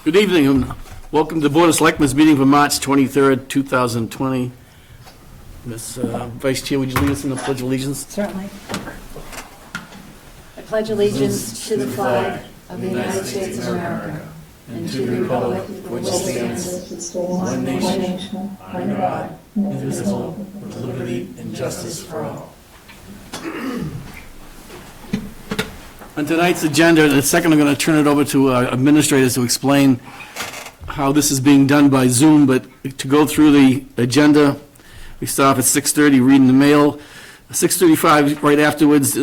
Good evening, and welcome to the Board of Selectmen's meeting for March 23rd, 2020. Ms. Vice Chair, would you lead us in the Pledge of Allegiance? Certainly. I pledge allegiance to the flag of the United States of America and to the republic for which it stands, one nation, under God, indivisible, with liberty and justice for all. On tonight's agenda, in a second I'm going to turn it over to our administrators to explain how this is being done by Zoom, but to go through the agenda, we start off at 6:30, reading the mail. 6:35, right afterwards,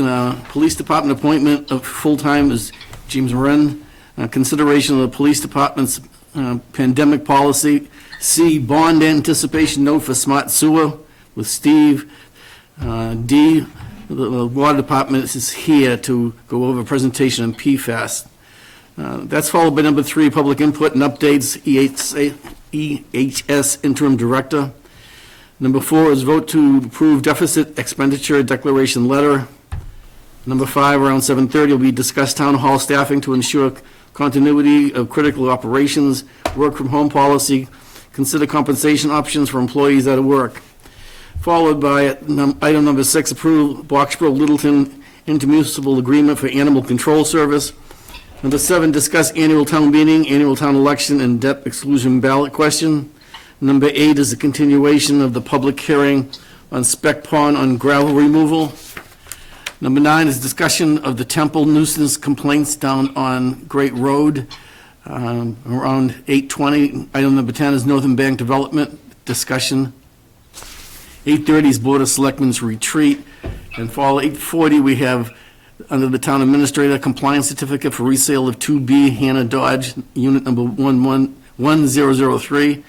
police department appointment of full-time is James Wren. Consideration of the police department's pandemic policy. C, bond anticipation note for smart sewer with Steve. D, the water department is here to go over a presentation on PFAS. That's followed by number 3, public input and updates, EHS interim director. Number 4 is vote to approve deficit expenditure declaration letter. Number 5, around 7:30, will be discuss town hall staffing to ensure continuity of critical operations, work from home policy, consider compensation options for employees at work. Followed by item number 6, approve Boxborough-Littleton intermunicipal agreement for animal control service. Number 7, discuss annual town meeting, annual town election, and debt exclusion ballot question. Number 8 is a continuation of the public hearing on spec pond on gravel removal. Number 9 is discussion of the temple nuisance complaints down on Great Road around 8:20. Item number 10 is Northern Bank Development discussion. 8:30 is Board of Selectmen's retreat. And for 8:40, we have, under the town administrator, compliance certificate for resale of 2B Hannah Dodge, unit number 1003.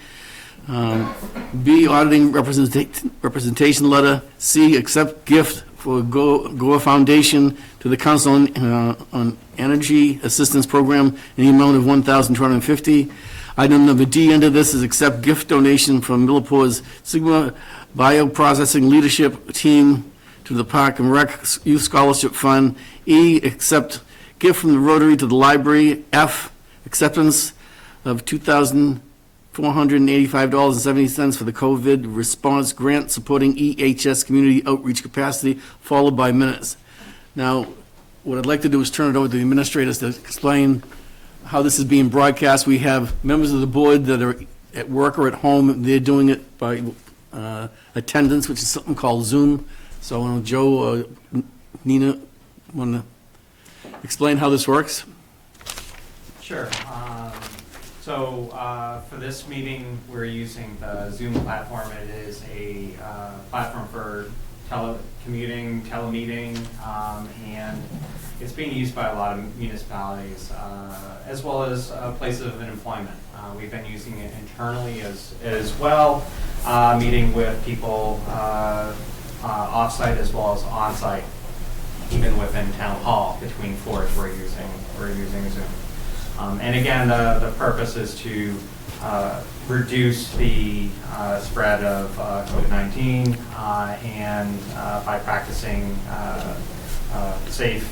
B, auditing representation letter. C, accept gift for Goa Foundation to the Council on Energy Assistance Program in the amount of $1,250. Item number D under this is accept gift donation from Millapore's Sigma Bioprocessing Leadership Team to the Park and Rec Youth Scholarship Fund. E, accept gift from the Rotary to the library. F, acceptance of $2,485.70 for the COVID response grant supporting EHS community outreach capacity, followed by minutes. Now, what I'd like to do is turn it over to the administrators to explain how this is being broadcast. We have members of the board that are at work or at home. They're doing it by attendance, which is something called Zoom. So Joe or Nina want to explain how this works? Sure. For this meeting, we're using the Zoom platform. It is a platform for telecommuting, telemeeting, and it's being used by a lot of municipalities, as well as places of employment. We've been using it internally as well, meeting with people off-site as well as on-site, even within town hall. Between floors, we're using Zoom. And again, the purpose is to reduce the spread of COVID-19 and by practicing safe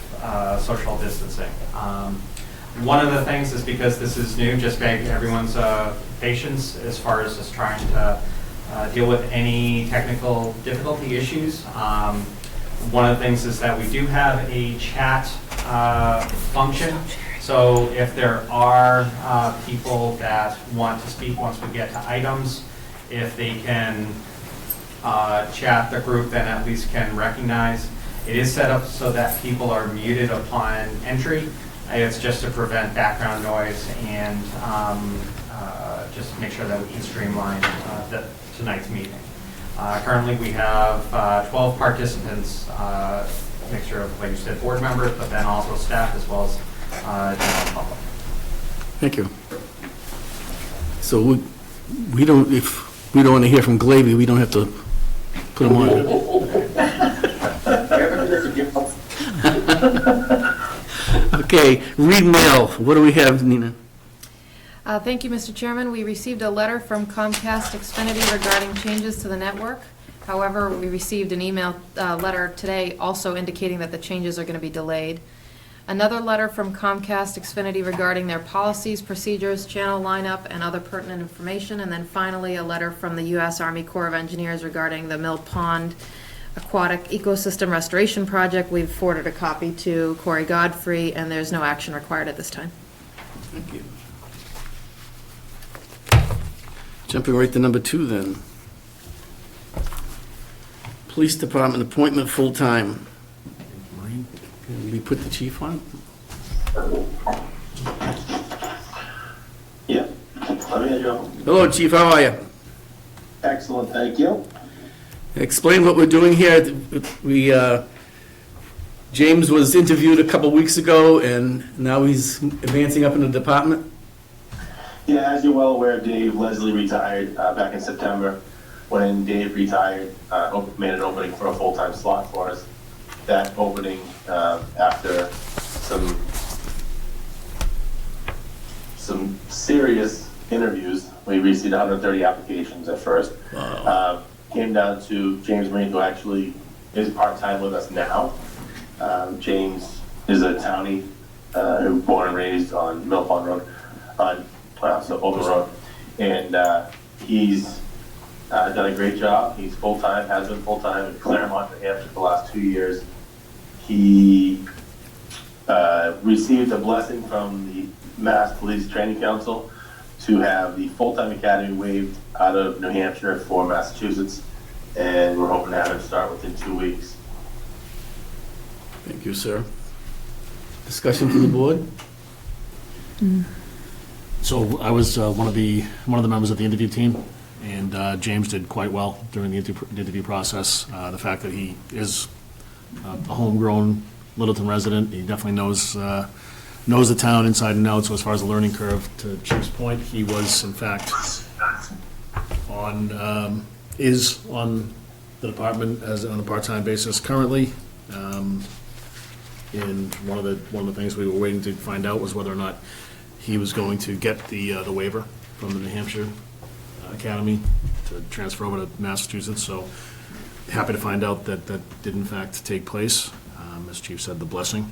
social distancing. One of the things is, because this is new, just beg everyone's patience as far as just trying to deal with any technical difficulty issues. One of the things is that we do have a chat function. So if there are people that want to speak once we get to items, if they can chat the group, then at least can recognize. It is set up so that people are muted upon entry. It's just to prevent background noise and just make sure that we can streamline tonight's meeting. Currently we have 12 participants, mixture of, like you said, board members, but then also staff as well as general public. Thank you. So we don't, if we don't want to hear from Glavy, we don't have to put him on. Okay, read mail. What do we have, Nina? Thank you, Mr. Chairman. We received a letter from Comcast Xfinity regarding changes to the network. However, we received an email letter today also indicating that the changes are going to be delayed. Another letter from Comcast Xfinity regarding their policies, procedures, channel lineup, and other pertinent information. And then finally, a letter from the U.S. Army Corps of Engineers regarding the Mill Pond Aquatic Ecosystem Restoration Project. We've forwarded a copy to Corey Godfrey, and there's no action required at this time. Thank you. Jumping right to number 2 then. Police Department appointment full-time. Can we put the chief on? Yeah. Let me Joe. Hello, chief, how are you? Excellent, thank you. Explain what we're doing here. James was interviewed a couple weeks ago, and now he's advancing up in the department. Yeah, as you're well aware, Dave Leslie retired back in September. When Dave retired, made an opening for a full-time slot for us. That opening, after some serious interviews, we received 130 applications at first. Wow. Came down to James Marine, who actually is part-time with us now. James is a townie who was born and raised on Mill Pond Road, so Open Road. And he's done a great job. He's full-time, has been full-time in Claremont, New Hampshire for the last 2 years. He received a blessing from the Mass Police Training Council to have the full-time academy waived out of New Hampshire for Massachusetts, and we're hoping to have him start within 2 weeks. Thank you, sir. Discussion to the board? So I was one of the members of the interview team, and James did quite well during the interview process. The fact that he is a homegrown Littleton resident, he definitely knows the town inside and out. So as far as the learning curve, to Chief's point, he was in fact is on the department on a part-time basis currently. And one of the things we were waiting to find out was whether or not he was going to get the waiver from the New Hampshire Academy to transfer over to Massachusetts. So happy to find out that that did in fact take place. As Chief said, the blessing,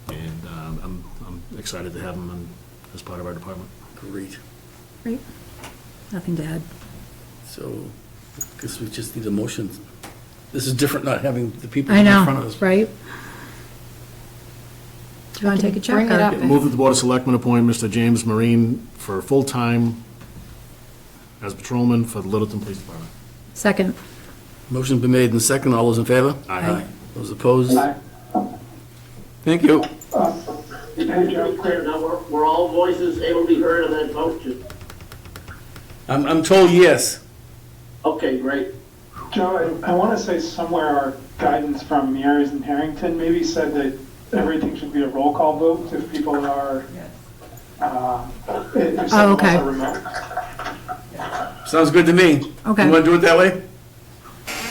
and I'm excited to have him as part of our department. Great. Great. Nothing to add. So, I guess we just need a motion. This is different not having the people I in front know, of us. right? Do you want to take a check? Bring it or- up. Move that the Board of Selectmen appoint Mr. James Marine for full-time as patrolman for the Littleton Police Department. Second. Motion's been made and second. All those in favor? Aye. Those opposed? Thank you. Hey, Joe, clear now, were all voices able to be heard on that vote? I'm told yes. Okay, great. Joe, I want to say somewhere our guidance from Mears and Harrington maybe said that everything should be a roll call vote if people are, if someone okay. else are remote. Sounds good to me. Okay. You want to do it that way?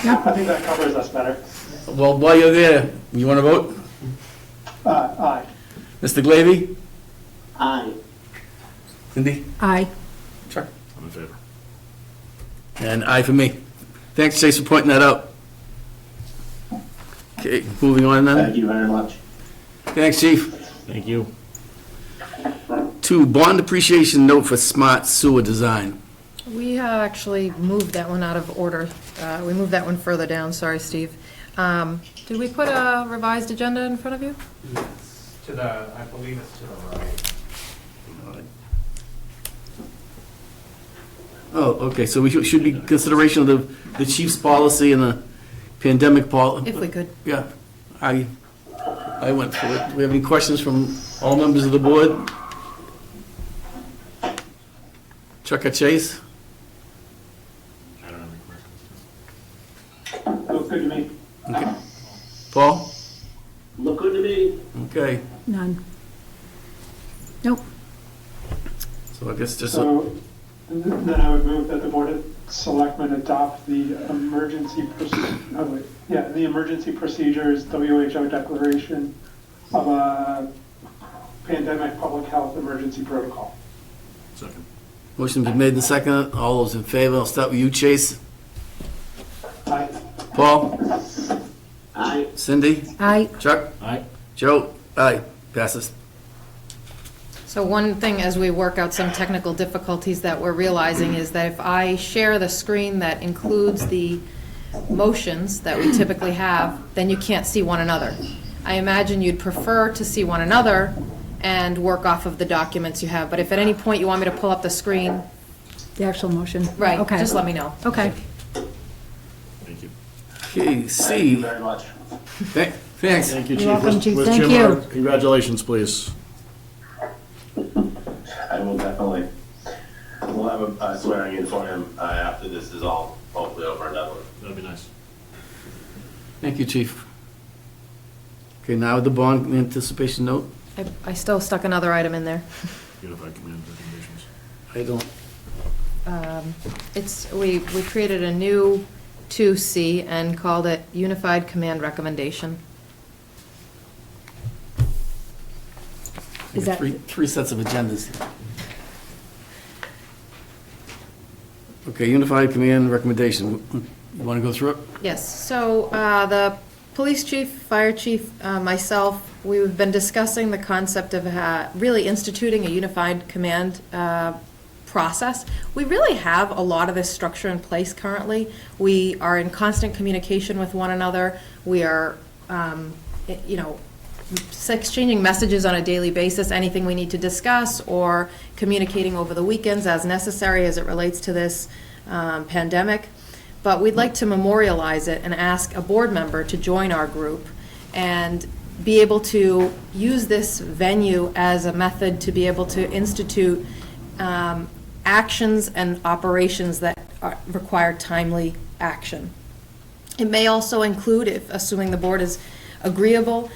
I think that covers us better. Well, while you're there, you want to vote? Aye. Mr. Glavy? Aye. Cindy? Aye. Chuck? I'm in favor. And aye for me. Thanks, Chase, for pointing that out. Okay, moving on then. Thank you very much. Thanks, Chief. Thank you. 2, bond appreciation note for smart sewer design. We actually moved that one out of order. We moved that one further down, sorry, Steve. Did we put a revised agenda in front of you? I believe it's to the right. Oh, okay, so we should be consideration of the chief's policy and the pandemic policy. If we could. Yeah, I went through it. Do we have any questions from all members of the board? Chuck or Chase? I don't have any questions. Looks good to me. Okay. Paul? Look good to me. Okay, None. Nope. so I guess just, So then I would move that the Board of Selectmen adopt the emergency, the emergency procedures WHO declaration of a pandemic public health emergency protocol. Second. motion been made and seconded. All those in favor, I'll start with you, Chase. Aye. Paul? Aye. Cindy? Aye. Chuck? Aye. Joe? Aye. Passes. So one thing as we work out some technical difficulties that we're realizing is that if I share the screen that includes the motions that we typically have, then you can't see one another. I imagine you'd prefer to see one another and work off of the documents you have, but if at any point you want me to pull up the screen, The actual motion? right, Okay. just let me know. Okay. Thank you. Okay, Thank you C. very much. Thanks. Thank you, Chief. You're welcome, Where's- Chief. where's Thank Jim you. Hart? Congratulations, please. I will definitely, we'll have a swearing in for him after this is all hopefully over and done with. That'd be nice. Thank you, Chief. Okay, now the bond anticipation note. I still stuck another item in there. Unified command recommendations. I don't, We created a new 2C and called it Unified Command Recommendation. Is that- three sets of agendas. Okay, unified command recommendation. You want to go through it? Yes, so the police chief, fire chief, myself, we've been discussing the concept of really instituting a unified command process. We really have a lot of this structure in place currently. We are in constant communication with one another. We are, exchanging messages on a daily basis, anything we need to discuss, or communicating over the weekends as necessary as it relates to this pandemic. But we'd like to memorialize it and ask a board member to join our group and be able to use this venue as a method to be able to institute actions and operations that require timely action. It may also include, if assuming the board is agreeable,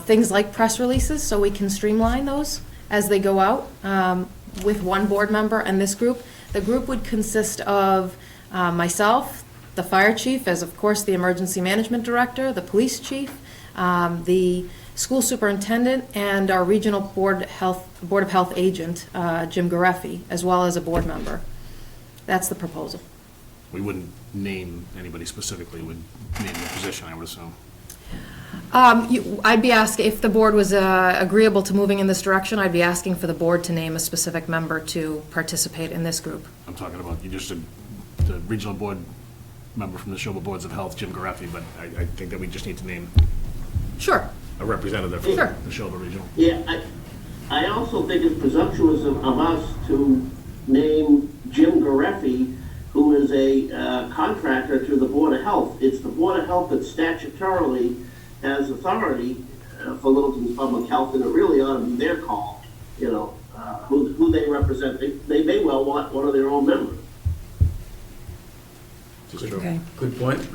things like press releases, so we can streamline those as they go out with one board member and this group. The group would consist of myself, the fire chief, as of course the emergency management director, the police chief, the school superintendent, and our regional board of health agent, Jim Gareffi, as well as a board member. That's the proposal. We wouldn't name anybody specifically, we'd name the position, I would assume. I'd be asking, if the board was agreeable to moving in this direction, I'd be asking for the board to name a specific member to participate in this group. I'm talking about, you just said the regional board member from the Neshoba Boards of Health, Jim Gareffi, but I think that we just need to name Sure. a representative from Sure. the Neshoba Regional. Yeah, I also think it's presumptuous of us to name Jim Gareffi, who is a contractor to the Board of Health. It's the Board of Health that statutorily has authority for Littleton's public health, and it really ought to be their call, who they represent. They may well want one of their own members. This is true. Okay. Good point.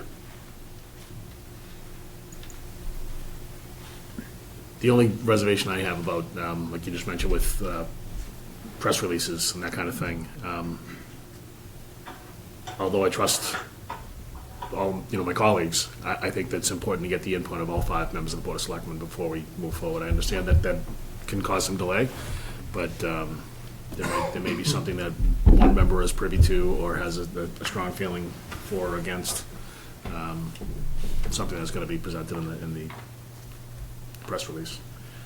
The only reservation I have about, like you just mentioned with press releases and that kind of thing, although I trust all, my colleagues, I think that it's important to get the input of all 5 members of the Board of Selectmen before we move forward. I understand that that can cause some delay, but there may be something that one member is privy to or has a strong feeling for or against, something that's going to be presented in the press release.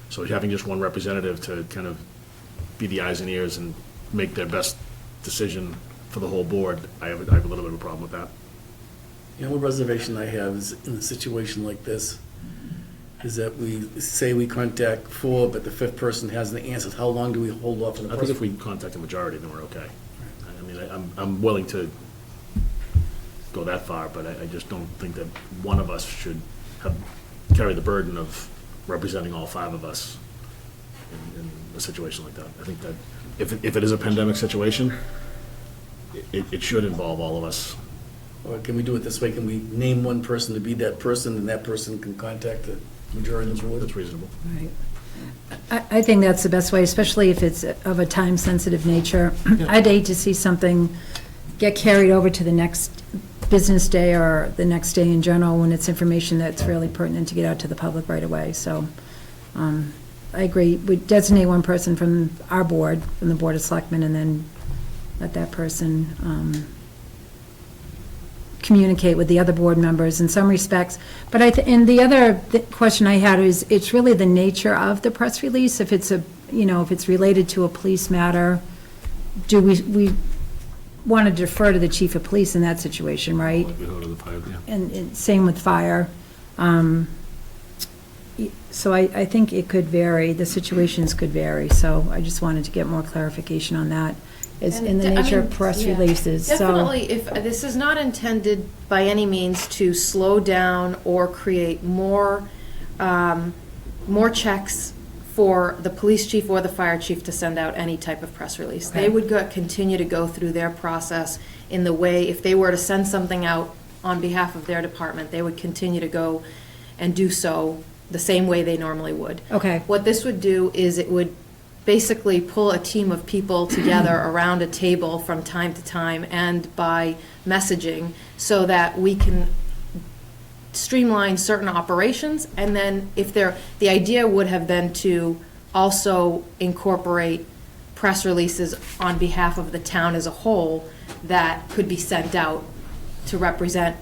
So having just one representative to kind of be the eyes and ears and make their best decision for the whole board, I have a little bit of a problem with that. The only reservation I have is in a situation like this, is that we say we contact 4, but the 5th person hasn't answered. How long do we hold off on the I think person? if we contact the majority, then we're okay. I mean, I'm willing to go that far, but I just don't think that one of us should carry the burden of representing all 5 of us in a situation like that. I think that if it is a pandemic situation, it should involve all of us. Or can we do it this way? Can we name one person to be that person, and that person can contact the majority of the board? That's reasonable. Right. I think that's the best way, especially if it's of a time-sensitive nature. I'd hate to see something get carried over to the next business day or the next day in general when it's information that's really pertinent to get out to the public right away. So I agree. We designate one person from our board, from the Board of Selectmen, and then let that person communicate with the other board members in some respects. But and the other question I had is, it's really the nature of the press release. If it's if it's related to a police matter, do we want to defer to the chief of police in that situation, right? Like we go to the fire, yeah. And same with fire. So I think it could vary, the situations could vary, so I just wanted to get more clarification on that, is in the And, nature of press yeah, releases, so. Definitely, if, this is not intended by any means to slow down or create more checks for the police chief or the fire chief to send out any type of press release. They would continue to go through their process in the way, if they were to send something out on behalf of their department, they would continue to go and do so the same way they normally would. Okay. What this would do is it would basically pull a team of people together around a table from time to time and by messaging, so that we can streamline certain operations. And then the idea would have been to also incorporate press releases on behalf of the town as a whole that could be sent out to represent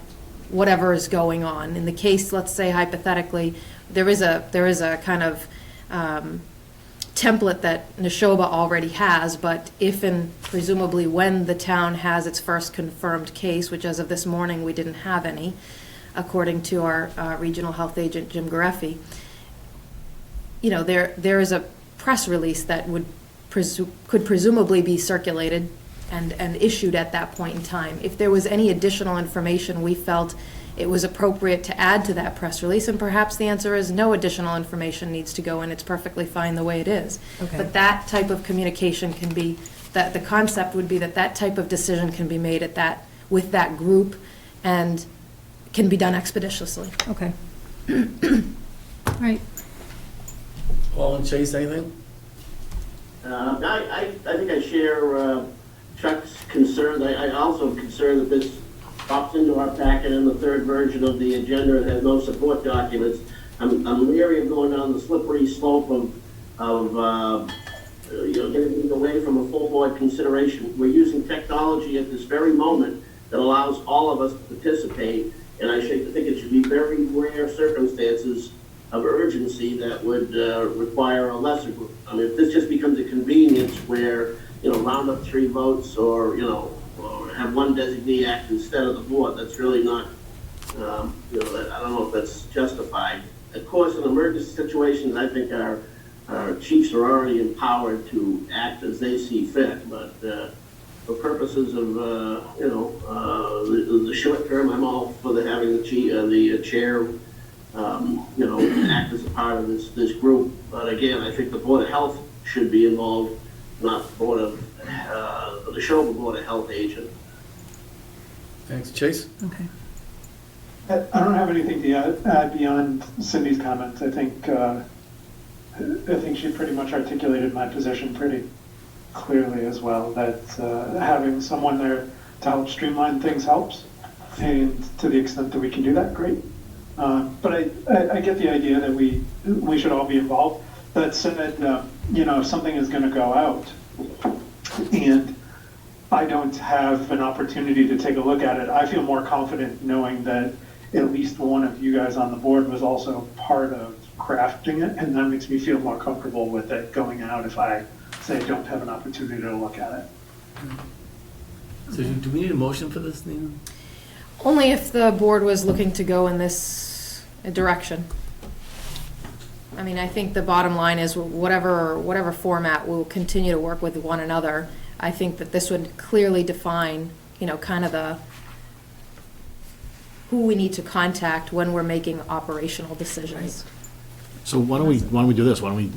whatever is going on. In the case, let's say hypothetically, there is a kind of template that Neshoba already has, but if and presumably when the town has its first confirmed case, which as of this morning, we didn't have any, according to our regional health agent, Jim Gareffi, there is a press release that could presumably be circulated and issued at that point in time. If there was any additional information we felt it was appropriate to add to that press release, and perhaps the answer is no additional information needs to go in, it's perfectly fine the way it is. Okay. But that type of communication can be, that the concept would be that type of decision can be made with that group and can be done expeditiously. Okay. All right. Paul and Chase, anything? I think I share Chuck's concern. I also am concerned that this pops into our packet in the third version of the agenda and has no support documents. I'm leery of going down the slippery slope of getting away from a full board consideration. We're using technology at this very moment that allows all of us to participate, and I think it should be very rare circumstances of urgency that would require a lesser group. I mean, if this just becomes a convenience where, round up 3 votes or have one designee act instead of the board, that's really not, I don't know if that's justified. Of course, in emergency situations, I think our chiefs are already empowered to act as they see fit, but for purposes of, the short term, I'm all for having the chair act as a part of this group. But again, I think the Board of Health should be involved, not the Board of, the Neshoba Board of Health agent. Thanks. Chase? Okay. I don't have anything to add beyond Cindy's comments. I think she pretty much articulated my position pretty clearly as well, that having someone there to help streamline things helps, and to the extent that we can do that, great. But I get the idea that we should all be involved. That said, if something is going to go out and I don't have an opportunity to take a look at it, I feel more confident knowing that at least one of you guys on the board was also part of crafting it, and that makes me feel more comfortable with it going out if I, say, don't have an opportunity to look at it. So do we need a motion for this, Nina? Only if the board was looking to go in this direction. I mean, I think the bottom line is whatever format, we'll continue to work with one another. I think that this would clearly define, kind of who we need to contact when we're making operational decisions. So why don't we do this? Why don't we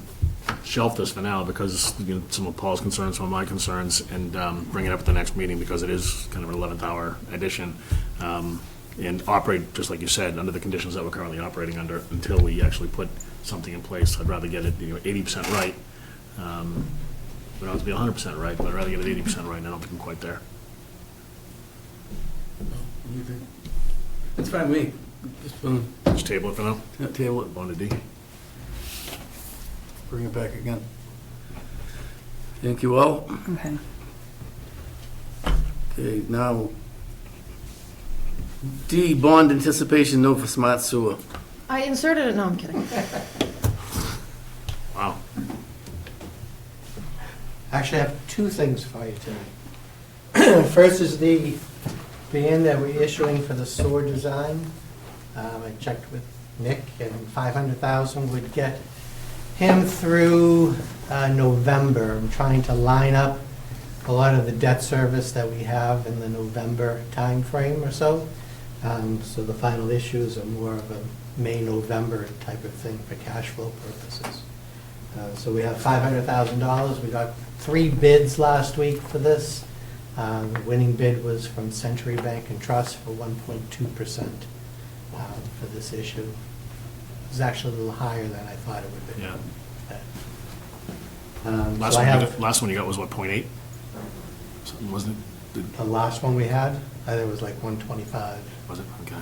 shelf this for now, because some of Paul's concerns, some of my concerns, and bring it up at the next meeting, because it is kind of an 11th hour edition, and operate, just like you said, under the conditions that we're currently operating under until we actually put something in place. I'd rather get it 80% right. We don't have to be 100% right, but I'd rather get it 80% right, and I don't think I'm quite there. What do you think? It's fine with me. Just table it for now. Yeah, table it. On to D. Bring it back again. Thank you all. Okay. Okay, now, D, bond anticipation note for smart sewer. I inserted it, no, I'm kidding. Wow. Actually, I have two things for you today. First is the ban that we're issuing for the sewer design. I checked with Nick, and 500,000 would get him through November. I'm trying to line up a lot of the debt service that we have in the November timeframe or so. So the final issues are more of a May, November type of thing for cash flow purposes. So we have $500,000. We got 3 bids last week for this. The winning bid was from Century Bank and Trust for 1.2% for this issue. It was actually a little higher than I thought it would be. Yeah. So I have, Last one you got was what, 0.8? Something, wasn't it? the last one we had, I think it was like 125. Was it? Okay.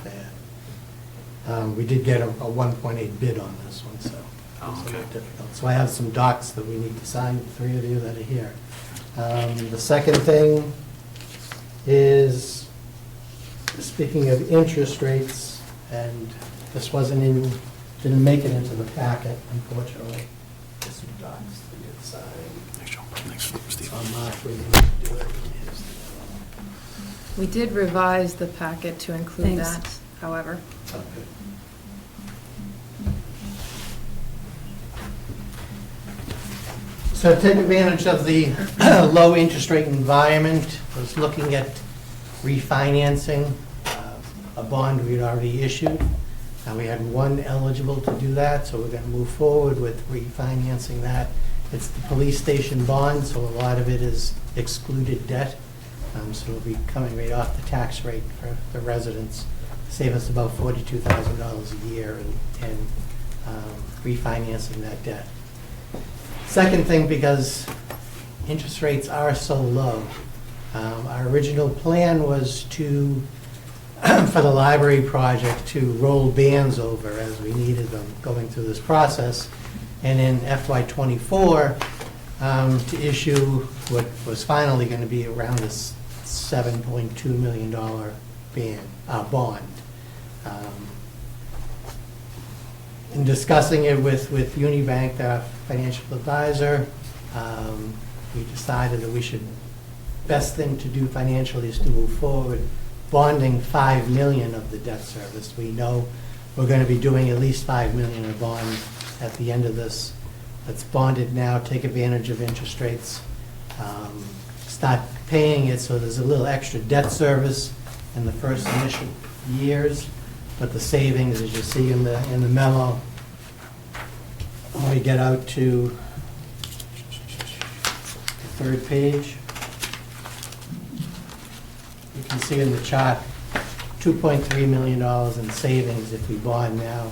Yeah. We did get a 1.8 bid on this one, so Oh, it's a okay. little difficult. So I have some docs that we need to sign, 3 of you that are here. The second thing is, speaking of interest rates, and this didn't make it into the packet, unfortunately. There's some docs to get signed. Thanks, Joe. Thanks, Steve. So Mark, we need to do it. We did revise the packet to include Thanks. that, however. Okay. So to take advantage of the low interest rate environment, I was looking at refinancing a bond we'd already issued. And we had one eligible to do that, so we're going to move forward with refinancing that. It's the police station bond, so a lot of it is excluded debt. So it'll be coming right off the tax rate for the residents, save us about $42,000 a year in refinancing that debt. Second thing, because interest rates are so low, our original plan was to, for the library project, to roll bands over as we needed them going through this process. And in FY '24, to issue what was finally going to be around this $7.2 million bond. In discussing it with Unibank, our financial advisor, we decided that best thing to do financially is to move forward, bonding $5 million of the debt service. We know we're going to be doing at least $5 million in bond at the end of this. Let's bond it now, take advantage of interest rates, start paying it so there's a little extra debt service in the first initial years, but the savings, as you see in the memo, when we get out to the 3rd page, you can see in the chart, $2.3 million in savings if we bond now,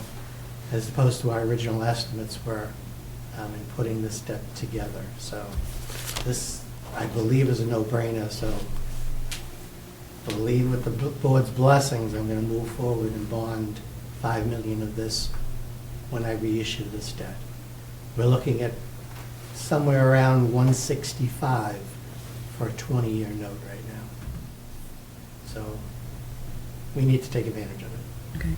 as opposed to our original estimates were in putting this debt together. So this, I believe, is a no-brainer, so I believe with the board's blessings, I'm going to move forward and bond $5 million of this when I reissue this debt. We're looking at somewhere around 165 for a 20-year note right now. So we need to take advantage of it. Okay.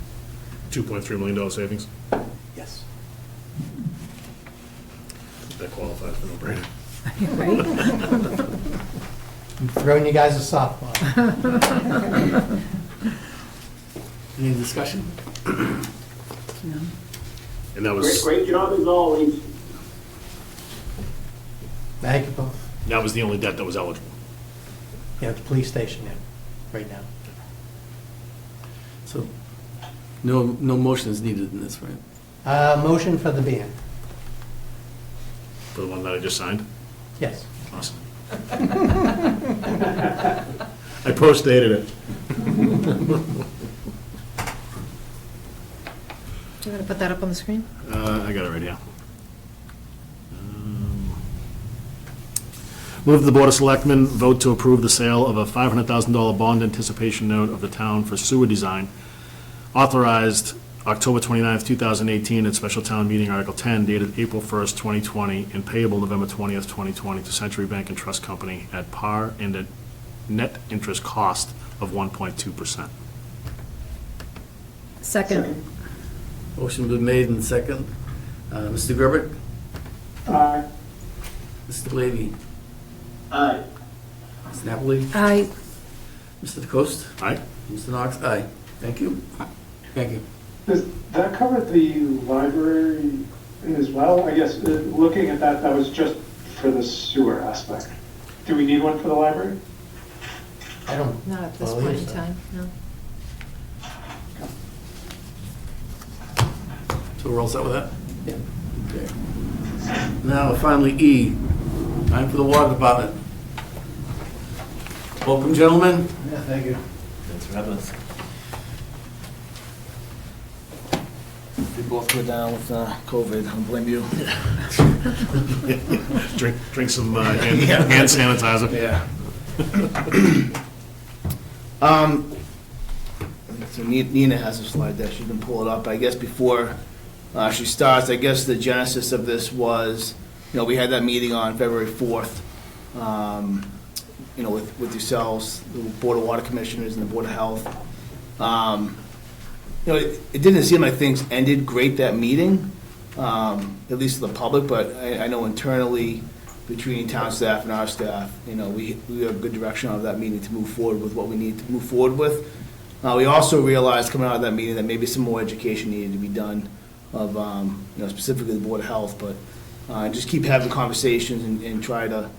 $2.3 million savings. Yes. That qualifies for no-brainer. Right? I'm throwing you guys a softball. Any discussion? No. And that Great, was, great job as always. Thank you both. that was the only debt that was eligible. Yeah, the police station, yeah, right now. So, no motion is needed in this, right? Motion for the ban. For the one that I just signed? Yes. Awesome. I post-dated it. Do you want to put that up on the screen? I got it right here. Move the Board of Selectmen vote to approve the sale of a $500,000 bond anticipation note of the town for sewer design, authorized October 29th, 2018, at special town meeting Article 10, dated April 1st, 2020, and payable November 20th, 2020, to Century Bank and Trust Company at par and at net interest cost of 1.2%. Second. Motion been made and second. Mr. Gerber? Aye. Mr. Glavy? Aye. Ms. Napoli? Aye. Mr. DeCoste? Aye. Mr. Knox? Aye. Thank you. Thank you. Does that cover the library as well? I guess, looking at that, that was just for the sewer aspect. Do we need one for the library? I don't. Not at this Well, point in yes. time, no. So we're all set with that? Yeah. Okay. Now, finally, E, time for the water department. Welcome, gentlemen. Yeah, thank you. Thanks for having us. We both go down with COVID, I don't blame you. Drink some hand sanitizer. Yeah. So Nina has a slide there, she can pull it up. I guess before she starts, I guess the genesis of this was, we had that meeting on February 4th, with yourselves, the Board of Water Commissioners and the Board of Health. It didn't seem like things ended great that meeting, at least to the public, but I know internally, between town staff and our staff, we have good direction on that meeting to move forward with what we need to move forward with. We also realized coming out of that meeting that maybe some more education needed to be done of, specifically the Board of Health, but just keep having conversations and try to,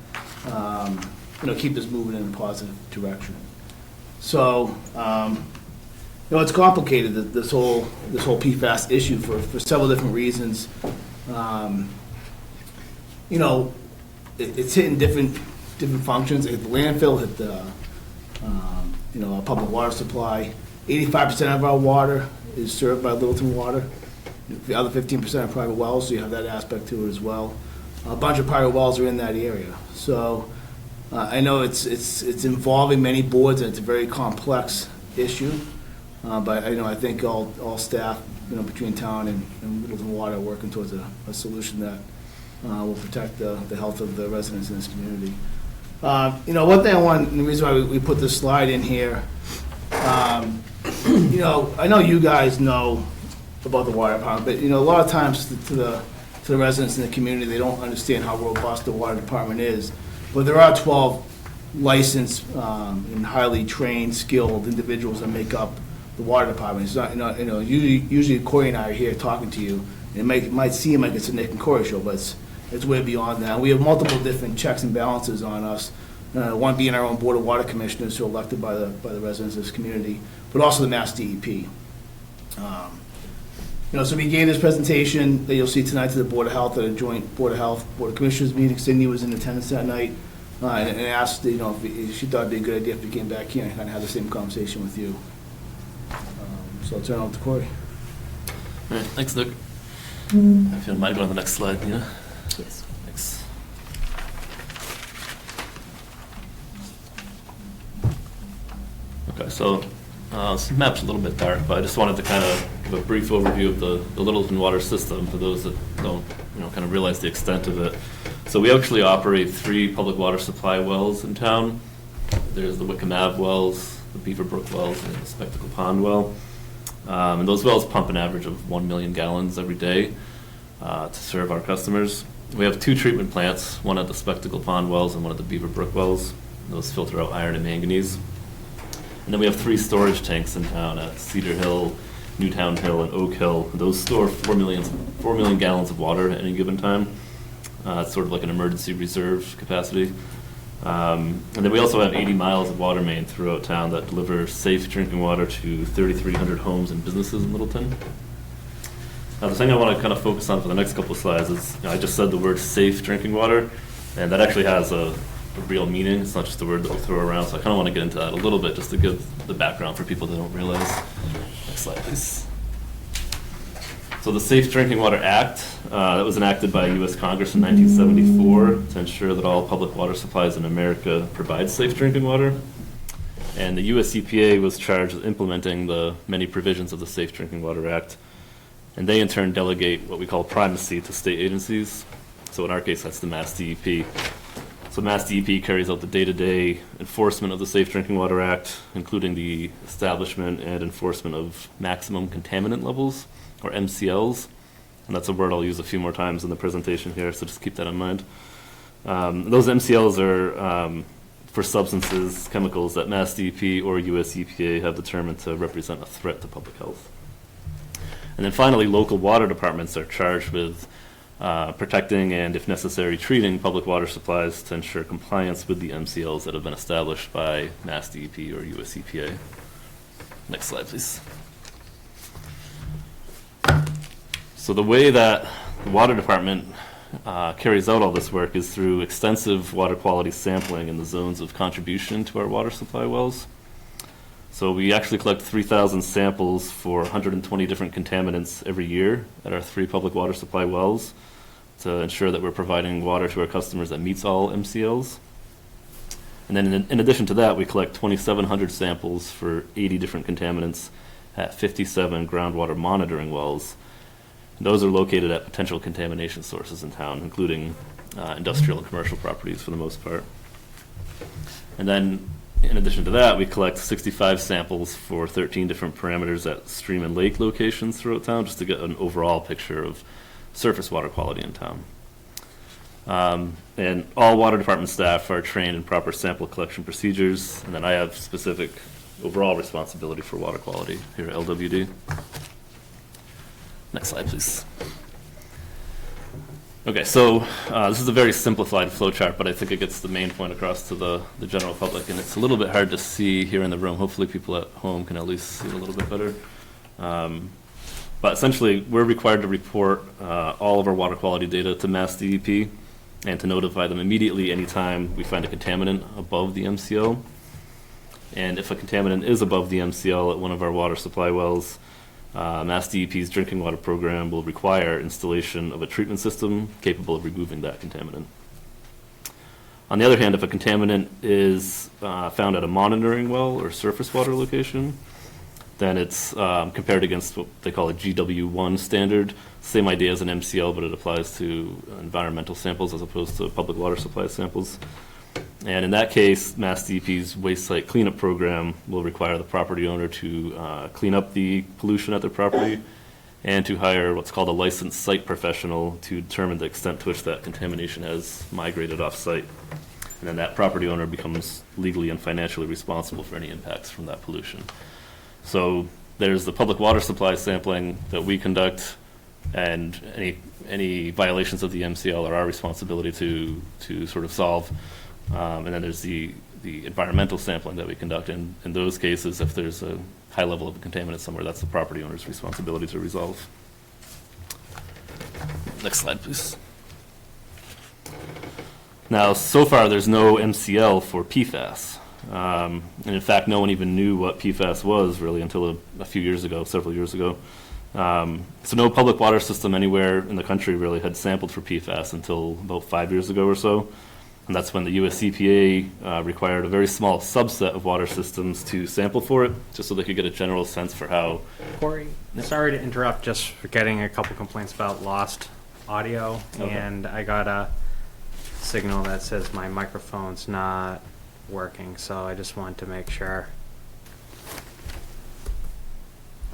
keep this moving in a positive direction. So, it's complicated, this whole PFAS issue for several different reasons. It's hitting different functions. It hit the landfill, hit the, our public water supply. 85% of our water is served by Littleton Water. The other 15% are private wells, so you have that aspect to it as well. A bunch of private wells are in that area. So I know it's involving many boards, and it's a very complex issue. But I think all staff, between town and Littleton Water are working towards a solution that will protect the health of the residents in this community. One thing I want, and the reason why we put this slide in here, I know you guys know about the water department, but a lot of times to the residents in the community, they don't understand how robust the water department is. But there are 12 licensed and highly trained, skilled individuals that make up the water department. It's not, usually Corey and I are here talking to you. It might seem like it's a Nick and Corey show, but it's way beyond that. We have multiple different checks and balances on us. One being our own Board of Water Commissioners who are elected by the residents of this community, but also the Mass DEP. So we gave this presentation that you'll see tonight to the Board of Health at a joint Board of Health, Board of Commissioners meeting. Cindy was in attendance that night and asked, if she thought it'd be a good idea if we came back here and kind of have the same conversation with you. So I'll turn it over to Corey. All right, thanks, Nick. If you don't mind going to the next slide, Nina. Yes. Thanks. Okay, so this map's a little bit dark, but I just wanted to kind of give a brief overview of the Littleton water system for those that don't, kind of realize the extent of it. So we actually operate 3 public water supply wells in town. There's the Wickham Ave wells, the Beaver Brook wells, and the Spectacle Pond well. And those wells pump an average of 1 million gallons every day to serve our customers. We have 2 treatment plants, one at the Spectacle Pond wells and one at the Beaver Brook wells. Those filter out iron and manganese. And then we have 3 storage tanks in town at Cedar Hill, Newtown Hill, and Oak Hill. Those store 4 million gallons of water at any given time. It's sort of like an emergency reserve capacity. And then we also have 80 miles of water main throughout town that deliver safe drinking water to 3,300 homes and businesses in Littleton. Now, the thing I want to kind of focus on for the next couple of slides is, I just said the word safe drinking water, and that actually has a real meaning. It's not just a word that we throw around, so I kind of want to get into that a little bit just to give the background for people that don't realize. Next slide, please. So the Safe Drinking Water Act, that was enacted by U.S. Congress in 1974 to ensure that all public water supplies in America provide safe drinking water. And the U.S. EPA was charged with implementing the many provisions of the Safe Drinking Water Act. And they in turn delegate what we call primacy to state agencies. So in our case, that's the Mass DEP. So Mass DEP carries out the day-to-day enforcement of the Safe Drinking Water Act, including the establishment and enforcement of maximum contaminant levels, or MCLs. And that's a word I'll use a few more times in the presentation here, so just keep that in mind. Those MCLs are for substances, chemicals that Mass DEP or US EPA have determined to represent a threat to public health. And then finally, local water departments are charged with protecting and, if necessary, treating public water supplies to ensure compliance with the MCLs that have been established by Mass DEP or US EPA. Next slide, please. So the way that the water department carries out all this work is through extensive water quality sampling in the zones of contribution to our water supply wells. So we actually collect 3,000 samples for 120 different contaminants every year at our 3 public water supply wells to ensure that we're providing water to our customers that meets all MCLs. And then in addition to that, we collect 2,700 samples for 80 different contaminants at 57 groundwater monitoring wells. Those are located at potential contamination sources in town, including industrial and commercial properties for the most part. And then, in addition to that, we collect 65 samples for 13 different parameters at stream and lake locations throughout town, just to get an overall picture of surface water quality in town. And all water department staff are trained in proper sample collection procedures, and then I have specific overall responsibility for water quality here at LWD. Next slide, please. Okay, so this is a very simplified flow chart, but I think it gets the main point across to the general public, and it's a little bit hard to see here in the room. Hopefully people at home can at least see it a little bit better. But essentially, we're required to report all of our water quality data to Mass DEP and to notify them immediately anytime we find a contaminant above the MCL. And if a contaminant is above the MCL at one of our water supply wells, Mass DEP's drinking water program will require installation of a treatment system capable of removing that contaminant. On the other hand, if a contaminant is found at a monitoring well or surface water location, then it's compared against what they call a GW1 standard. Same idea as an MCL, but it applies to environmental samples as opposed to public water supply samples. And in that case, Mass DEP's waste site cleanup program will require the property owner to clean up the pollution at their property and to hire what's called a licensed site professional to determine the extent to which that contamination has migrated off-site. And then that property owner becomes legally and financially responsible for any impacts from that pollution. So there's the public water supply sampling that we conduct, and any violations of the MCL are our responsibility to sort of solve. And then there's the environmental sampling that we conduct. In those cases, if there's a high level of contaminant somewhere, that's the property owner's responsibility to resolve. Next slide, please. Now, so far, there's no MCL for PFAS. And in fact, no one even knew what PFAS was really until a few years ago, several years ago. So no public water system anywhere in the country really had sampled for PFAS until about 5 years ago or so. And that's when the US EPA required a very small subset of water systems to sample for it, just so they could get a general sense for how. Corey, sorry to interrupt, just for getting a couple complaints about lost audio, and I got a signal that says my microphone's not working, so I just wanted to make sure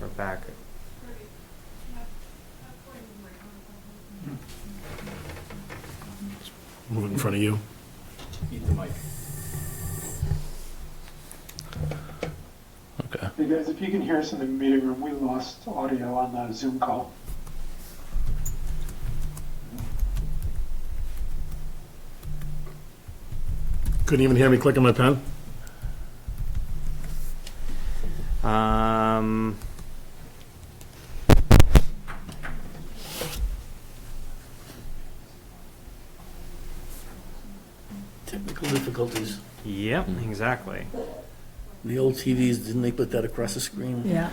we're back. Move it in front of you. Eat the mic. Okay. Hey guys, if you can hear us in the meeting room, we lost audio on the Zoom call. Couldn't even hear me clicking my pen? Technical difficulties. Yep, exactly. The old TVs, didn't they put that across the screen? Yeah.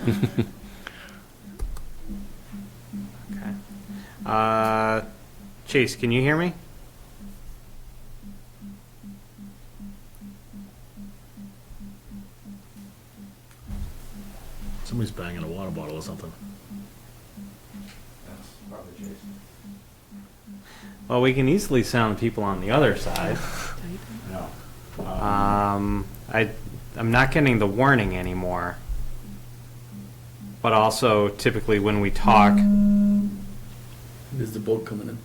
Okay. Chase, can you hear me? Somebody's banging a water bottle or something. Well, we can easily sound people on the other side. I'm not getting the warning anymore. But also typically when we talk, There's the boat coming in.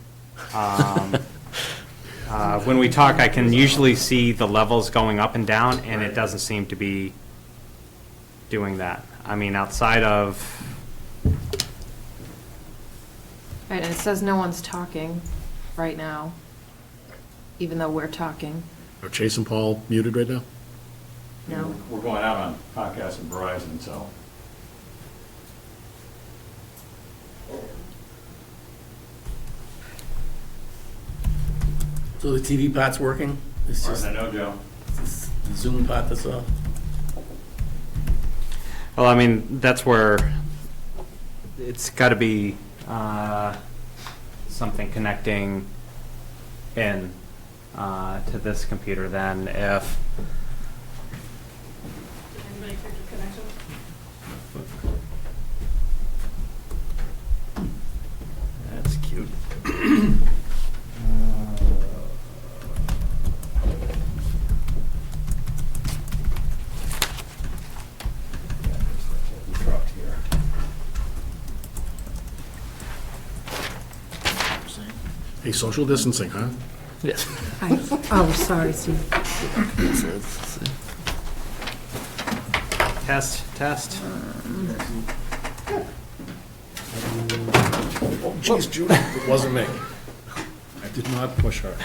when we talk, I can usually see the levels going up and down, and it doesn't seem to be doing that. I mean, outside of, Right, and it says no one's talking right now, even though we're talking. Are Chase and Paul muted right now? No. We're going out on Comcast and Verizon, so. So the TV part's working? It's As far as just I know, Joe. it's the Zoom part that's off? well, I mean, that's where it's got to be something connecting in to this computer then if. That's cute. Dropped here. Hey, social distancing, huh? Yes. Hi. Oh, sorry, Steve. Test. Oh, geez, Judy, it wasn't me. I did not push her.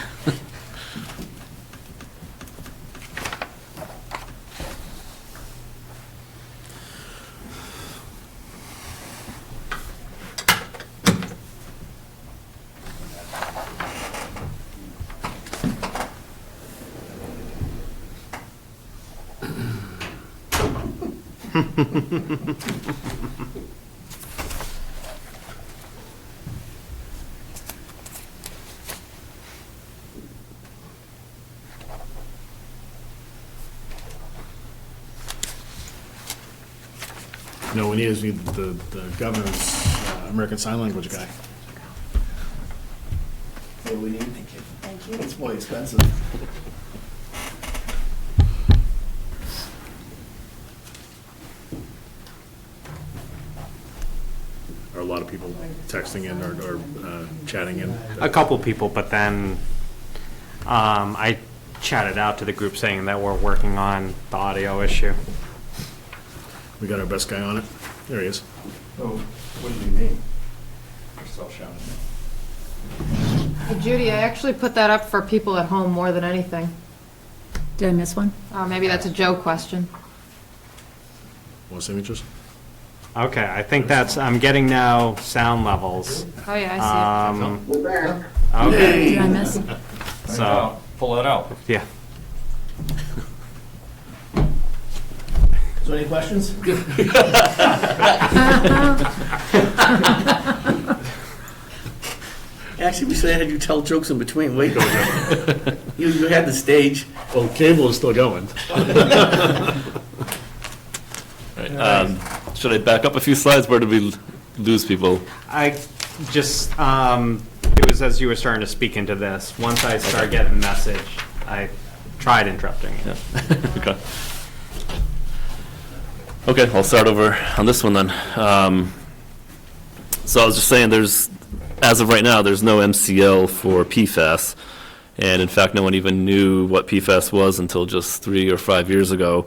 No, we need is the governor's American Sign Language guy. What do we need? Thank you. It's more expensive. Are a lot of people texting in or chatting in? A couple people, but then I chatted out to the group saying that we're working on the audio issue. We got our best guy on it. There he is. So, what do you mean? You're still shouting. Hey, Judy, I actually put that up for people at home more than anything. Did I miss one? Maybe that's a Joe question. Want signatures? Okay, I think I'm getting now sound levels. Oh, yeah, I see We're back. Okay, Did I miss? so, Pull that out. yeah. So any questions? Actually, we should have had you tell jokes in between. Wait, you had the stage. Well, cable is still going. Right. Should I back up a few slides? Where did we lose people? I just, it was as you were starting to speak into this. Once I started getting the message, I tried interrupting it. Yeah. Okay. Okay, I'll start over on this one then. So I was just saying, as of right now, there's no MCL for PFAS. And in fact, no one even knew what PFAS was until just 3 or 5 years ago.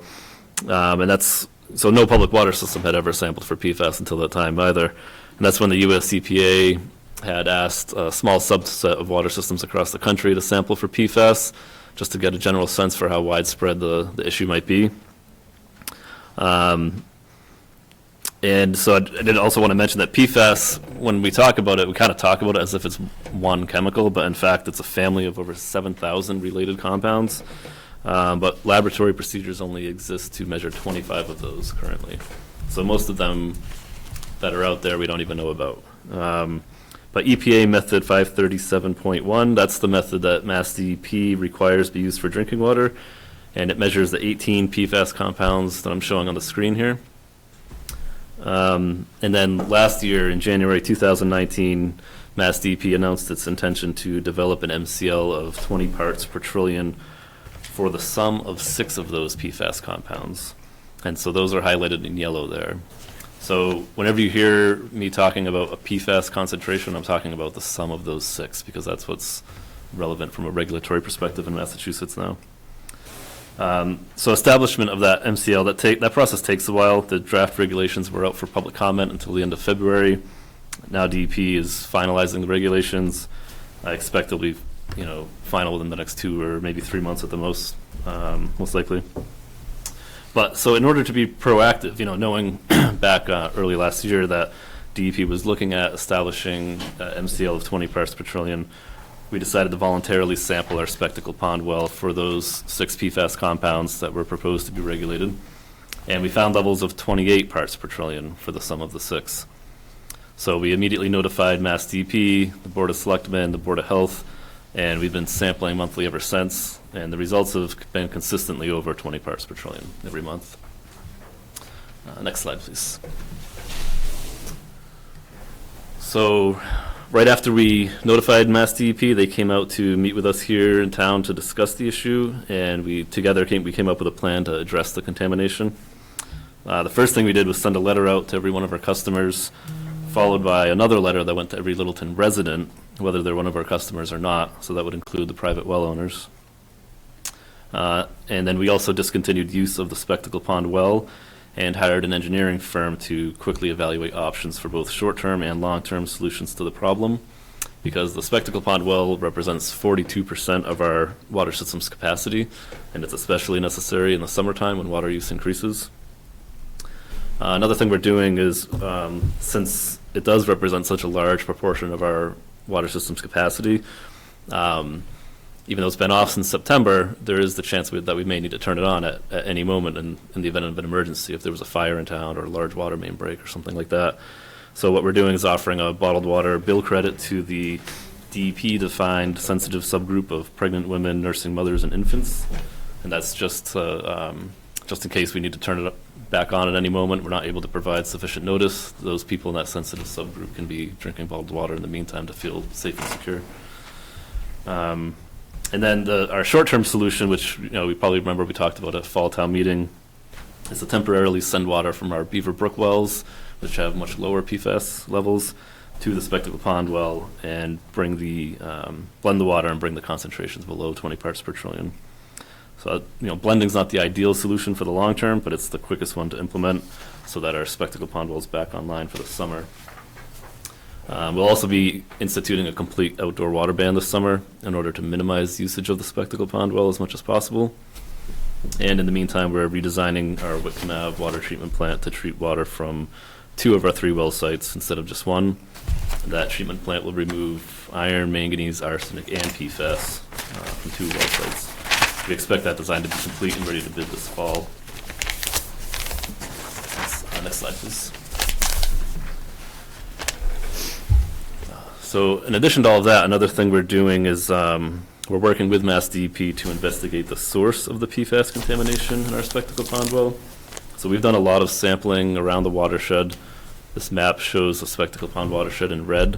So no public water system had ever sampled for PFAS until that time either. And that's when the US EPA had asked a small subset of water systems across the country to sample for PFAS, just to get a general sense for how widespread the issue might be. And so I did also want to mention that PFAS, when we talk about it, we kind of talk about it as if it's one chemical, but in fact it's a family of over 7,000 related compounds. But laboratory procedures only exist to measure 25 of those currently. So most of them that are out there we don't even know about. But EPA method 537.1, that's the method that Mass DEP requires be used for drinking water. And it measures the 18 PFAS compounds that I'm showing on the screen here. And then last year, in January 2019, Mass DEP announced its intention to develop an MCL of 20 parts per trillion for the sum of 6 of those PFAS compounds. And so those are highlighted in yellow there. So whenever you hear me talking about a PFAS concentration, I'm talking about the sum of those 6, because that's what's relevant from a regulatory perspective in Massachusetts now. So establishment of that MCL, that process takes a while. The draft regulations were out for public comment until the end of February. Now DEP is finalizing the regulations. I expect they'll be, final within the next 2 or maybe 3 months at the most likely. But so in order to be proactive, knowing back early last year that DEP was looking at establishing MCL of 20 parts per trillion, we decided to voluntarily sample our Spectacle Pond well for those 6 PFAS compounds that were proposed to be regulated. And we found levels of 28 parts per trillion for the sum of the 6. So we immediately notified Mass DEP, the Board of Selectmen, the Board of Health, and we've been sampling monthly ever since. And the results have been consistently over 20 parts per trillion every month. Next slide, please. So right after we notified Mass DEP, they came out to meet with us here in town to discuss the issue, and we came up with a plan to address the contamination. The first thing we did was send a letter out to every one of our customers, followed by another letter that went to every Littleton resident, whether they're one of our customers or not, so that would include the private well owners. And then we also discontinued use of the Spectacle Pond well and hired an engineering firm to quickly evaluate options for both short-term and long-term solutions to the problem, because the Spectacle Pond well represents 42% of our water system's capacity, and it's especially necessary in the summertime when water use increases. Another thing we're doing is, since it does represent such a large proportion of our water system's capacity, even though it's been off since September, there is the chance that we may need to turn it on at any moment in the event of an emergency, if there was a fire in town or a large water main break or something like that. So what we're doing is offering a bottled water bill credit to the DEP-defined sensitive subgroup of pregnant women, nursing mothers, and infants. And that's just in case we need to turn it back on at any moment. We're not able to provide sufficient notice. Those people in that sensitive subgroup can be drinking bottled water in the meantime to feel safe and secure. And then our short-term solution, which we probably remember we talked about at Fall Town Meeting, is to temporarily send water from our Beaver Brook wells, which have much lower PFAS levels, to the Spectacle Pond well and blend the water and bring the concentrations below 20 parts per trillion. So blending's not the ideal solution for the long term, but it's the quickest one to implement so that our Spectacle Pond well is back online for the summer. We'll also be instituting a complete outdoor water ban this summer in order to minimize usage of the Spectacle Pond well as much as possible. And in the meantime, we're redesigning our Whitcomb Ave water treatment plant to treat water from 2 of our 3 well sites instead of just 1. That treatment plant will remove iron, manganese, arsenic, and PFAS from 2 well sites. We expect that design to be complete and ready to bid this fall. Next slide, please. So in addition to all of that, another thing we're doing is we're working with Mass DEP to investigate the source of the PFAS contamination in our Spectacle Pond well. So we've done a lot of sampling around the watershed. This map shows the Spectacle Pond watershed in red.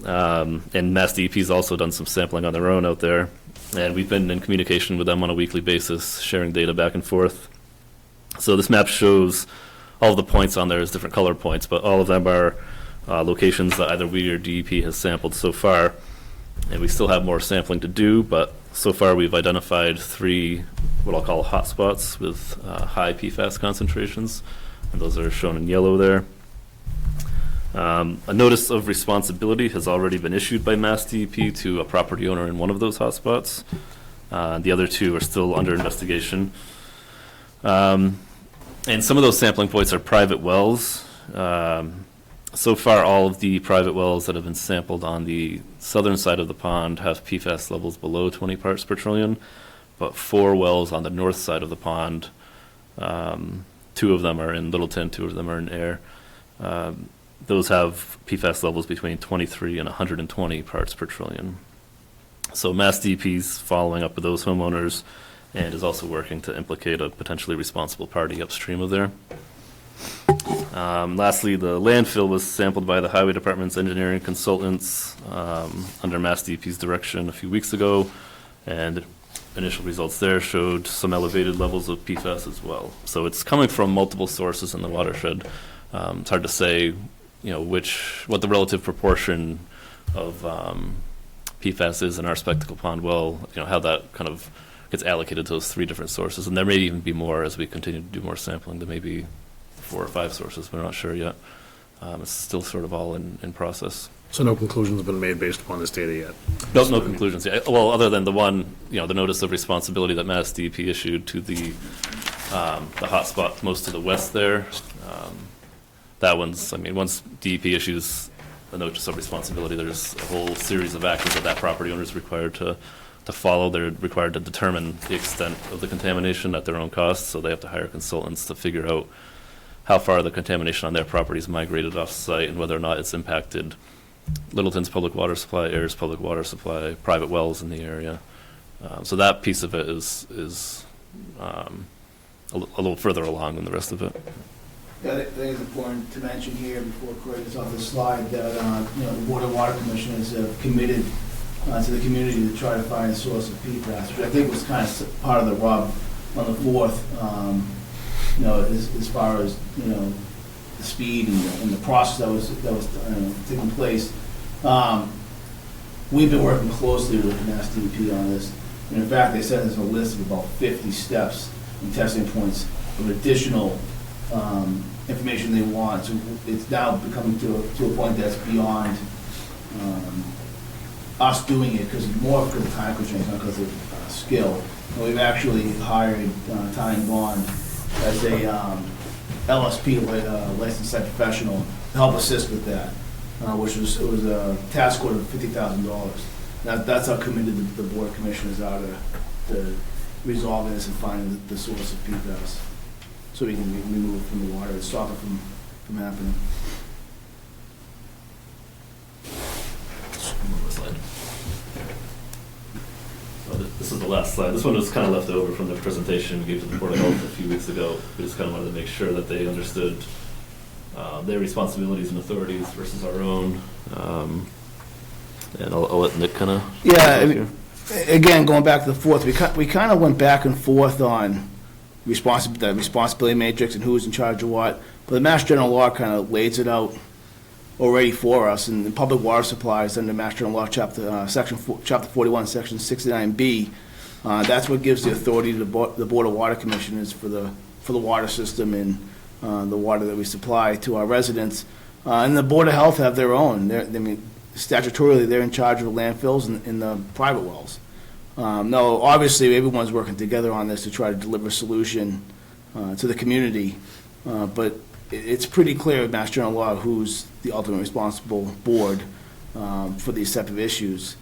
And Mass DEP's also done some sampling on their own out there. And we've been in communication with them on a weekly basis, sharing data back and forth. So this map shows all of the points on there as different color points, but all of them are locations that either we or DEP has sampled so far. And we still have more sampling to do, but so far we've identified 3 what I'll call hotspots with high PFAS concentrations, and those are shown in yellow there. A notice of responsibility has already been issued by Mass DEP to a property owner in one of those hotspots. The other 2 are still under investigation. And some of those sampling points are private wells. So far, all of the private wells that have been sampled on the southern side of the pond have PFAS levels below 20 parts per trillion, but 4 wells on the north side of the pond, 2 of them are in Littleton, 2 of them are in Air. Those have PFAS levels between 23 and 120 parts per trillion. So Mass DEP's following up with those homeowners and is also working to implicate a potentially responsible party upstream of there. Lastly, the landfill was sampled by the Highway Department's engineering consultants under Mass DEP's direction a few weeks ago, and initial results there showed some elevated levels of PFAS as well. So it's coming from multiple sources in the watershed. It's hard to say, what the relative proportion of PFAS is in our Spectacle Pond well, how that kind of gets allocated to those 3 different sources. And there may even be more as we continue to do more sampling. There may be 4 or 5 sources. We're not sure yet. It's still sort of all in process. So no conclusions have been made based upon this data yet? No conclusions yet. Well, other than the one, the notice of responsibility that Mass DEP issued to the hotspot most to the west there. That one's, once DEP issues a notice of responsibility, there's a whole series of actions that property owner is required to follow. They're required to determine the extent of the contamination at their own cost, so they have to hire consultants to figure out how far the contamination on their properties migrated off-site and whether or not it's impacted Littleton's public water supply, Ayer's public water supply, private wells in the area. So that piece of it is a little further along than the rest of it. Yeah, I think it's important to mention here before Corey gets off the slide that, the Board of Water Commissioners have committed to the community to try to find a source of PFAS, which I think was kind of part of the rub on the 4th, as far as, the speed and the process that was taking place. We've been working closely with Mass DEP on this. And in fact, they sent us a list of about 50 steps and testing points of additional information they want. So it's now becoming to a point that's beyond us doing it, because more because of time constraints, not because of skill. And we've actually hired Ty and Bond as a LSP, licensed site professional, to help assist with that, which was a task order of $50,000. That's how committed the Board of Commissioners are to resolving this and finding the source of PFAS, so we can remove it from the water and stop it from happening. Slide. This is the last slide. This one was kind of left over from the presentation we gave to the Board of Health a few weeks ago. We just kind of wanted to make sure that they understood their responsibilities and authorities versus our own. And I'll let Nick kind of... Yeah, again, going back to the 4th, we kind of went back and forth on the responsibility matrix and who's in charge of what, but the Mass General Law kind of lays it out already for us, and the public water supplies under Mass General Law, Chapter 41, Section 69B. That's what gives the authority to the Board of Water Commissioners for the water system and the water that we supply to our residents. And the Board of Health have their own. Statutorily, they're in charge of the landfills and the private wells. Now, obviously, everyone's working together on this to try to deliver a solution to the community, but it's pretty clear in Mass General Law who's the ultimate responsible board for these type of issues.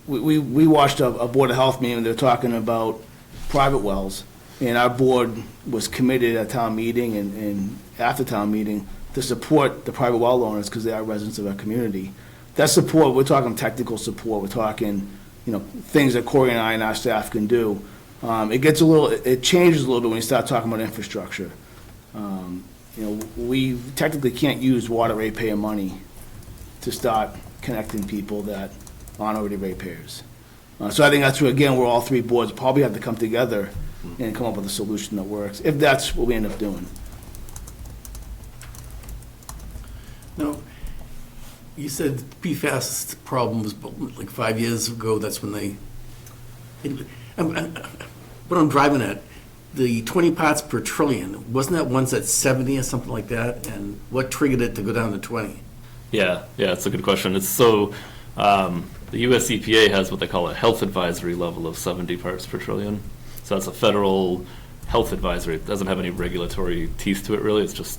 We watched a Board of Health meeting, they're talking about private wells, and our board was committed at town meeting and after town meeting to support the private well owners because they are residents of our community. That support, we're talking technical support, we're talking, things that Corey and I and our staff can do. It changes a little bit when you start talking about infrastructure. We technically can't use water ratepayer money to start connecting people that aren't already ratepayers. So I think that's where, again, where all 3 boards probably have to come together and come up with a solution that works, if that's what we end up doing. Now, you said PFAS problem was like 5 years ago, that's when they... What I'm driving at, the 20 parts per trillion, wasn't that once at 70 or something like that? And what triggered it to go down to 20? Yeah, it's a good question. It's so, the US EPA has what they call a health advisory level of 70 parts per trillion. So that's a federal health advisory. It doesn't have any regulatory teeth to it, really. It's just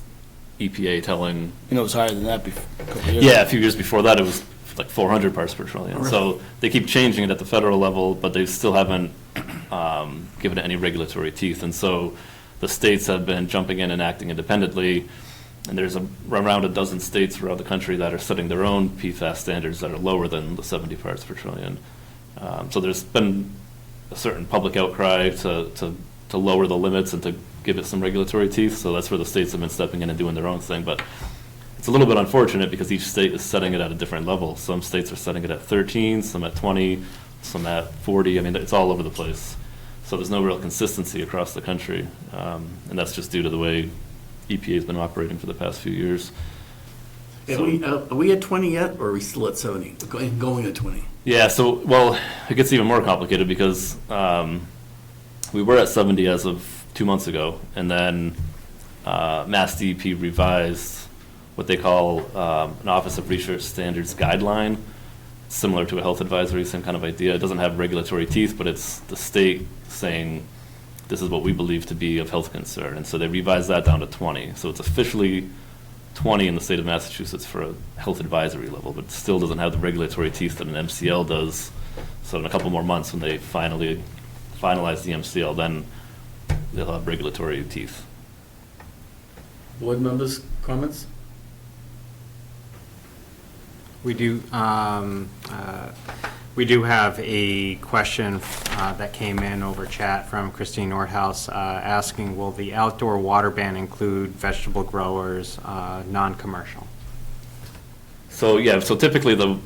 EPA telling... It was higher than that before. Yeah, a few years before that, it was like 400 parts per trillion. Really? So they keep changing it at the federal level, but they still haven't given it any regulatory teeth. And so the states have been jumping in and acting independently. And there's around a dozen states around the country that are setting their own PFAS standards that are lower than the 70 parts per trillion. So there's been a certain public outcry to lower the limits and to give it some regulatory teeth. So that's where the states have been stepping in and doing their own thing. But it's a little bit unfortunate because each state is setting it at a different level. Some states are setting it at 13, some at 20, some at 40. I mean, it's all over the place. So there's no real consistency across the country. And that's just due to the way EPA has been operating for the past few years. Are we at 20 yet, or are we still at 70? Going at 20? Yeah, so, well, it gets even more complicated because we were at 70 as of 2 months ago, and then Mass DEP revised what they call an Office of Research Standards guideline, similar to a health advisory, same kind of idea. It doesn't have regulatory teeth, but it's the state saying this is what we believe to be of health concern, and so they revised that down to 20. So it's officially 20 in the state of Massachusetts for a health advisory level, but still doesn't have the regulatory teeth that an MCL does. So in a couple more months, when they finally finalize the MCL, then they'll have regulatory teeth. Board members, comments? We do have a question that came in over chat from Christine Nordhaus asking, will the outdoor water ban include vegetable growers, non-commercial? So yeah, so typically the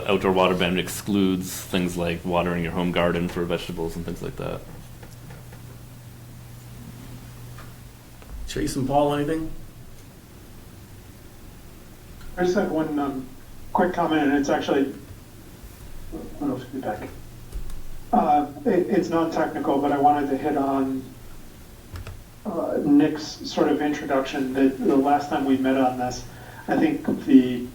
outdoor water ban excludes things like watering your home garden for vegetables and things like that. Chase and Paul, anything? I just have one quick comment, and it's actually, what else be back? It's non-technical, but I wanted to hit on Nick's sort of introduction. That the last time we met on this, I think the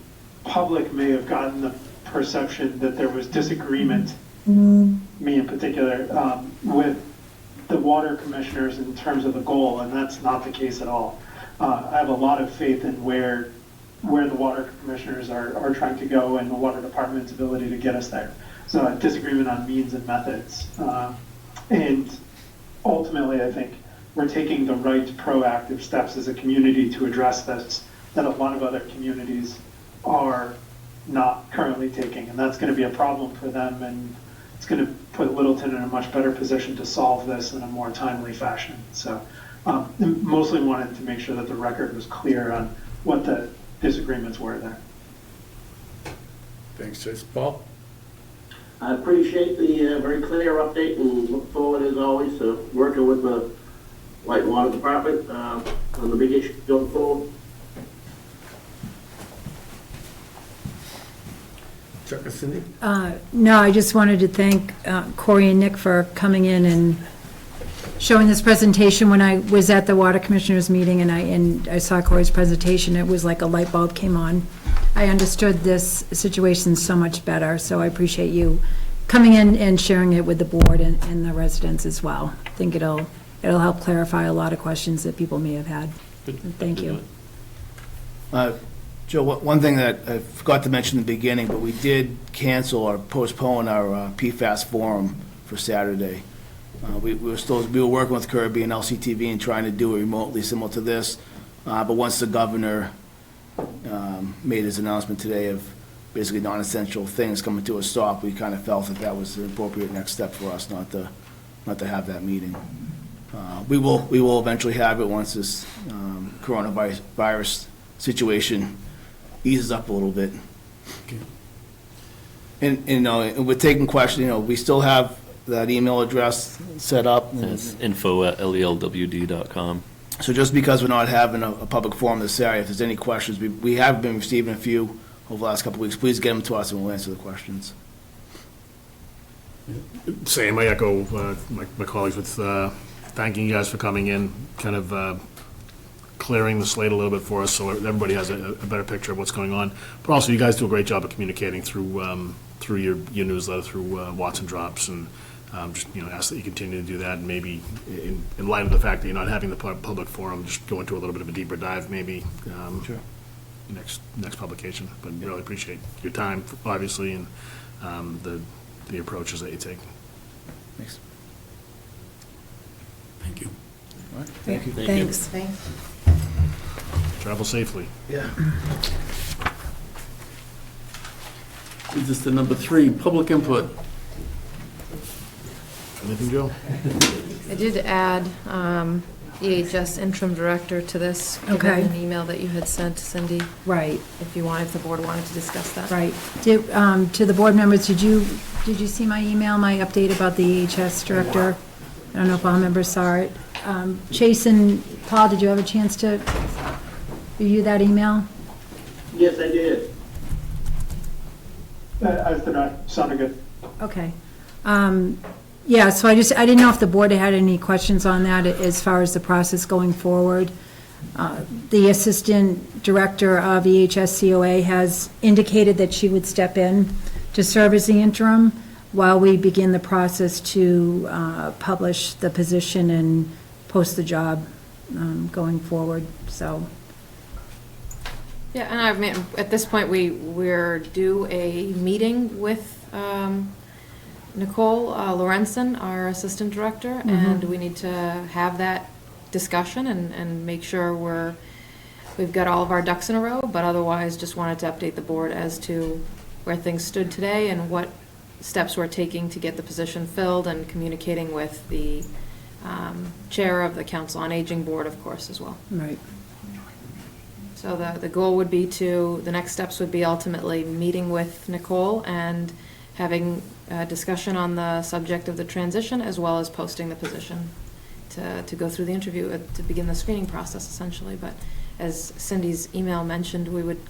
public may have gotten the perception that there was disagreement, me in particular, with the water commissioners in terms of the goal, and that's not the case at all. I have a lot of faith in where the water commissioners are trying to go and the water department's ability to get us there. So a disagreement on means and methods. And ultimately, I think we're taking the right proactive steps as a community to address this that a lot of other communities are not currently taking. And that's going to be a problem for them, and it's going to put Littleton in a much better position to solve this in a more timely fashion. So mostly wanted to make sure that the record was clear on what the disagreements were there. Thanks, Chase. Paul? I appreciate the very clear update and look forward, as always, to working with the Light Water Department on the big issue going forward. Chuck or Cindy? No, I just wanted to thank Corey and Nick for coming in and showing this presentation. When I was at the Water Commissioners meeting and I saw Corey's presentation, it was like a light bulb came on. I understood this situation so much better, so I appreciate you coming in and sharing it with the board and the residents as well. I think it'll help clarify a lot of questions that people may have had. Good. Thank you. Joe, one thing that I forgot to mention in the beginning, but we did cancel or postpone our PFAS forum for Saturday. We were working with Kirby and LCTV and trying to do it remotely similar to this, but once the governor made his announcement today of basically non-essential things coming to a stop, we kind of felt that was the appropriate next step for us not to have that meeting. We will eventually have it once this coronavirus situation eases up a little bit. Okay. And we're taking questions. We still have that email address set up. It's info@lelwd.com. So just because we're not having a public forum this area, if there's any questions, we have been receiving a few over the last couple of weeks. Please get them to us and we'll answer the questions. Same, I echo my colleagues with thanking you guys for coming in, kind of clearing the slate a little bit for us so everybody has a better picture of what's going on. But also, you guys do a great job of communicating through your newsletter, through Watson Drops, and just ask that you continue to do that. And maybe in light of the fact that you're not having the public forum, just go into a little bit of a deeper dive, maybe Sure. next publication. But really appreciate your time, obviously, and the approaches that you take. Thanks. Thank you. All right. Thank you. Thanks. Travel safely. Yeah. Is this the number 3, public input? Anything, Joe? I did add EHS interim director to this. Okay. Given an email that you had sent to Cindy, Right, if you wanted, if the board wanted to discuss that. right. To the board members, did you see my email, my update about the EHS director? I don't know if all members saw it. Chase and Paul, did you have a chance to review that email? Yes, I did. As did I, sounded good. Okay. Yeah, so I didn't know if the board had any questions on that as far as the process going forward. The Assistant Director of EHS COA has indicated that she would step in to serve as the interim while we begin the process to publish the position and post the job going forward, so. Yeah, and I mean, at this point, we're due a meeting with Nicole Lorenzen, our assistant director, and we need to have that discussion and make sure we've got all of our ducks in a row, but otherwise just wanted to update the board as to where things stood today and what steps we're taking to get the position filled, and communicating with the chair of the Council on Aging Board, of course, as well. Right. So the goal would be the next steps would be ultimately meeting with Nicole and having a discussion on the subject of the transition, as well as posting the position to go through the interview, to begin the screening process, essentially. But as Cindy's email mentioned, we would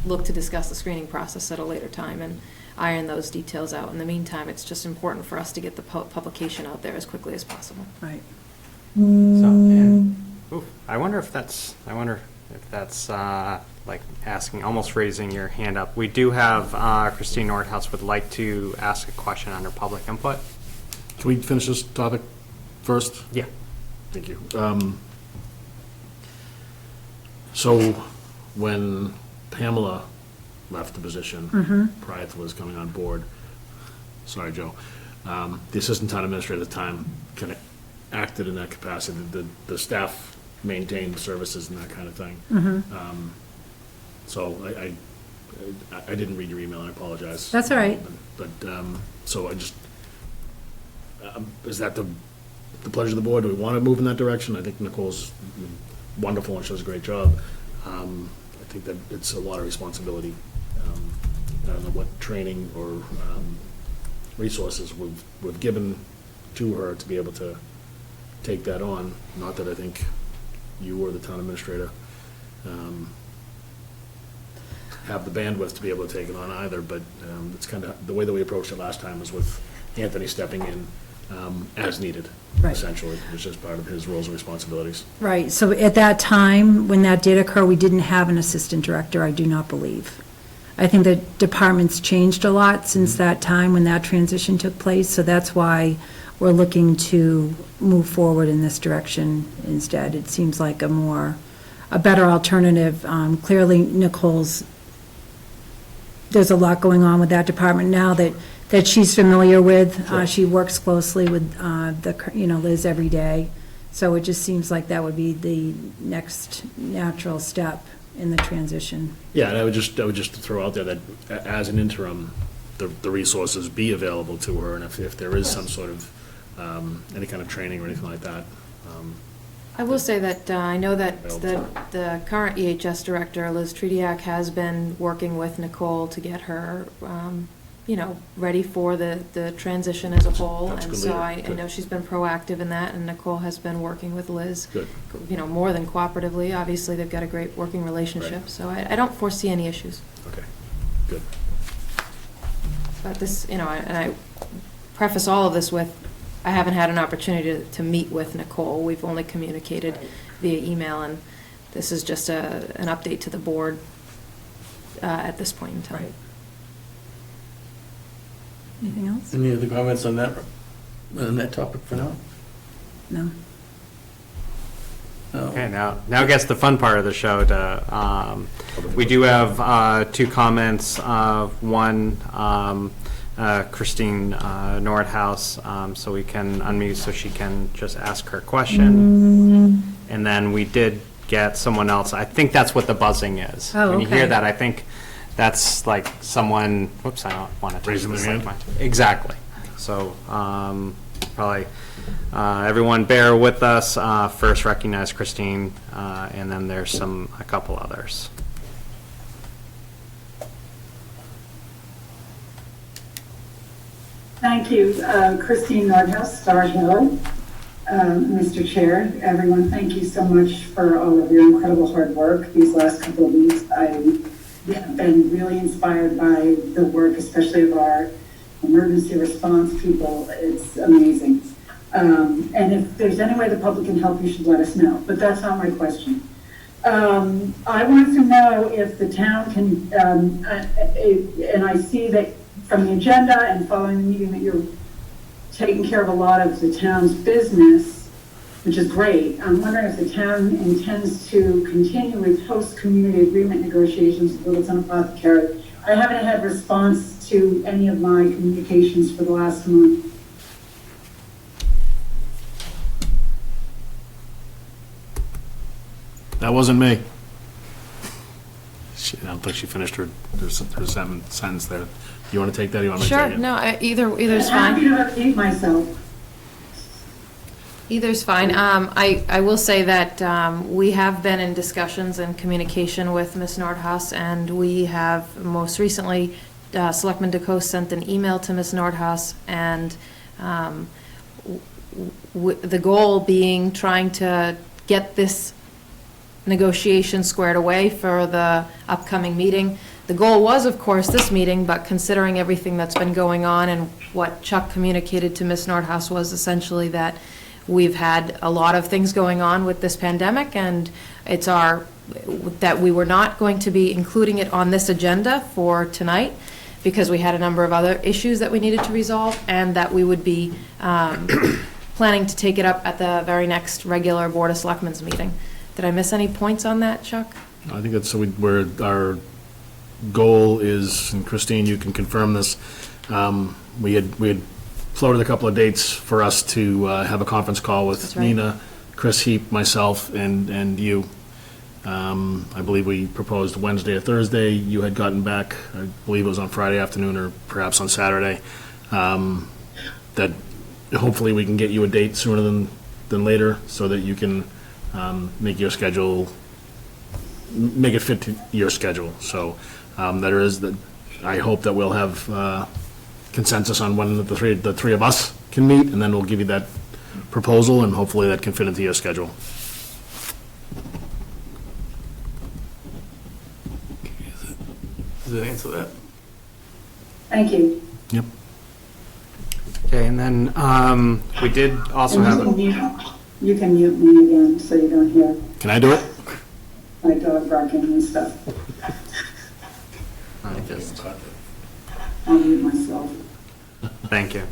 look to discuss the screening process at a later time and iron those details out. In the meantime, it's just important for us to get the publication out there as quickly as possible. Right. So, and, I wonder if that's like asking, almost raising your hand up. We do have Christine Nordhaus would like to ask a question under public input. Can we finish this topic first? Yeah. Thank you. So when Pamela left the position prior to Liz coming on board, sorry, Joe, the assistant town administrator at the time kind of acted in that capacity. The staff maintained services and that kind of thing. So I didn't read your email, and I apologize. That's all right. But, so I just, is that the pleasure of the board? Do we want to move in that direction? I think Nicole's wonderful and she does a great job. I think that it's a lot of responsibility. I don't know what training or resources we've given to her to be able to take that on. Not that I think you or the town administrator have the bandwidth to be able to take it on either, but it's kind of, the way that we approached it last time was with Anthony stepping in as needed, Right. essentially. It was just part of his roles and responsibilities. Right, so at that time, when that did occur, we didn't have an assistant director, I do not believe. I think the department's changed a lot since that time when that transition took place, so that's why we're looking to move forward in this direction instead. It seems like a better alternative. Clearly, Nicole's, there's a lot going on with that department now that she's familiar with. Sure. She works closely with Liz every day. So it just seems like that would be the next natural step in the transition. Yeah, and I would just throw out there that as an interim, the resources be available to her, and if there is some sort of any kind of training or anything like that. I will say that I know that the current EHS director, Liz Trediak, has been working with Nicole to get her, ready for the transition as a whole. That's a And good so leader. I Good. know she's been proactive in that, and Nicole has been working with Liz, Good. more than cooperatively. Obviously, they've got a great working relationship, Right. so I don't foresee any issues. Okay, good. But this, and I preface all of this with, I haven't had an opportunity to meet with Nicole. We've only communicated via email, and this is just an update to the board at this point in time. Right. Anything else? Any other comments on that topic for now? No? Okay, now I guess the fun part of the show. We do have two comments. One, Christine Nordhaus, so we can unmute so she can just ask her question. And then we did get someone else. I think that's what the buzzing is. Oh, When you hear okay. that, I think that's like someone, whoops, I don't want to. Raising their hand? Exactly. So, probably, everyone bear with us. First recognize Christine, and then there's a couple others. Thank you, Christine Nordhaus, Star Hill. Mr. Chair, everyone, thank you so much for all of your incredible hard work these last couple of weeks. I have been really inspired by the work, especially of our emergency response people. It's amazing. And if there's any way the public can help, you should let us know. But that's not my question. I wanted to know if the town can, and I see that from the agenda and following the meeting that you're taking care of a lot of the town's business, which is great. I'm wondering if the town intends to continue with host community agreement negotiations with Littleton Apothecary. I haven't had response to any of my communications for the last month. That wasn't me. I don't think she finished her sentence there. You want to take that, or you want me to Sure, take it? no, either's I'm happy fine. to repeat myself. Either's fine. I will say that we have been in discussions and communication with Ms. Nordhaus, and we have most recently, Selectman DeCoste sent an email to Ms. Nordhaus, and the goal being trying to get this negotiation squared away for the upcoming meeting. The goal was, of course, this meeting, but considering everything that's been going on and what Chuck communicated to Ms. Nordhaus was essentially that we've had a lot of things going on with this pandemic, and it's that we were not going to be including it on this agenda for tonight because we had a number of other issues that we needed to resolve, and that we would be planning to take it up at the very next regular Board of Selectmen's meeting. Did I miss any points on that, Chuck? I think that's where our goal is, and Christine, you can confirm this. We had floated a couple of dates for us to have a conference call with That's right. Nina, Chris Heap, myself, and you. I believe we proposed Wednesday or Thursday. You had gotten back, I believe it was on Friday afternoon or perhaps on Saturday, that hopefully we can get you a date sooner than later so that you can make your schedule, make it fit to your schedule. So I hope that we'll have consensus on when the three of us can meet, and then we'll give you that proposal, and hopefully that can fit into your schedule. Does that answer that? Thank you. Yep. Okay, and then we did also have, You can mute me again so you don't hear Can I do it? my dog barking and stuff. I'll mute myself. thank you.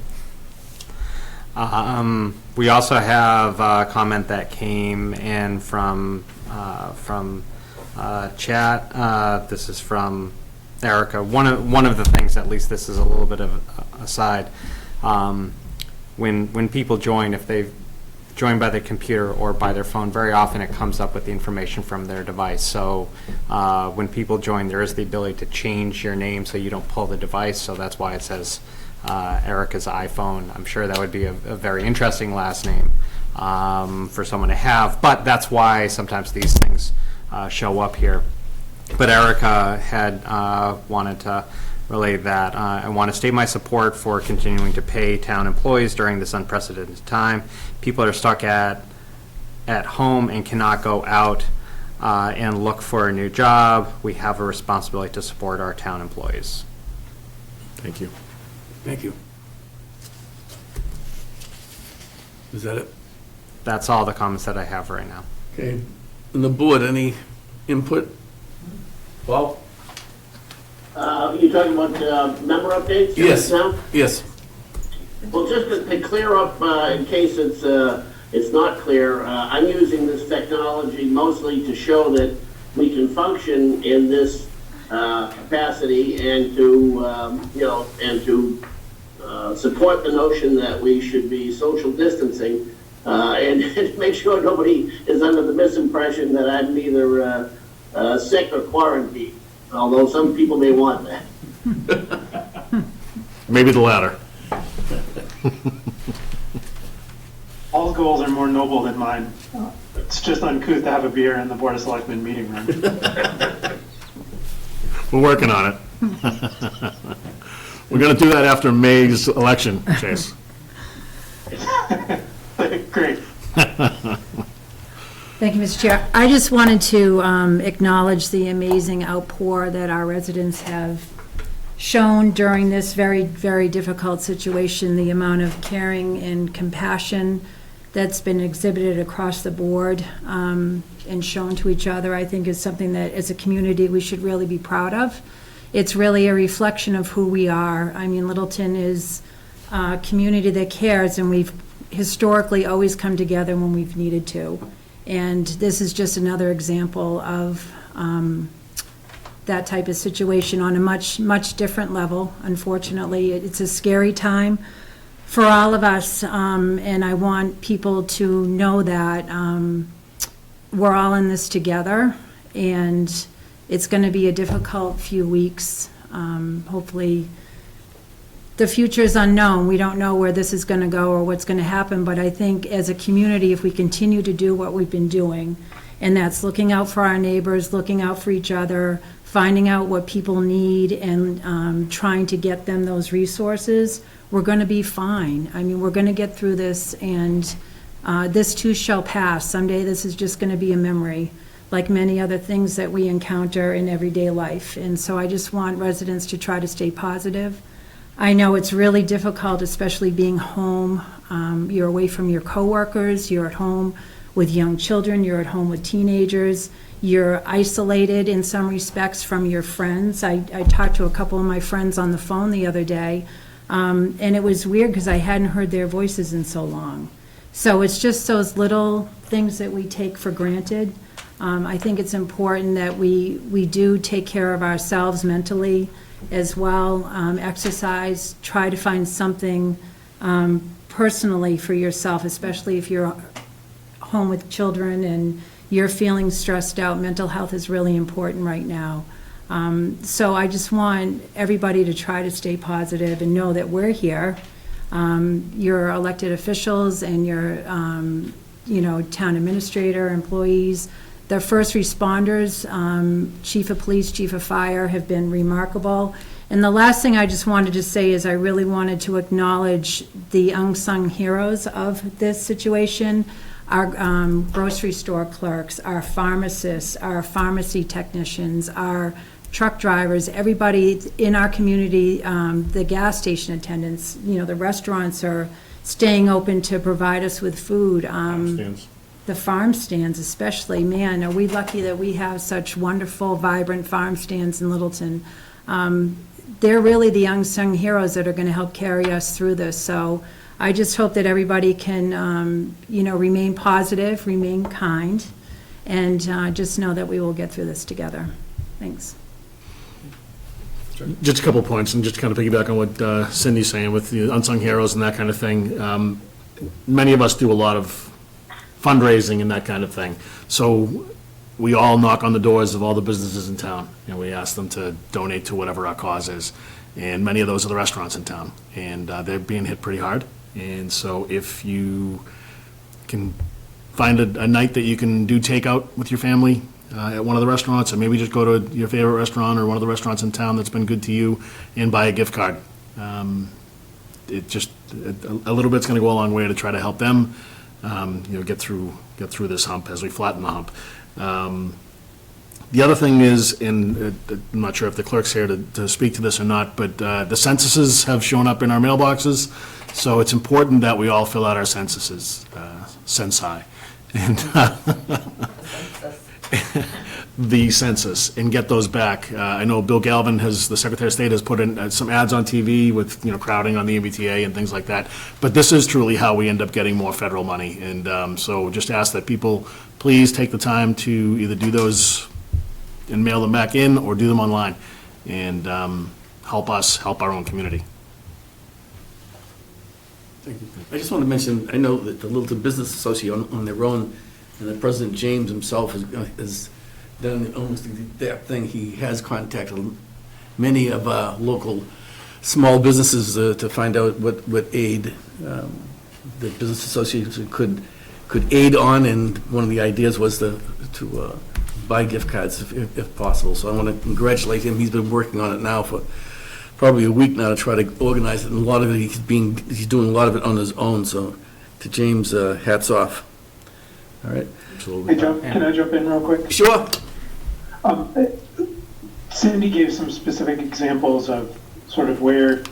We also have a comment that came in from chat. This is from Erica. One of the things, at least this is a little bit of a aside. When people join, if they've joined by their computer or by their phone, very often it comes up with the information from their device. So when people join, there is the ability to change your name so you don't pull the device. So that's why it says Erica's iPhone. I'm sure that would be a very interesting last name for someone to have, but that's why sometimes these things show up here. But Erica had wanted to relay that. I want to state my support for continuing to pay town employees during this unprecedented time. People are stuck at home and cannot go out and look for a new job. We have a responsibility to support our town employees. Thank you. Thank you. Is that it? That's all the comments that I have right now. Okay. And the board, any input? Well, You're talking about member updates? Yes. Now? yes. Well, just to clear up, in case it's not clear, I'm using this technology mostly to show that we can function in this capacity and to support the notion that we should be social distancing and make sure nobody is under the misimpression that I'm either sick or quarantined, although some people may want that. Maybe the latter. goals are more noble than mine. It's just uncouth to have a beer in the Board of Selectmen meeting room. We're working on it. We're going to do that after May's election, Chase. Great. Thank you, Mr. Chair. I just wanted to acknowledge the amazing outpour that our residents have shown during this very, very difficult situation, the amount of caring and compassion that's been exhibited across the board and shown to each other, I think is something that as a community we should really be proud of. It's really a reflection of who we are. I mean, Littleton is a community that cares, and we've historically always come together when we've needed to. And this is just another example of that type of situation on a much, much different level. Unfortunately, it's a scary time for all of us, and I want people to know that we're all in this together, and it's going to be a difficult few weeks. Hopefully, the future is unknown. We don't know where this is going to go or what's going to happen, but I think as a community, if we continue to do what we've been doing, and that's looking out for our neighbors, looking out for each other, finding out what people need, and trying to get them those resources, we're going to be fine. I mean, we're going to get through this, and this too shall pass. Someday this is just going to be a memory, like many other things that we encounter in everyday life. And so I just want residents to try to stay positive. I know it's really difficult, especially being home. You're away from your coworkers, you're at home with young children, you're at home with teenagers, you're isolated in some respects from your friends. I talked to a couple of my friends on the phone the other day, and it was weird because I hadn't heard their voices in so long. So it's just those little things that we take for granted. I think it's important that we do take care of ourselves mentally as well, exercise, try to find something personally for yourself, especially if you're home with children and you're feeling stressed out. Mental health is really important right now. So I just want everybody to try to stay positive and know that we're here. Your elected officials and your town administrator, employees, the first responders, chief of police, chief of fire, have been remarkable. And the last thing I just wanted to say is I really wanted to acknowledge the unsung heroes of this situation. Our grocery store clerks, our pharmacists, our pharmacy technicians, our truck drivers, everybody in our community, the gas station attendants, the restaurants are staying open to provide us with food. The farm stands especially, man, are we lucky that we have such wonderful, vibrant farm stands in Littleton. They're really the unsung heroes that are going to help carry us through this. So I just hope that everybody can, remain positive, remain kind, and just know that we will get through this together. Thanks. Just a couple points, and just to kind of piggyback on what Cindy's saying with the unsung heroes and that kind of thing. Many of us do a lot of fundraising and that kind of thing. So we all knock on the doors of all the businesses in town, and we ask them to donate to whatever our cause is. And many of those are the restaurants in town, and they're being hit pretty hard. And so if you can find a night that you can do takeout with your family at one of the restaurants, or maybe just go to your favorite restaurant or one of the restaurants in town that's been good to you and buy a gift card. A little bit's going to go a long way to try to help them get through this hump as we flatten the hump. The other thing is, and I'm not sure if the clerk's here to speak to this or not, but the censuses have shown up in our mailboxes, so it's important that we all fill out our censuses, censi, and the census, and get those back. I know Bill Galvin, the Secretary of State, has put in some ads on TV with crowding on the MBTA and things like that, but this is truly how we end up getting more federal money, and so just ask that people please take the time to either do those and mail them back in, or do them online, and help us help our own community. Thank you. I just want to mention, I know that the Littleton Business Association on their own, and that President James himself has done almost that thing. He has contacted many of our local small businesses to find out what aid the business association could aid on, and one of the ideas was to buy gift cards if possible. So I want to congratulate him. He's been working on it now for probably a week now to try to organize it, and a lot of it, he's doing a lot of it on his own, so to James, hats off. All right. Absolutely. Hey, Joe, can I jump in real quick? Sure. Cindy gave some specific examples of sort of where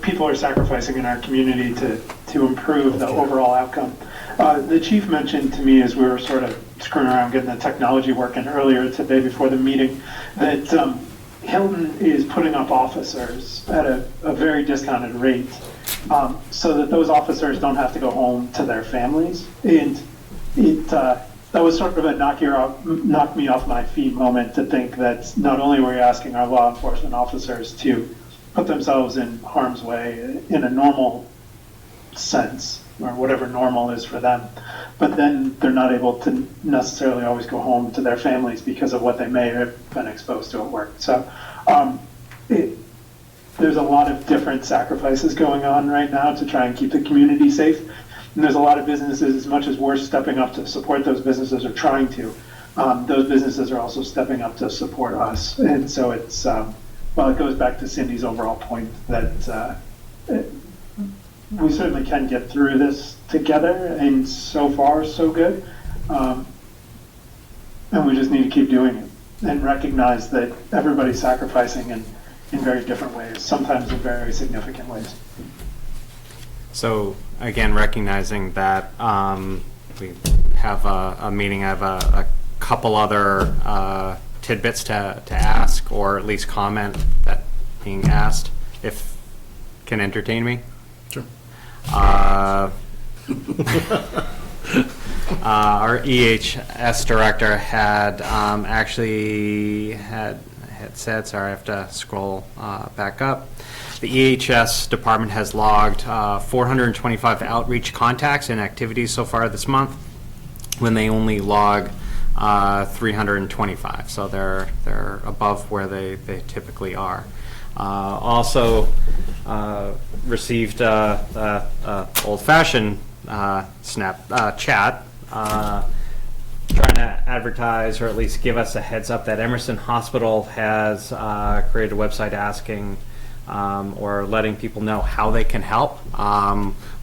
people are sacrificing in our community to improve the overall outcome. The chief mentioned to me as we were sort of screwing around getting the technology working earlier today before the meeting that Hilton is putting up officers at a very discounted rate so that those officers don't have to go home to their families. And that was sort of a knock me off my feet moment to think that not only were we asking our law enforcement officers to put themselves in harm's way in a normal sense, or whatever normal is for them, but then they're not able to necessarily always go home to their families because of what they may have been exposed to at work. So there's a lot of different sacrifices going on right now to try and keep the community safe. And there's a lot of businesses, as much as we're stepping up to support those businesses or trying to, those businesses are also stepping up to support us. And so it's, well, it goes back to Cindy's overall point that we certainly can get through this together, and so far, so good. And we just need to keep doing it and recognize that everybody's sacrificing in very different ways, sometimes in very significant ways. So again, recognizing that we have a meeting, I have a couple other tidbits to ask, or at least comment that being asked, if can entertain me. Sure. Our EHS director had said, sorry, I have to scroll back up. The EHS department has logged 425 outreach contacts and activities so far this month, when they only log 325. So they're above where they typically are. Also received old-fashioned chat trying to advertise, or at least give us a heads up, that Emerson Hospital has created a website asking or letting people know how they can help.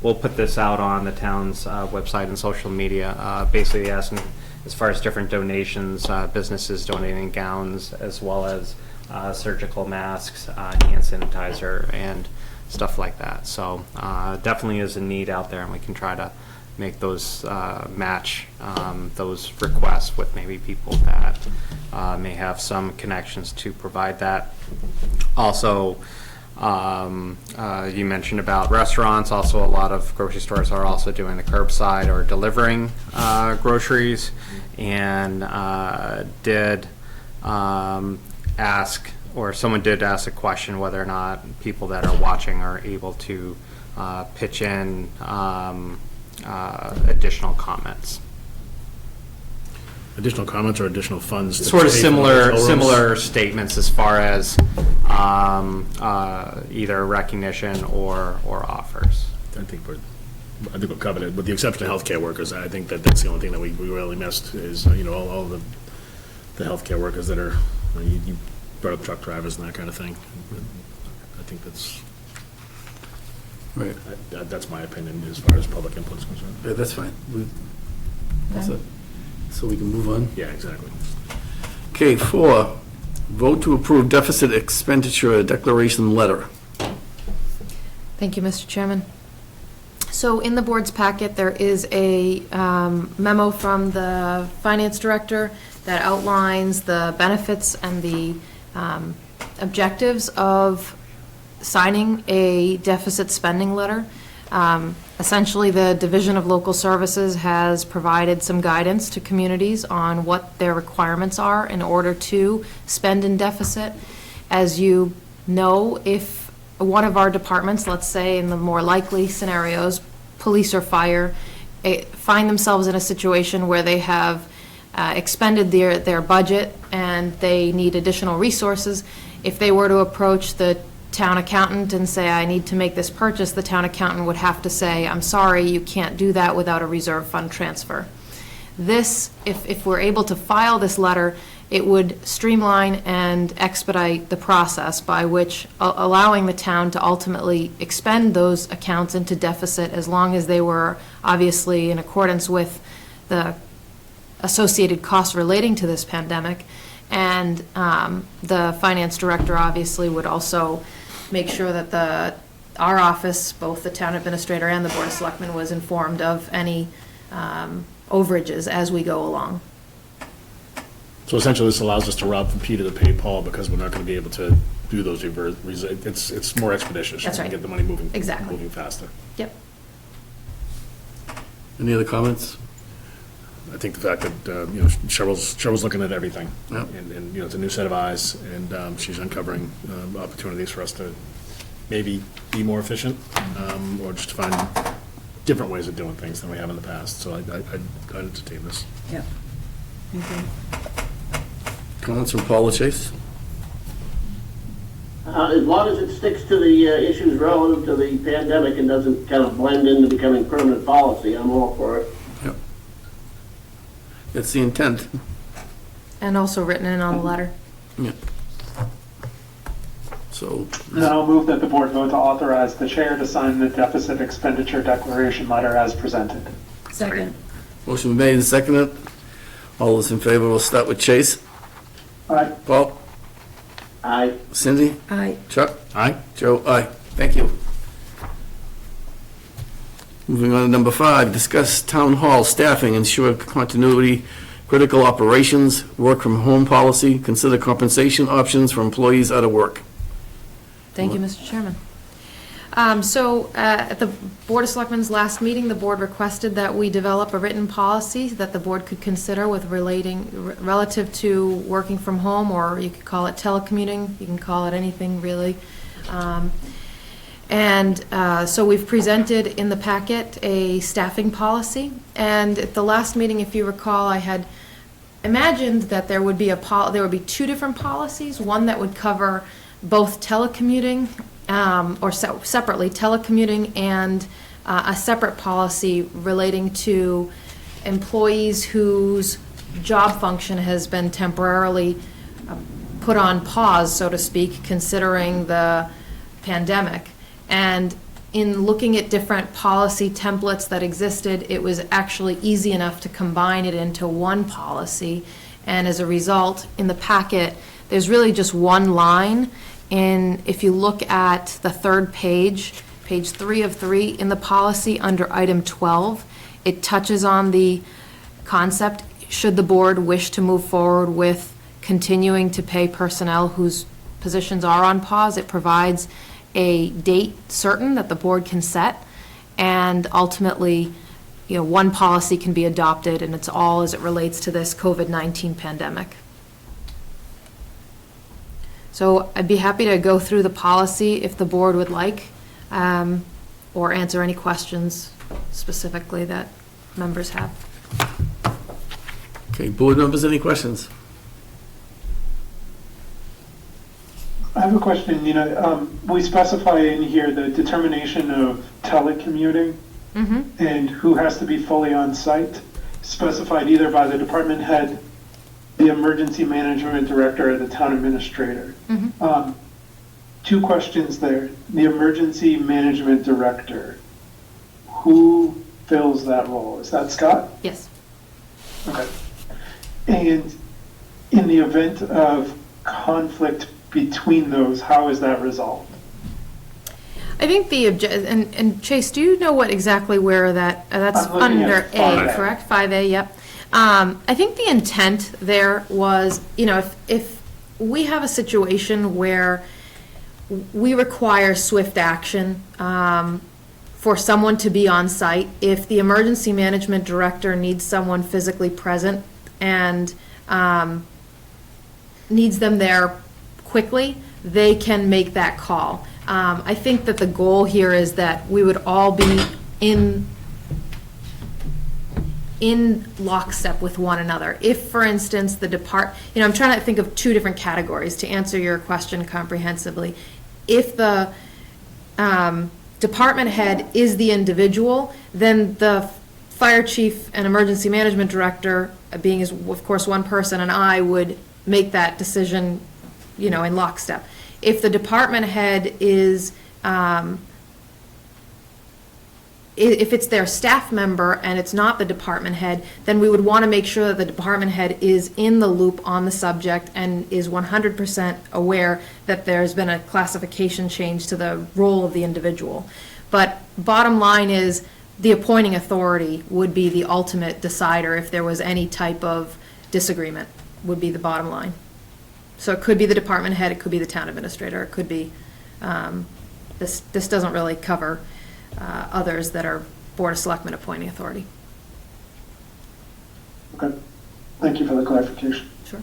We'll put this out on the town's website and social media, basically asking as far as different donations, businesses donating gowns, as well as surgical masks, hand sanitizer, and stuff like that. So definitely is a need out there, and we can try to make those match those requests with maybe people that may have some connections to provide that. Also, you mentioned about restaurants. Also, a lot of grocery stores are also doing the curbside or delivering groceries, and did ask, or someone did ask a question whether or not people that are watching are able to pitch in additional comments. Additional comments or additional funds? to Sort of pay for the hotel rooms? similar statements as far as either recognition or offers. I think we're covered it, with the exception of healthcare workers. I think that's the only thing that we really missed is, all the healthcare workers that are, you brought up truck drivers and that kind of thing. I think that's, Right. that's my opinion as far as public input is concerned. Yeah, that's fine. That's it. So we can move on. Yeah, exactly. Okay, 4, vote to approve deficit expenditure declaration letter. Thank you, Mr. Chairman. So in the board's packet, there is a memo from the finance director that outlines the benefits and the objectives of signing a deficit spending letter. Essentially, the Division of Local Services has provided some guidance to communities on what their requirements are in order to spend in deficit. As you know, if one of our departments, let's say in the more likely scenarios, police or fire, find themselves in a situation where they have expended their budget and they need additional resources, if they were to approach the town accountant and say, I need to make this purchase, the town accountant would have to say, I'm sorry, you can't do that without a reserve fund transfer. This, if we're able to file this letter, it would streamline and expedite the process by which allowing the town to ultimately expend those accounts into deficit as long as they were obviously in accordance with the associated costs relating to this pandemic. And the finance director obviously would also make sure that our office, both the town administrator and the board of selectmen, was informed of any overages as we go along. So essentially, this allows us to rob from Peter to pay Paul because we're not going to be able to do those it's more expeditious. That's We can right. get the money moving. Exactly. Moving faster. Yep. Any other comments? I think the fact that, Cheryl's looking at everything. Yep. And, it's a new set of eyes, and she's uncovering opportunities for us to maybe be more efficient, or just to find different ways of doing things than we have in the past. So I'd entertain this. Yep. Comments from Paul or Chase? As long as it sticks to the issues relative to the pandemic and doesn't kind of blend into becoming permanent policy, I'm all for it. Yep. That's the intent. And also written in on the letter. Yep. So, Then I'll move that the board vote to authorize the chair to sign the deficit expenditure declaration letter as presented. Second. motion made and seconded. All those in favor, we'll start with Chase. Aye. Paul? Aye. Cindy? Aye. Chuck? Aye? Joe? Aye. Thank you. Moving on to number 5, discuss town hall staffing, ensure continuity, critical operations, work from home policy, consider compensation options for employees out of work. Thank you, Mr. Chairman. At the Board of Selectmen's last meeting, the board requested that we develop a written policy that the board could consider with relative to working from home, or you could call it telecommuting, you can call it anything really. So we've presented in the packet a staffing policy, and at the last meeting, if you recall, I had imagined that there would be there would be 2 different policies, one that would cover both telecommuting, separately, telecommuting, and a separate policy relating to employees whose job function has been temporarily put on pause, so to speak, considering the pandemic. And in looking at different policy templates that existed, it was actually easy enough to combine it into one policy. And as a result, in the packet, there's really just one line. And if you look at the third page, page 3 of 3 in the policy under item 12, it touches on the concept, should the board wish to move forward with continuing to pay personnel whose positions are on pause, it provides a date certain that the board can set, and ultimately, one policy can be adopted, and it's all as it relates to this COVID-19 pandemic. So I'd be happy to go through the policy if the board would like, or answer any questions specifically that members have. Okay, board members, any questions? I have a question. We specify in here the determination of telecommuting and who has to be fully on site, specified either by the department head, the emergency management director, or the town administrator. 2 questions there. The emergency management director, who fills that role? Is that Scott? Yes. Okay. And in the event of conflict between those, how is that resolved? I think and Chase, do you know what exactly where that's I'm looking under at 5A. A, correct? 5A, yep. I think the intent there was, if we have a situation where we require swift action for someone to be on site, if the emergency management director needs someone physically present and needs them there quickly, they can make that call. I think that the goal here is that we would all be in lockstep with one another. If, for instance, I'm trying to think of 2 different categories to answer your question comprehensively. If the department head is the individual, then the fire chief and emergency management director, being as, of course, one person, and I would make that decision, you know, in lockstep. If the department head is, if it's their staff member and it's not the department head, then we would want to make sure that the department head is in the loop on the subject and is 100% aware that there's been a classification change to the role of the individual. But bottom line is, the appointing authority would be the ultimate decider if there was any type of disagreement, would be the bottom line. So it could be the department head, it could be the town administrator, it could be, this doesn't really cover others that are Board of Selectmen appointing authority. Okay, thank you for the clarification. Sure.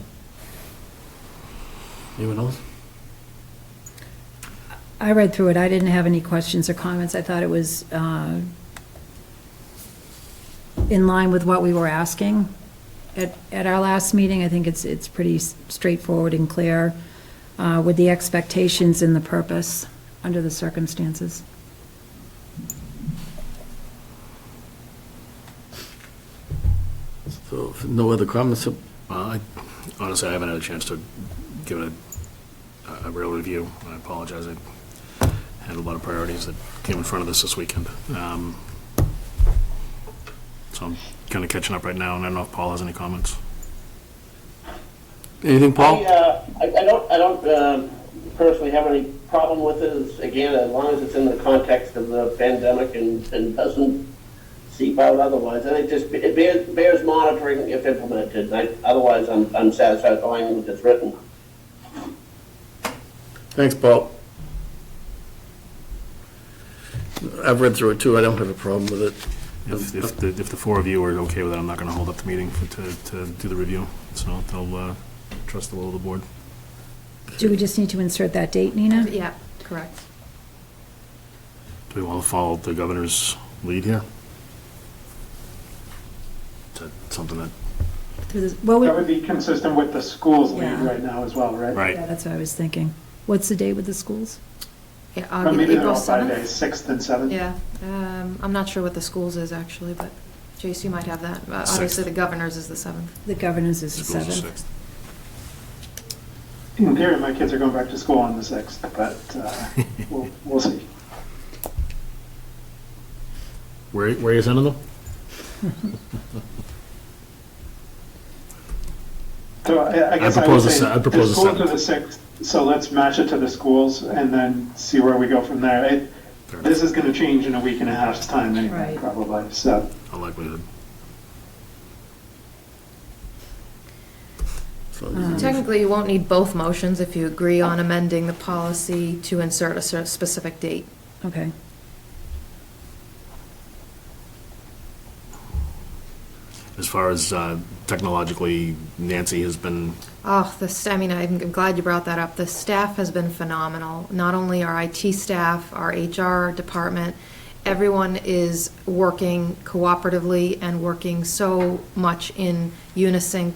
Anyone else? I read through it. I didn't have any questions or comments. I thought it was in line with what we were asking at our last meeting. I think it's pretty straightforward and clear with the expectations and the purpose under the circumstances. So, if no other comments? Honestly, I haven't had a chance to give it a real review. I apologize. I had a lot of priorities that came in front of this weekend. So I'm kind of catching up right now, and I don't know if Paul has any comments. Anything, Paul? I don't personally have any problem with it, again, as long as it's in the context of the pandemic and doesn't seep out otherwise. I think it bears monitoring if implemented. Otherwise, I'm satisfied with the language that's written. Thanks, Paul. I've read through it too, I don't have a problem with it. If the four of you are okay with it, I'm not going to hold up the meeting to do the review. So they'll trust the will of the board. Do we just need to insert that date, Nina? Yeah, correct. Do we want to follow the governor's lead here? Is that something that, That would be consistent with the school's lead Yeah. right now as well, right? right? Yeah, that's what I was thinking. What's the date with the schools? Yeah, But maybe they're April all 5 7th? days, 6th and 7th. Yeah, I'm not sure what the schools is actually, but Jace, you might have that. Obviously, the governor's is the 7th. The governor's is the Schools are 7th. sixth. In theory, my kids are going back to school on the 6th, but we'll see. Where are you sending them? So I guess I propose would the say se- I'd propose the the schools are the 6th, so let's match it to the schools and then see where we go from there. This is going to change in a week and a half's time anyway, Right. probably, so. A likelihood. Technically, you won't need both motions if you agree on amending the policy to insert a specific date. Okay. As far as technologically, Nancy has been, Oh, I'm glad you brought that up. The staff has been phenomenal. Not only our IT staff, our HR department, everyone is working cooperatively and working so much in unison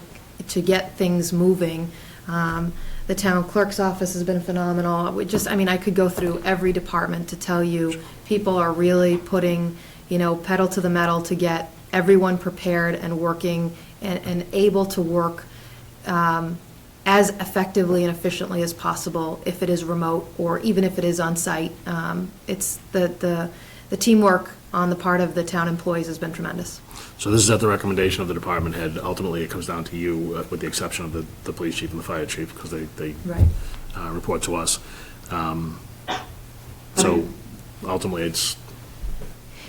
to get things moving. The town clerk's office has been phenomenal. I could go through every department to tell you, people are really putting, pedal to the metal to get everyone prepared and working and able to work as effectively and efficiently as possible if it is remote or even if it is on site. It's the teamwork on the part of the town employees has been tremendous. so this is at the recommendation of the department head. Ultimately, it comes down to you, with the exception of the police chief and the fire chief, because they Right. report to us. So ultimately, it's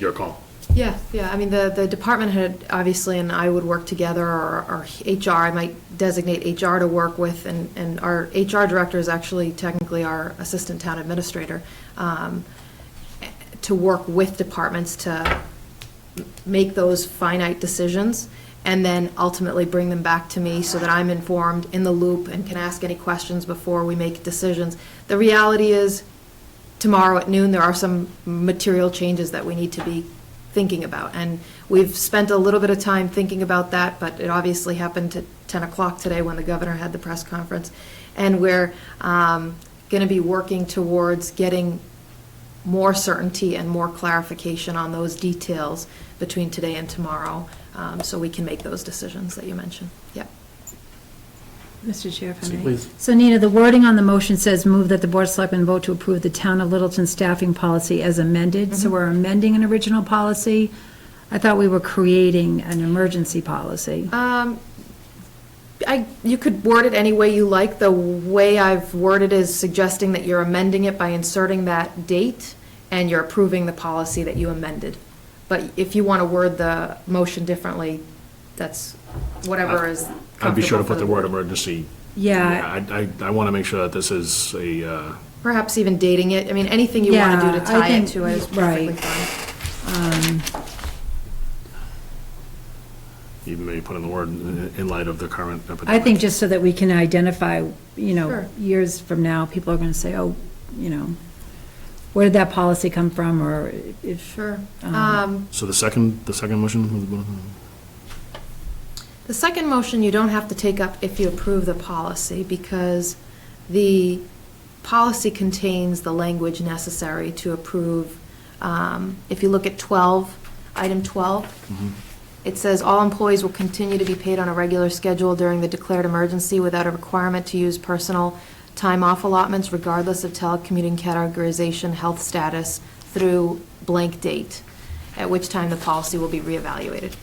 your call. Yeah. The department head, obviously, and I would work together, or HR, I might designate HR to work with, and our HR director is actually technically our assistant town administrator, to work with departments to make those finite decisions, and then ultimately bring them back to me so that I'm informed, in the loop, and can ask any questions before we make decisions. The reality is, tomorrow at noon, there are some material changes that we need to be thinking about. And we've spent a little bit of time thinking about that, but it obviously happened at 10 o'clock today when the governor had the press conference. And we're going to be working towards getting more certainty and more clarification on those details between today and tomorrow, so we can make those decisions that you mentioned. Yep. Mr. Chair, if I may. Please. So Nina, the wording on the motion says move that the Board of Selectmen vote to approve the Town of Littleton staffing policy as amended. So we're amending an original policy. I thought we were creating an emergency policy. You could word it any way you like. The way I've worded is suggesting that you're amending it by inserting that date, and you're approving the policy that you amended. But if you want to word the motion differently, that's whatever is I'd be sure to comfortable for put the the word board. emergency. Yeah, I want to make sure that this is a, Perhaps even dating it. I mean, anything you want to do to Yeah, I tie it think- to it is perfectly right. fine. even maybe put in the word in light of the current epidemic. I think just so that we can identify, Sure. years from now, people are going to say, oh, where did that policy come from, or if. Sure. So the second motion was, The second motion you don't have to take up if you approve the policy, because the policy contains the language necessary to approve. If you look at 12, item 12, it says all employees will continue to be paid on a regular schedule during the declared emergency without a requirement to use personal time off allotments regardless of telecommuting categorization, health status, through blank date, at which time the policy will be reevaluated.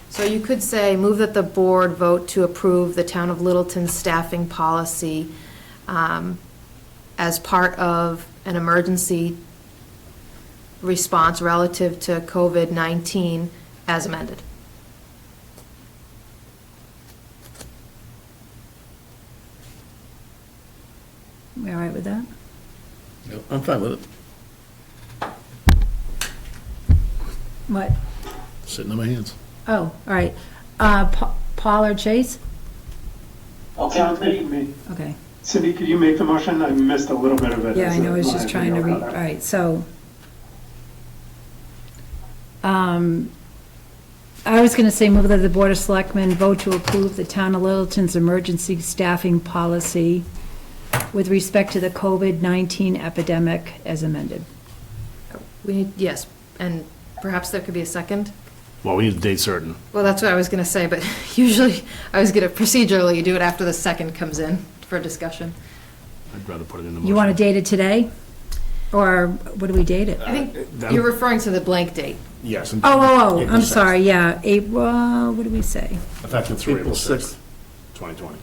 So you could say, move that the board vote to approve the Town of Littleton staffing policy as part of an emergency response relative to COVID-19 as amended. We all right with that? I'm fine with it. What? sitting in my hands. Oh, all right. Paul or Chase? Sounds good to me. Okay. Cindy, could you make the motion? I missed a little bit of it. Yeah, I know, I was When just trying to video read, cut all out. right, so. I was gonna say, move that the Board of Selectmen vote to approve the Town of Littleton's emergency staffing policy with respect to the COVID-19 epidemic as amended. We need, yes, and perhaps there could be a second. Well, we need a date certain. Well, that's what I was gonna say, but usually, procedurally, you do it after the second comes in for discussion. I'd rather put it in the motion. You wanna date it today? Or what do we date it? I think that- you're referring to the blank date. Yes. Oh, April I'm 6th. sorry, yeah, April, what did we say? Effective through April April 6th, 6th. 2020.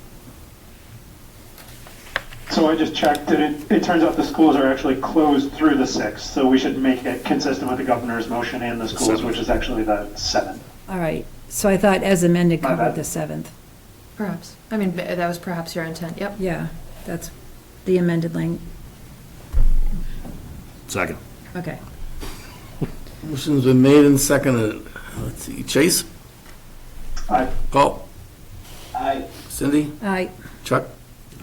So I just checked, and it turns out the schools are actually closed through the 6th, so we should make it consistent with the governor's motion and the schools, 7th. which is actually the 7th. All right, so I thought as amended My covered bad. the 7th. Perhaps. I mean, that was perhaps your intent, yep. Yeah, that's the amended language. Second. Okay. Motion's been made and seconded. Let's see, Chase? Aye. Paul? Aye. Cindy? All right, Chuck?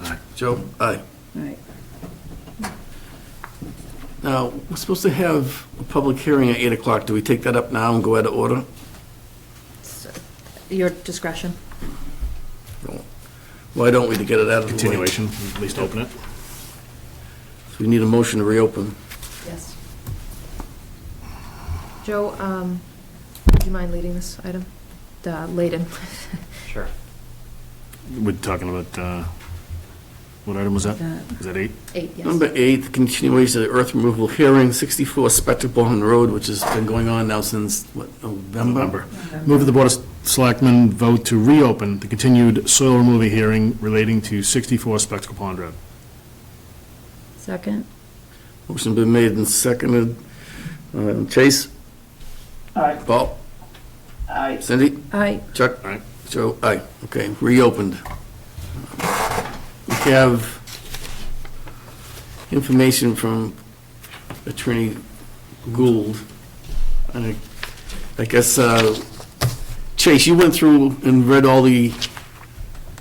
Aye. Joe? Aye. all right. Now, we're supposed to have a public hearing at 8 o'clock. Do we take that up now and go out of order? Your discretion. Why don't we, to get it out of the way? Continuation, at least open it. So we need a motion to reopen. Yes. Joe, would you mind leading this item? Layden. Sure. We're talking about, what item was that? Is that 8? 8, yes. Number 8, the continuation of the earth removal hearing, 64 Spectacle Road, which has been going on now since, what, November? Move that the Board of Selectmen vote to reopen the continued soil removal hearing relating to 64 Spectacle Pond Road. Second? Motion been made and seconded. Chase? Aye. Paul? Aye. Cindy? Aye. Chuck? Aye. Joe? Aye. Okay, reopened. We have information from Attorney Gould. And I guess, Chase, you went through and read all the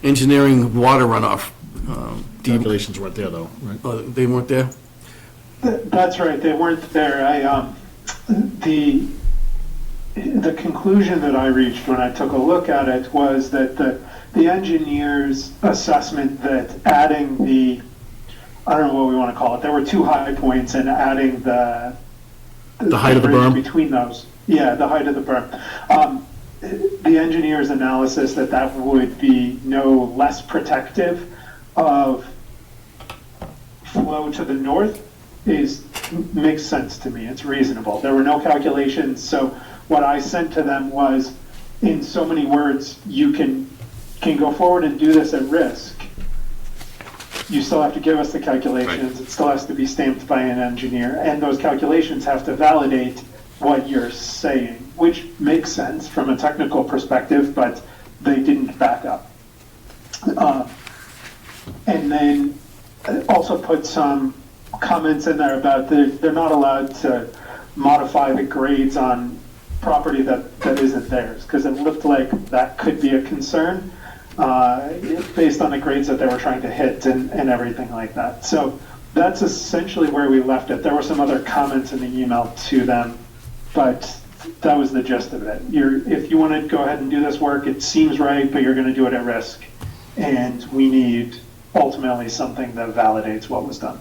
engineering water runoff. Calculations weren't there, though, right? They weren't there? That's right, they weren't there. the conclusion that I reached when I took a look at it was that the engineer's assessment that adding I don't know what we want to call it, there were two high points, and adding the height of the bridge berm? between those. Yeah, the height of the berm. The engineer's analysis that would be no less protective of flow to the north makes sense to me. It's reasonable. There were no calculations, so what I sent to them was, in so many words, you can go forward and do this at risk. You still have to give us the calculations. It still has to be stamped by an engineer, and those calculations have to validate what you're saying, which makes sense from a technical perspective, but they didn't back up. And then also put some comments in there about they're not allowed to modify the grades on property that isn't theirs, because it looked like that could be a concern based on the grades that they were trying to hit and everything like that. So that's essentially where we left it. There were some other comments in the email to them, but that was the gist of it. If you want to go ahead and do this work, it seems right, but you're going to do it at risk. And we need ultimately something that validates what was done.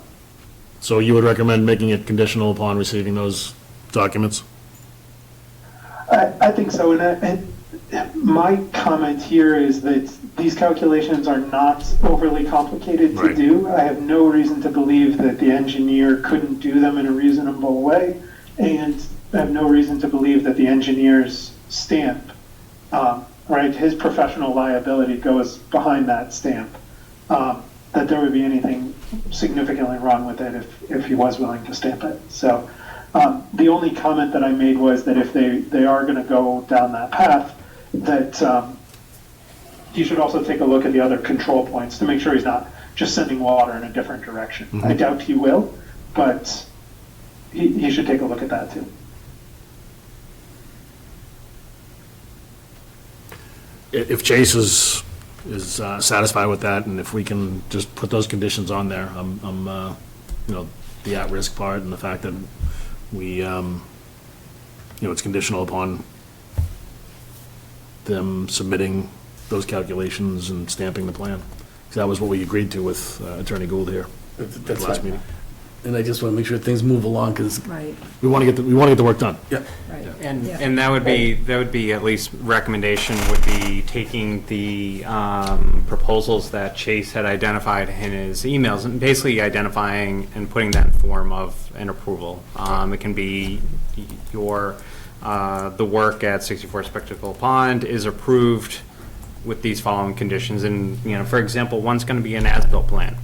So you would recommend making it conditional upon receiving those documents? I think so. And my comment here is that these calculations are not overly complicated to Right. do. I have no reason to believe that the engineer couldn't do them in a reasonable way. And I have no reason to believe that the engineer's stamp, right, his professional liability goes behind that stamp, that there would be anything significantly wrong with it if he was willing to stamp it. So the only comment that I made was that if they are going to go down that path, that he should also take a look at the other control points to make sure he's not just sending water in a different direction. Mm-hmm. I doubt he will, but he should take a look at that too. If Chase is satisfied with that, and if we can just put those conditions on there, the at-risk part and the fact that we, it's conditional upon them submitting those calculations and stamping the plan. 'Cause that was what we agreed to with Attorney Gould here at the That's last fine. meeting. And I just want to make sure things move along, because, Right, We want to get the work done. yeah, right. And, Yeah. and that would be at least recommendation would be taking the proposals that Chase had identified in his emails and basically identifying and putting that in form of an approval. It can be the work at 64 Spectacle Pond is approved with these following conditions. And, for example, one's going to be an as-built plan.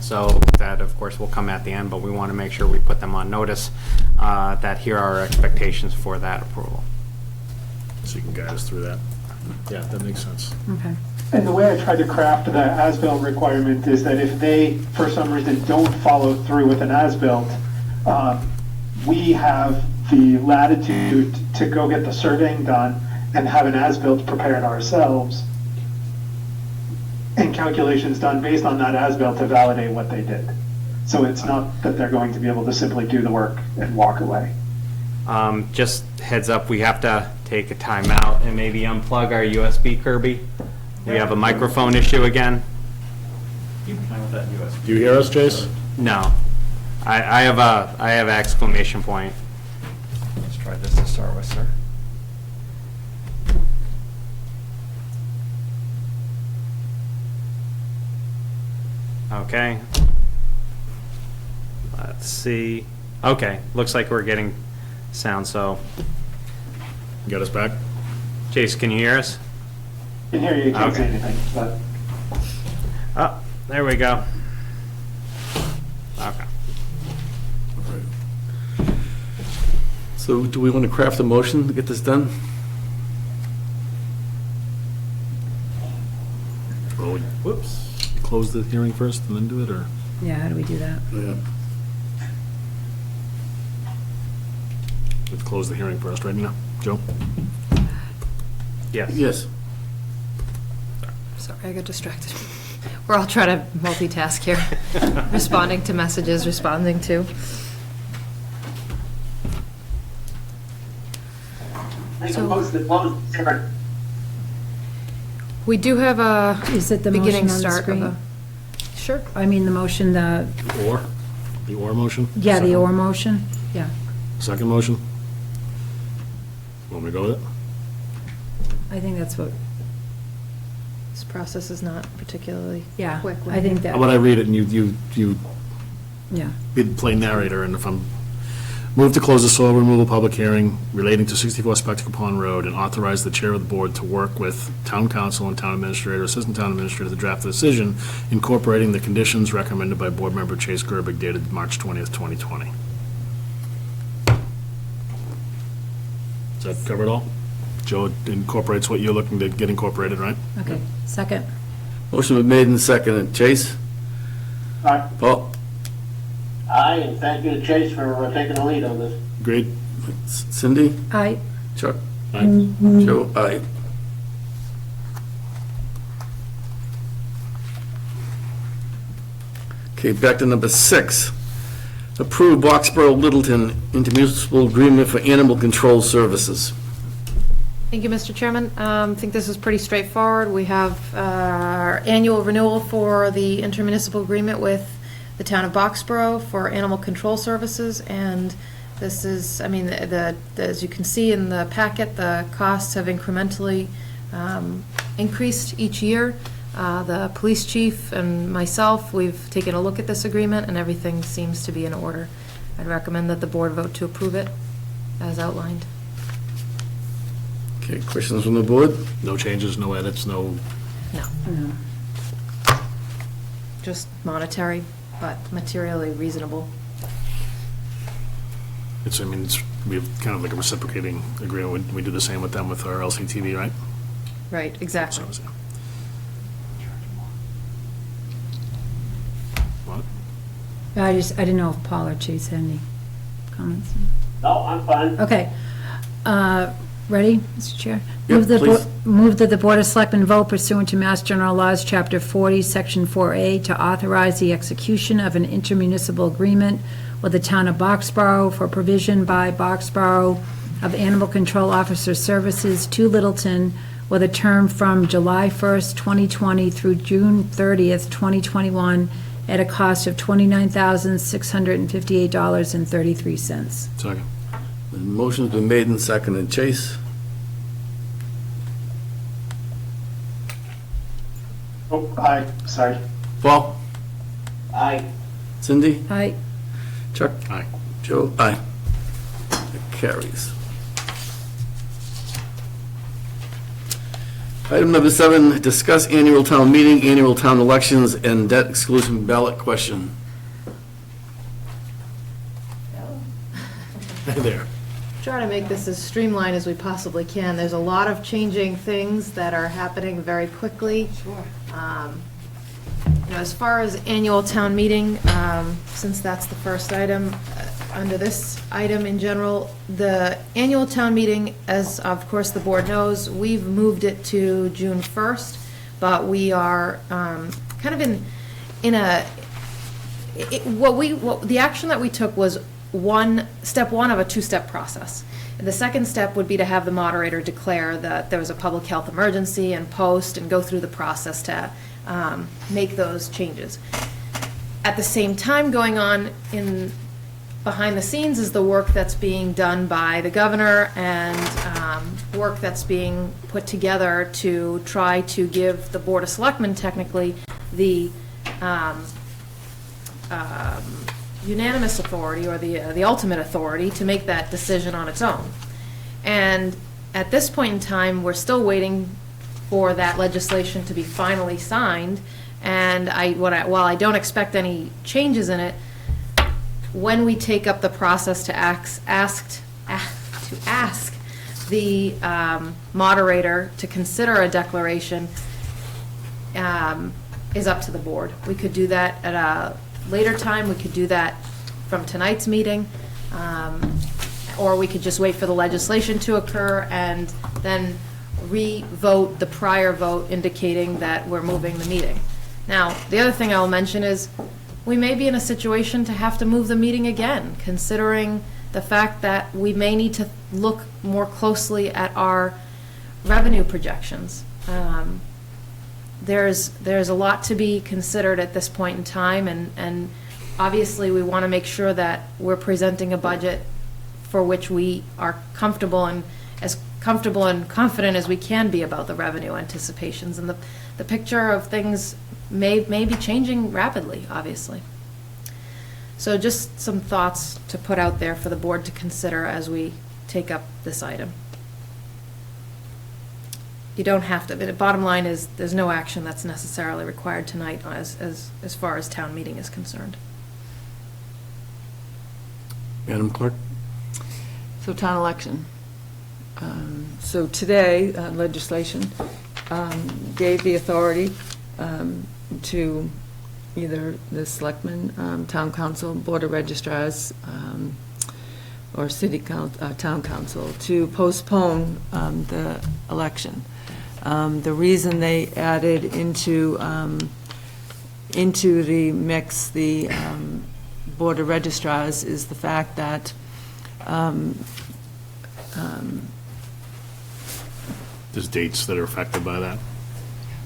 So that, of course, will come at the end, but we want to make sure we put them on notice that here are our expectations for that approval. So you can guide us through that. Yeah, that makes sense. Okay. And the way I tried to craft the as-built requirement is that if they, for some reason, don't follow through with an as-built, we have the latitude to go get the surveying done and have an as-built prepared ourselves and calculations done based on that as-built to validate what they did. So it's not that they're going to be able to simply do the work and walk away. Just heads up, we have to take a timeout and maybe unplug our USB, Kirby. We have a microphone issue again. You fine with that USB? Do you hear us, Chase? No. I have an exclamation point. Let's try this to start with, sir. Okay. Let's see. Okay, looks like we're getting sound, so. Get us back? Chase, can you hear us? You can hear you, can't say Okay. anything, but Oh, there we go. Okay. so do we want to craft a motion to get this done? Well, Whoops. close the hearing first and then do it, or? Yeah, how do we do that? Yeah. We've closed the hearing first, right now, Joe? Yes. Yes. Sorry, I got distracted. We're all trying to multitask here, responding to messages, responding to. make a motion to close the hearing. We do have a Is it the motion beginning on the start of screen? a. Sure. I mean, the motion, the The or motion? yeah, the Second- or motion, yeah. Second motion? Want me to go with it? I think that's what, This process is not particularly yeah, quick. I think How about that, I read it and you yeah. play narrator, and if I'm, move to close the soil removal public hearing relating to 64 Spectacle Pond Road and authorize the chair of the board to work with town council and town administrator, assistant town administrator to draft the decision incorporating the conditions recommended by board member Chase Gerbic dated March 20th, 2020. Does that cover it all? Joe incorporates what you're looking to get incorporated, right? Okay, second. Motion been made and seconded. Chase? Aye. Paul? Aye, and thank you to Chase for taking the lead on this. Agreed? Cindy? Aye. Chuck? Aye. Joe? Aye. Okay, back to number 6. Approve Boxborough Littleton intermunicipal agreement for animal control services. Thank you, Mr. Chairman. I think this is pretty straightforward. We have our annual renewal for the intermunicipal agreement with the town of Boxborough for animal control services, and this is, I mean, as you can see in the packet, the costs have incrementally increased each year. The police chief and myself, we've taken a look at this agreement, and everything seems to be in order. I'd recommend that the board vote to approve it as outlined. Okay, questions from the board? No changes, no edits, no, No. Just monetary, but materially reasonable. it's, I mean, it's, we have kind of like a reciprocating agreement. We do the same with them with our LCTV, right? Right, exactly. So, what? I didn't know if Paul or Chase had any comments. No, I'm fine. Okay. Ready, Mr. Chair? Yep, Move that please. Move that the Board of Selectmen vote pursuant to Mass General Laws, Chapter 40, Section 4A, to authorize the execution of an intermunicipal agreement with the town of Boxborough for provision by Boxborough of animal control officer services to Littleton with a term from July 1st, 2020 through June 30th, 2021, at a cost of $29,658.33. Second. The motion's been made and seconded. Chase? Oh, aye, sorry. Paul? Aye. Cindy? Aye. Chuck? Aye. Joe? Aye. It carries. Item number 7, discuss annual town meeting, annual town elections, and debt exclusion ballot question. There. Try to make this as streamlined as we possibly can. There's a lot of changing things that are happening very quickly. Sure. As far as annual town meeting, since that's the first item, under this item in general, the annual town meeting, as of course the board knows, we've moved it to June 1st, but we are kind of in a, the action that we took was step one of a two-step process. And the second step would be to have the moderator declare that there was a public health emergency and post and go through the process to make those changes. At the same time, going on behind the scenes is the work that's being done by the governor and work that's being put together to try to give the Board of Selectmen technically the unanimous authority or the ultimate authority to make that decision on its own. And at this point in time, we're still waiting for that legislation to be finally signed. And while I don't expect any changes in it, when we take up the process to ask the moderator to consider a declaration is up to the board. We could do that at a later time, we could do that from tonight's meeting, or we could just wait for the legislation to occur and then re-vote the prior vote indicating that we're moving the meeting. Now, the other thing I'll mention is we may be in a situation to have to move the meeting again, considering the fact that we may need to look more closely at our revenue projections. There's a lot to be considered at this point in time, and obviously we want to make sure that we're presenting a budget for which we are comfortable and confident as we can be about the revenue anticipations. And the picture of things may be changing rapidly, obviously. So just some thoughts to put out there for the board to consider as we take up this item. You don't have to, but the bottom line is there's no action that's necessarily required tonight as far as town meeting is concerned. Madam Clerk? So town election. So today, legislation gave the authority to either the selectmen, town council, board of registrars, or town council to postpone the election. The reason they added into the mix the board of registrars is the fact that There's dates that are affected by that.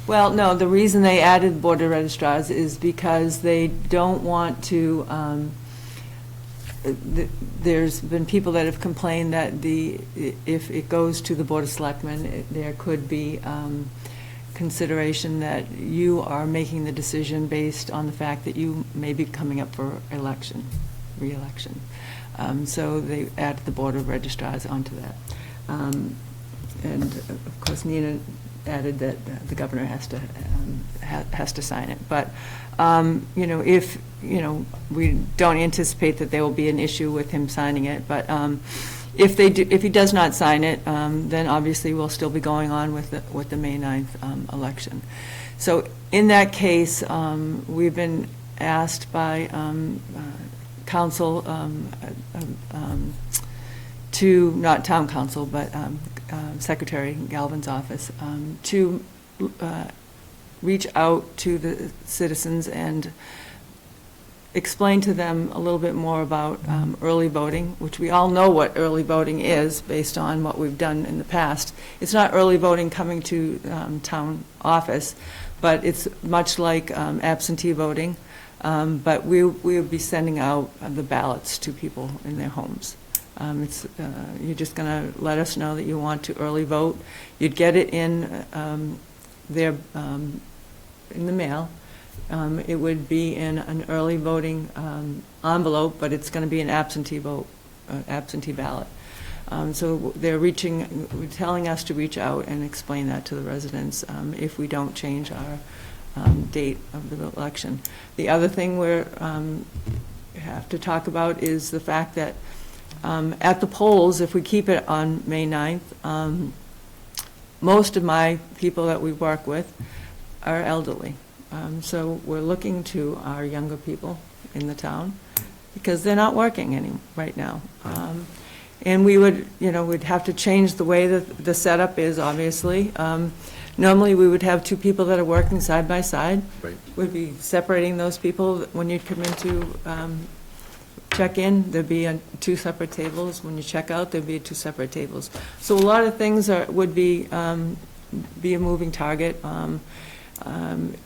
well, no, the reason they added board of registrars is because they don't want to, there's been people that have complained that if it goes to the board of selectmen, there could be consideration that you are making the decision based on the fact that you may be coming up for re-election. So they added the board of registrars onto that. And of course, Nina added that the governor has to sign it. But, if, we don't anticipate that there will be an issue with him signing it. But if he does not sign it, then obviously we'll still be going on with the May 9th election. So in that case, we've been asked by council to, not town council, but Secretary Galvin's office, to reach out to the citizens and explain to them a little bit more about early voting, which we all know what early voting is based on what we've done in the past. It's not early voting coming to town office, but it's much like absentee voting, but we'll be sending out the ballots to people in their homes. You're just going to let us know that you want to early vote. You'd get it in in the mail. It would be in an early voting envelope, but it's going to be an absentee vote, absentee ballot. So they're telling us to reach out and explain that to the residents if we don't change our date of the election. The other thing we have to talk about is the fact that at the polls, if we keep it on May 9th, most of my people that we work with are elderly. So we're looking to our younger people in the town because they're not working right now. And we would, we'd have to change the way that the setup is, obviously. Normally, we would have two people that are working side by side. Right. We'd be separating those people. When you come into check in, there'd be two separate tables. When you check out, there'd be two separate tables. So a lot of things would be a moving target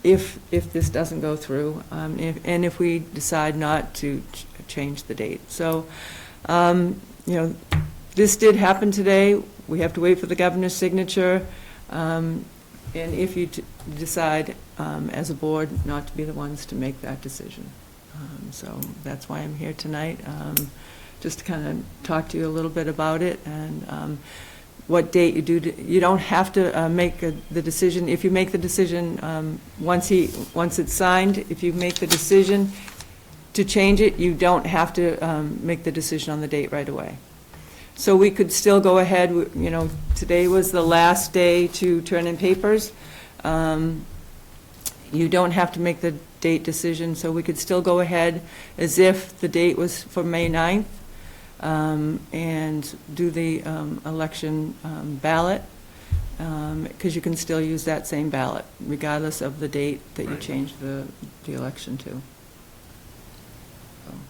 if this doesn't go through, and if we decide not to change the date. So, this did happen today. We have to wait for the governor's signature, and if you decide as a board not to be the ones to make that decision. So that's why I'm here tonight, just to kind of talk to you a little bit about it and what date you do. You don't have to make the decision. If you make the decision once it's signed, if you make the decision to change it, you don't have to make the decision on the date right away. So we could still go ahead. Today was the last day to turn in papers. You don't have to make the date decision, so we could still go ahead as if the date was for May 9th and do the election ballot, because you can still use that same ballot regardless of the date that you change the election to.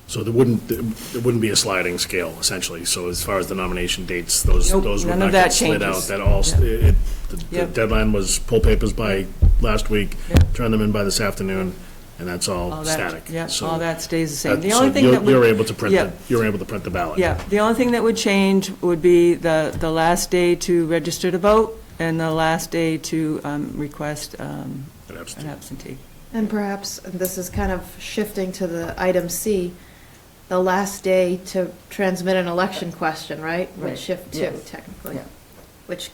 So there wouldn't be a sliding scale, essentially. So as far as the nomination dates, those Nope, would none not of that get slid out. changes. That all, Yeah. the Yep. deadline was pull papers by last week, Yep. turn them in by this afternoon, and that's all All that, static. yeah, So all that stays the same. The so only thing that would. you're able to print Yeah. you're able to print the ballot. Yeah, the only thing that would change would be the last day to register to vote and the last day to request an absentee. And perhaps, this is kind of shifting to the item C, the last day to transmit an election question, right? Would Right, shift too, yes. technically. Yeah. Which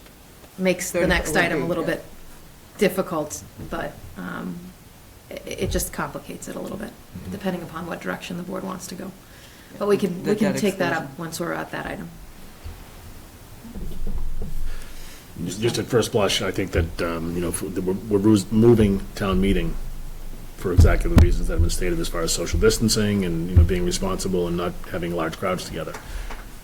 makes the Third next would item a be, little yeah. bit difficult, but it just complicates it a little bit, depending upon what direction the board wants to go. But we can The debt take that exclusion. up once we're at that item. Just at first blush, I think that, we're moving town meeting for exactly the reasons that have been stated as far as social distancing and, being responsible and not having large crowds together.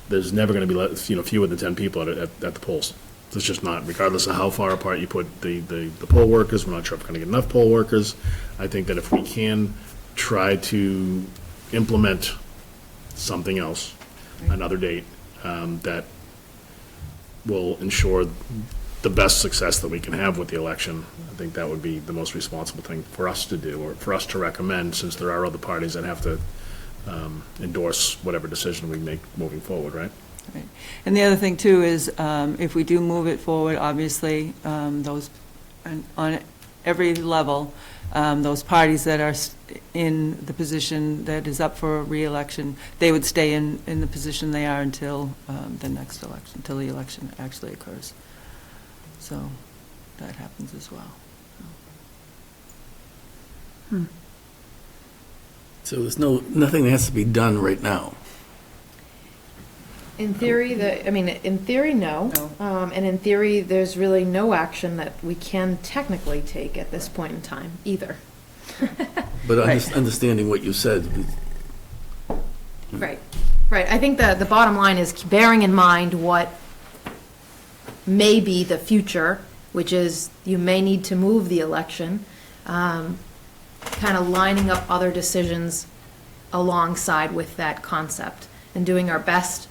There's never going to be, fewer than 10 people at the polls. It's just not, regardless of how far apart you put the poll workers. We're not sure if we're going to get enough poll workers. I think that if we can try to implement something else, another date, that will ensure the best success that we can have with the election, I think that would be the most responsible thing for us to do, or for us to recommend, since there are other parties that have to endorse whatever decision we make moving forward, right? Right. And the other thing too is, if we do move it forward, obviously, those, on every level, those parties that are in the position that is up for re-election, they would stay in the position they are until the next election, until the election actually occurs. So that happens as well. So there's nothing that has to be done right now. In theory, in theory, no. And in theory, there's really no action that we can technically take at this point in time either. But Right. understanding what you said, Right, right. I think the bottom line is bearing in mind what may be the future, which is you may need to move the election, kind of lining up other decisions alongside with that concept and doing our best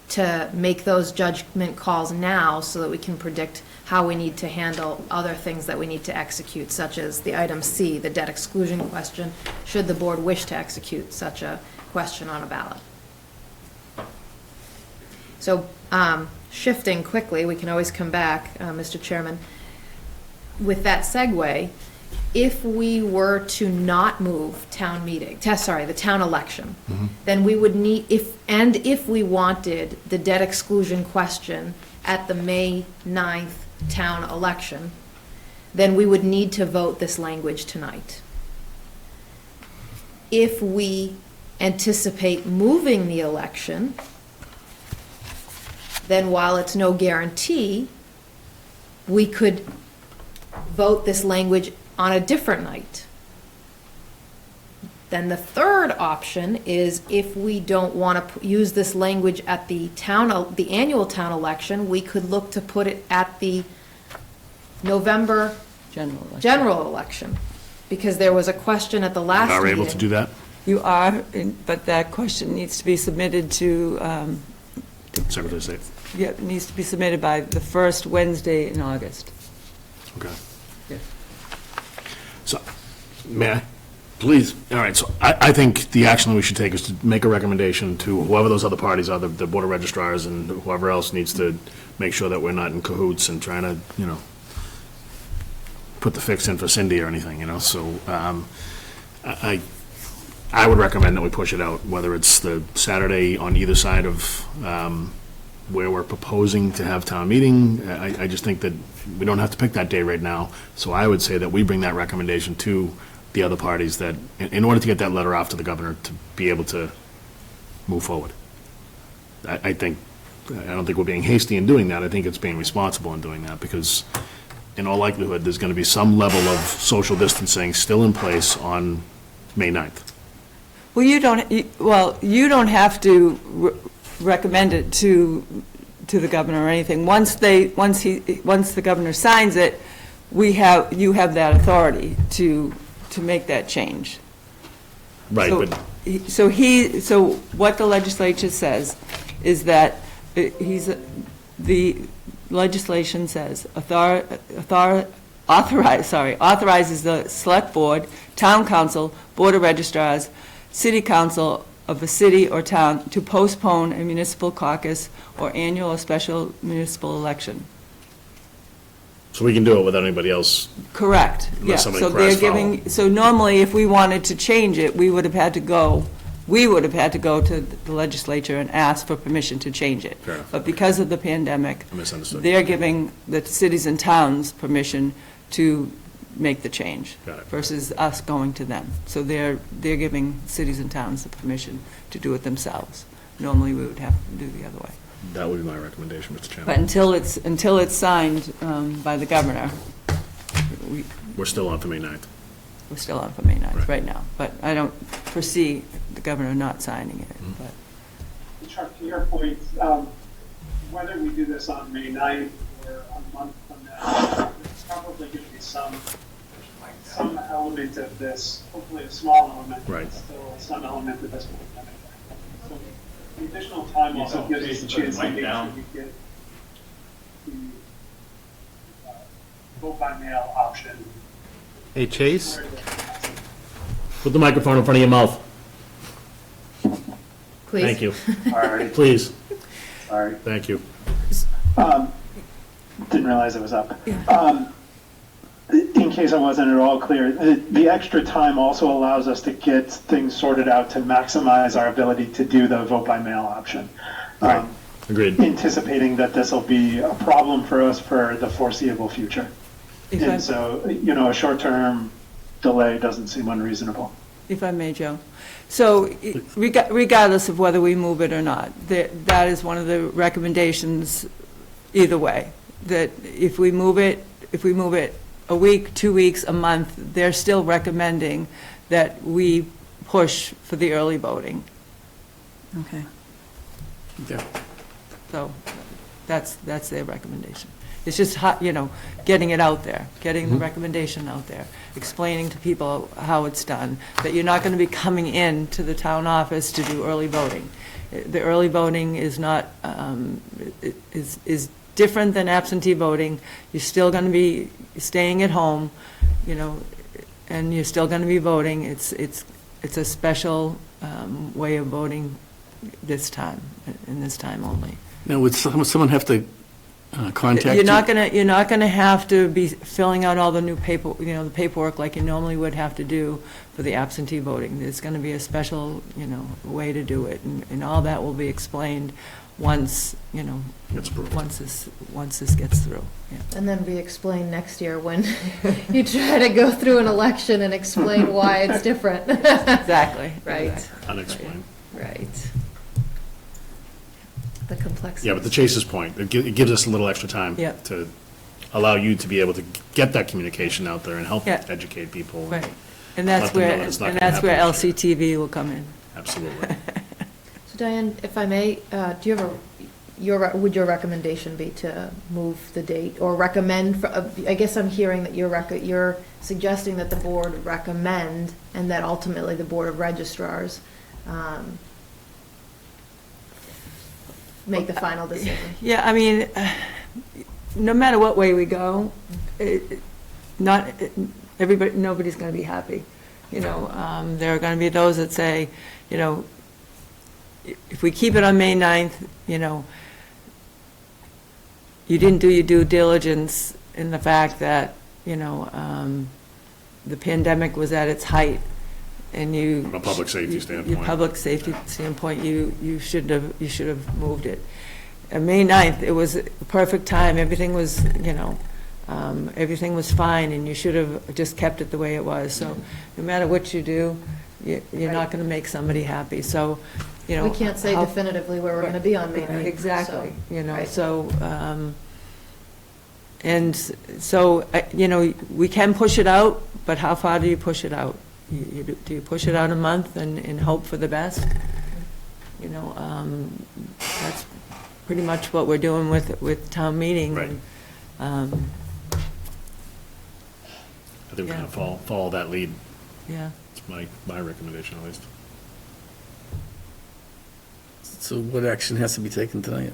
to make those judgment calls now so that we can predict how we need to handle other things that we need to execute, such as the item C, the debt exclusion question, should the board wish to execute such a question on a ballot. So, shifting quickly, we can always come back, Mr. Chairman. With that segue, if we were to not move the town election, then we would need, if we wanted the debt exclusion question at the May 9th town election, then we would need to vote this language tonight. If we anticipate moving the election, then while it's no guarantee, we could vote this language on a different night. Then the third option is if we don't want to use this language at the annual town election, we could look to put it at the November general election. Because there was a question at the last meeting. Are able to do that? You are, but that question needs to be submitted to, Secretary of State. yeah, it needs to be submitted by the first Wednesday in August. Okay. Yeah. So, may I? Please. All right, so I think the action that we should take is to make a recommendation to whoever those other parties are, the Board of Registrars and whoever else needs to make sure that we're not in cahoots and trying to, put the fix in for Cindy or anything, so, I would recommend that we push it out, whether it's the Saturday on either side of, where we're proposing to have town meeting. I just think that we don't have to pick that day right now, so I would say that we bring that recommendation to the other parties that, in order to get that letter off to the governor to be able to move forward. I don't think we're being hasty in doing that. I think it's being responsible in doing that, because in all likelihood, there's going to be some level of social distancing still in place on May 9th. Well, you don't have to recommend it to the governor or anything. Once the governor signs it, you have that authority to make that change. Right, So- so what the legislature says is that the legislation says authorizes the select board, town council, board of registrars, city council of a city or town to postpone a municipal caucus or annual or special municipal election. So we can do it without anybody else. Correct, yeah. Unless somebody So cries they're foul. giving, so normally if we wanted to change it, we would have had to go to the legislature and ask for permission to change it. Fair enough. But because of the pandemic, I misunderstood. they're giving the cities and towns permission to make the change. Got it. Versus us going to them. So they're giving cities and towns the permission to do it themselves. Normally, we would have to do the other way. That would be my recommendation, Mr. Chairman. But until it's signed by the governor, We're still on for May 9th. we're still on for May 9th Right. right now. But I don't foresee the governor not signing it, Mm-hmm. but. Chuck, to your point, whether we do this on May 9th or a month from now, there's probably going to be some element of this, hopefully a small element, Right. but still some element of this. So the additional time also gives us a chance to make sure we get the vote by mail option. Hey, Chase? Put the microphone in front of your mouth. Please. Thank you. All right, Please. all right. Thank you. Didn't realize it was up. In case I wasn't at all clear, the extra time also allows us to get things sorted out to maximize our ability to do the vote by mail option. Right. Agreed. Anticipating that this will be a problem for us for the foreseeable future. And so, a short-term delay doesn't seem unreasonable. If I may, Joe. So regardless of whether we move it or not, that is one of the recommendations either way, that if we move it a week, 2 weeks, a month, they're still recommending that we push for the early voting. Okay. Yeah. So that's their recommendation. It's just, getting it out there, getting the recommendation out there, explaining to people how it's done, that you're not going to be coming in to the town office to do early voting. The early voting is not, is different than absentee voting. You're still going to be staying at home, and you're still going to be voting. It's a special way of voting this time, and this time only. Now, would someone have to contact you? You're not gonna have to be filling out all the new the paperwork like you normally would have to do for the absentee voting. There's gonna be a special, way to do it, and all that will be explained once, It's approved. once this gets through. Yeah. And then be explained next year when you try to go through an election and explain why it's different. Exactly. Right. Exactly. Unexplained. Right. The complexity. Yeah, but to Chase's point, it gives us a little extra time Yeah. to allow you to be able to get that communication out there and help Yeah. educate people. Right. And that's Let them know where, that it's not and gonna that's where happen this year. LCTV will come in. Absolutely. So Diane, if I may, do you have would your recommendation be to move the date or recommend, I guess I'm hearing that you're suggesting that the board recommend and that ultimately the Board of Registrars make the final decision. Yeah, I mean, no matter what way we go, nobody's going to be happy. There are going to be those that say, if we keep it on May 9th, you didn't do your due diligence in the fact that, the pandemic was at its height, and you. From a public safety standpoint. Your public safety standpoint, you should have moved it. On May 9th, it was a perfect time, everything was, everything was fine, and you should have just kept it the way it was. So no matter what you do, you're not going to make somebody happy, so, We can't say definitively where we're going to be on May 9th. Exactly, right. so, and so, we can push it out, but how far do you push it out? Do you push it out a month and hope for the best? That's pretty much what we're doing with town meeting. Right. And, I think we're Yeah. going to follow that lead. yeah, It's my recommendation, at least. So what action has to be taken tonight?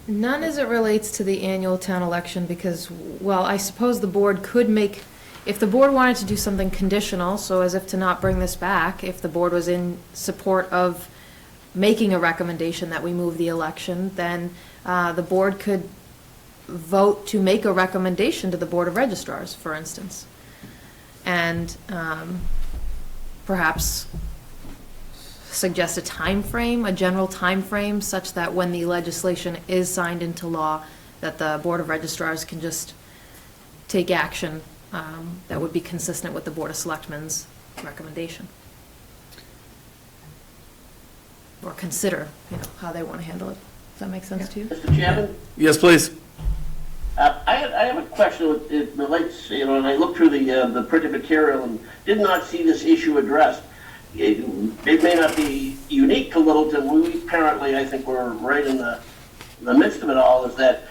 None as it relates to the annual town election, because, well, I suppose the board could make, if the board wanted to do something conditional, so as if to not bring this back, if the board was in support of making a recommendation that we move the election, then the board could vote to make a recommendation to the Board of Registrars, for instance. And perhaps suggest a time frame, a general time frame, such that when the legislation is signed into law, that the Board of Registrars can just take action that would be consistent with the Board of Selectmen's recommendation. Or consider, how they want to handle it. Does that make sense to you? Mr. Chairman? Yes, please. I have a question. It relates, and I looked through the printed material and did not see this issue addressed. It may not be unique to Littleton. We apparently, I think we're right in the midst of it all, is that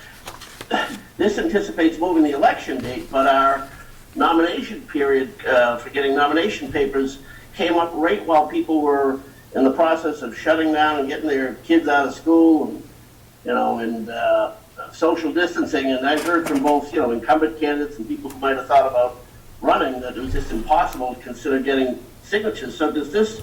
this anticipates moving the election date, but our nomination period for getting nomination papers came up right while people were in the process of shutting down and getting their kids out of school, and social distancing. And I've heard from both, incumbent candidates and people who might have thought about running that it was just impossible to consider getting signatures. So does this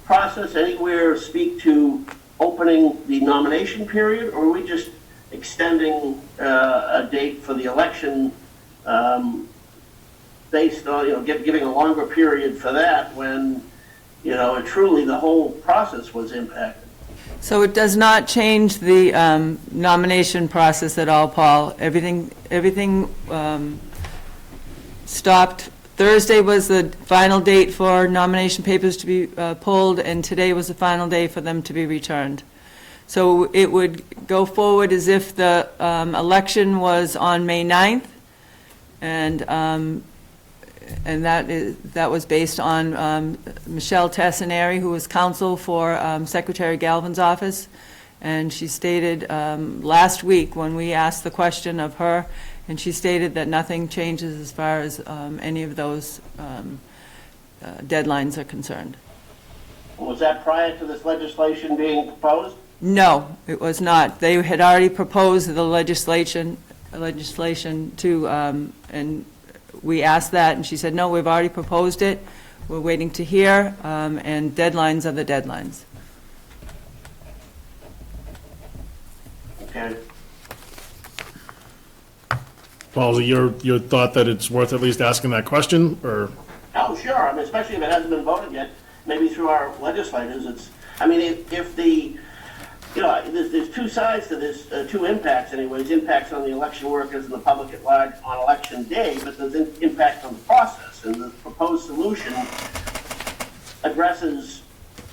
process anywhere speak to opening the nomination period, or are we just extending a date for the election based on, giving a longer period for that when, truly the whole process was impacted? So it does not change the nomination process at all, Paul. Everything stopped. Thursday was the final date for nomination papers to be pulled, and today was the final day for them to be returned. So it would go forward as if the election was on May 9th, and that was based on Michelle Tassinari, who was counsel for Secretary Galvin's office, and she stated last week when we asked the question of her, and she stated that nothing changes as far as any of those deadlines are concerned. Was that prior to this legislation being proposed? No, it was not. They had already proposed the legislation to, and we asked that, and she said, no, we've already proposed it. We're waiting to hear, and deadlines are the deadlines. Okay. Paul, is it your thought that it's worth at least asking that question, or? Oh, sure. I mean, especially if it hasn't been voted yet, maybe through our legislators. If the, there's two sides to this, two impacts anyways. Impacts on the election workers and the public at large on election day, but there's an impact on the process. And the proposed solution addresses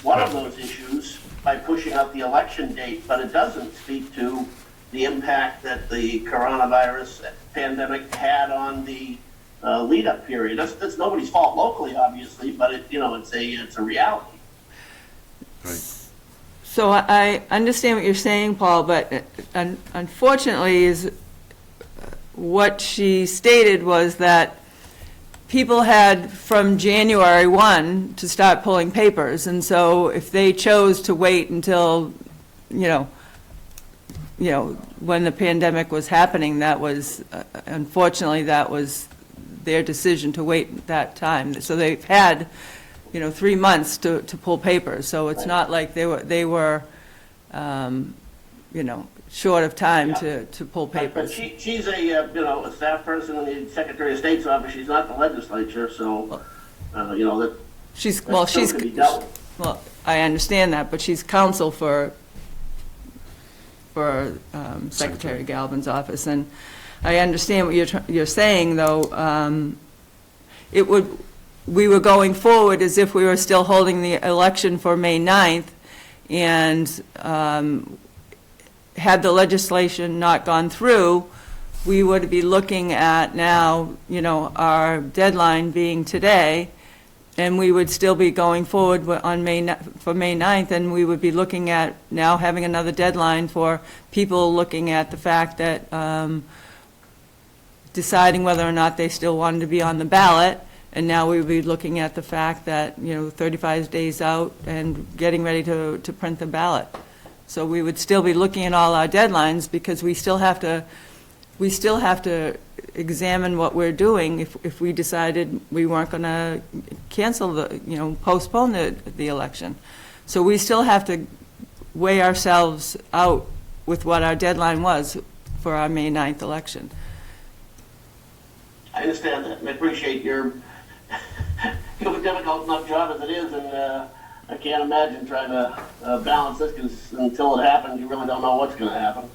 one of those issues by pushing out the election date, but it doesn't speak to the impact that the coronavirus pandemic had on the lead-up period. That's nobody's fault locally, obviously, but it's a reality. Right. So I understand what you're saying, Paul, but unfortunately is what she stated was that people had from January 1 to start pulling papers, and so if they chose to wait until, when the pandemic was happening, that was, unfortunately, that was their decision to wait that time. So they've had 3 months to pull papers, so it's not like they were short of time to pull papers. But she's a staff person in the Secretary of State's office. She's not the legislature, so that She's could be dealt with. well, I understand that, but she's counsel for Secretary Galvin's office, and I understand what you're saying, though. We were going forward as if we were still holding the election for May 9th, and had the legislation not gone through, we would be looking at now, our deadline being today, and we would still be going forward for May 9th, and we would be looking at now having another deadline for people looking at the fact that deciding whether or not they still wanted to be on the ballot, And now we would be looking at the fact that, 35 days out and getting ready to print the ballot. So we would still be looking at all our deadlines because we still have to examine what we're doing if we decided we weren't going to cancel postpone the election. So we still have to weigh ourselves out with what our deadline was for our May 9th election. I understand that, and I appreciate your, you have a difficult enough job as it is, and I can't imagine trying to balance this, because until it happens, you really don't know what's gonna happen.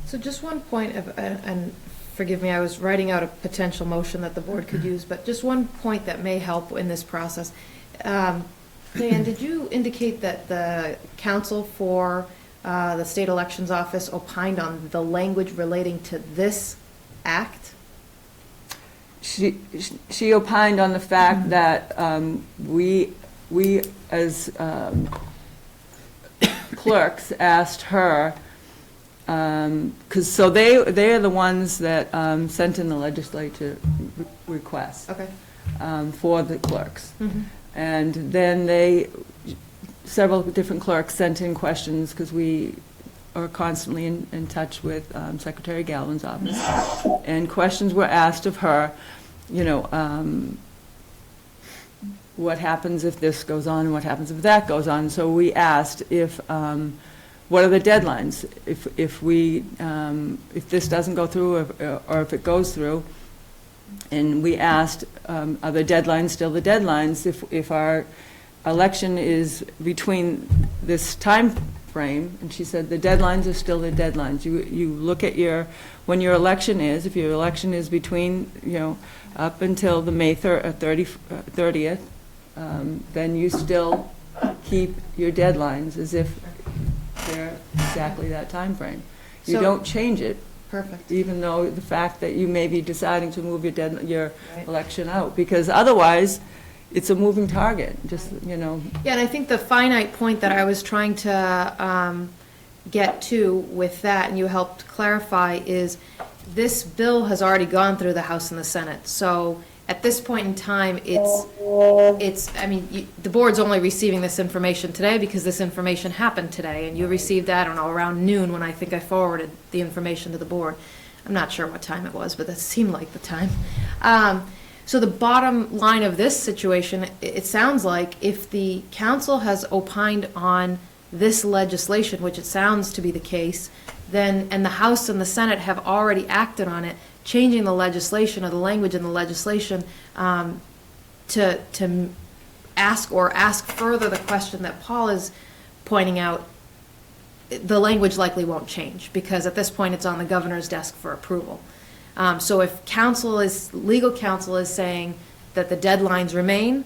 So just one point of, and forgive me, I was writing out a potential motion that the board could use, but just one point that may help in this process. Dan, did you indicate that the counsel for the state elections office opined on the language relating to this act? She opined on the fact that we as clerks asked her, because they are the ones that sent in the legislature request Okay. for the clerks. Mhm. And then several different clerks sent in questions, because we are constantly in touch with Secretary Galvin's office. And questions were asked of her, what happens if this goes on, and what happens if that goes on? So we asked what are the deadlines if this doesn't go through, or if it goes through? And we asked, are the deadlines still the deadlines if our election is between this time frame? And she said the deadlines are still the deadlines. You look at when your election is, if your election is between, up until the May 30th, then you still keep your deadlines as if they're exactly that time frame. You So- don't change it. Perfect. Even though the fact that you may be deciding to move your Right. election out, because otherwise, it's a moving target, Yeah, and I think the finite point that I was trying to get to with that, and you helped clarify, is this bill has already gone through the House and the Senate. So at this point in time, the board's only receiving this information today because this information happened today, and you received that, I don't know, around noon when I think I forwarded the information to the board. I'm not sure what time it was, but that seemed like the time. So the bottom line of this situation, it sounds like if the council has opined on this legislation, which it sounds to be the case, then, and the House and the Senate have already acted on it, changing the legislation or the language in the legislation to ask further the question that Paul is pointing out, the language likely won't change, because at this point it's on the governor's desk for approval. So if legal counsel is saying that the deadlines remain,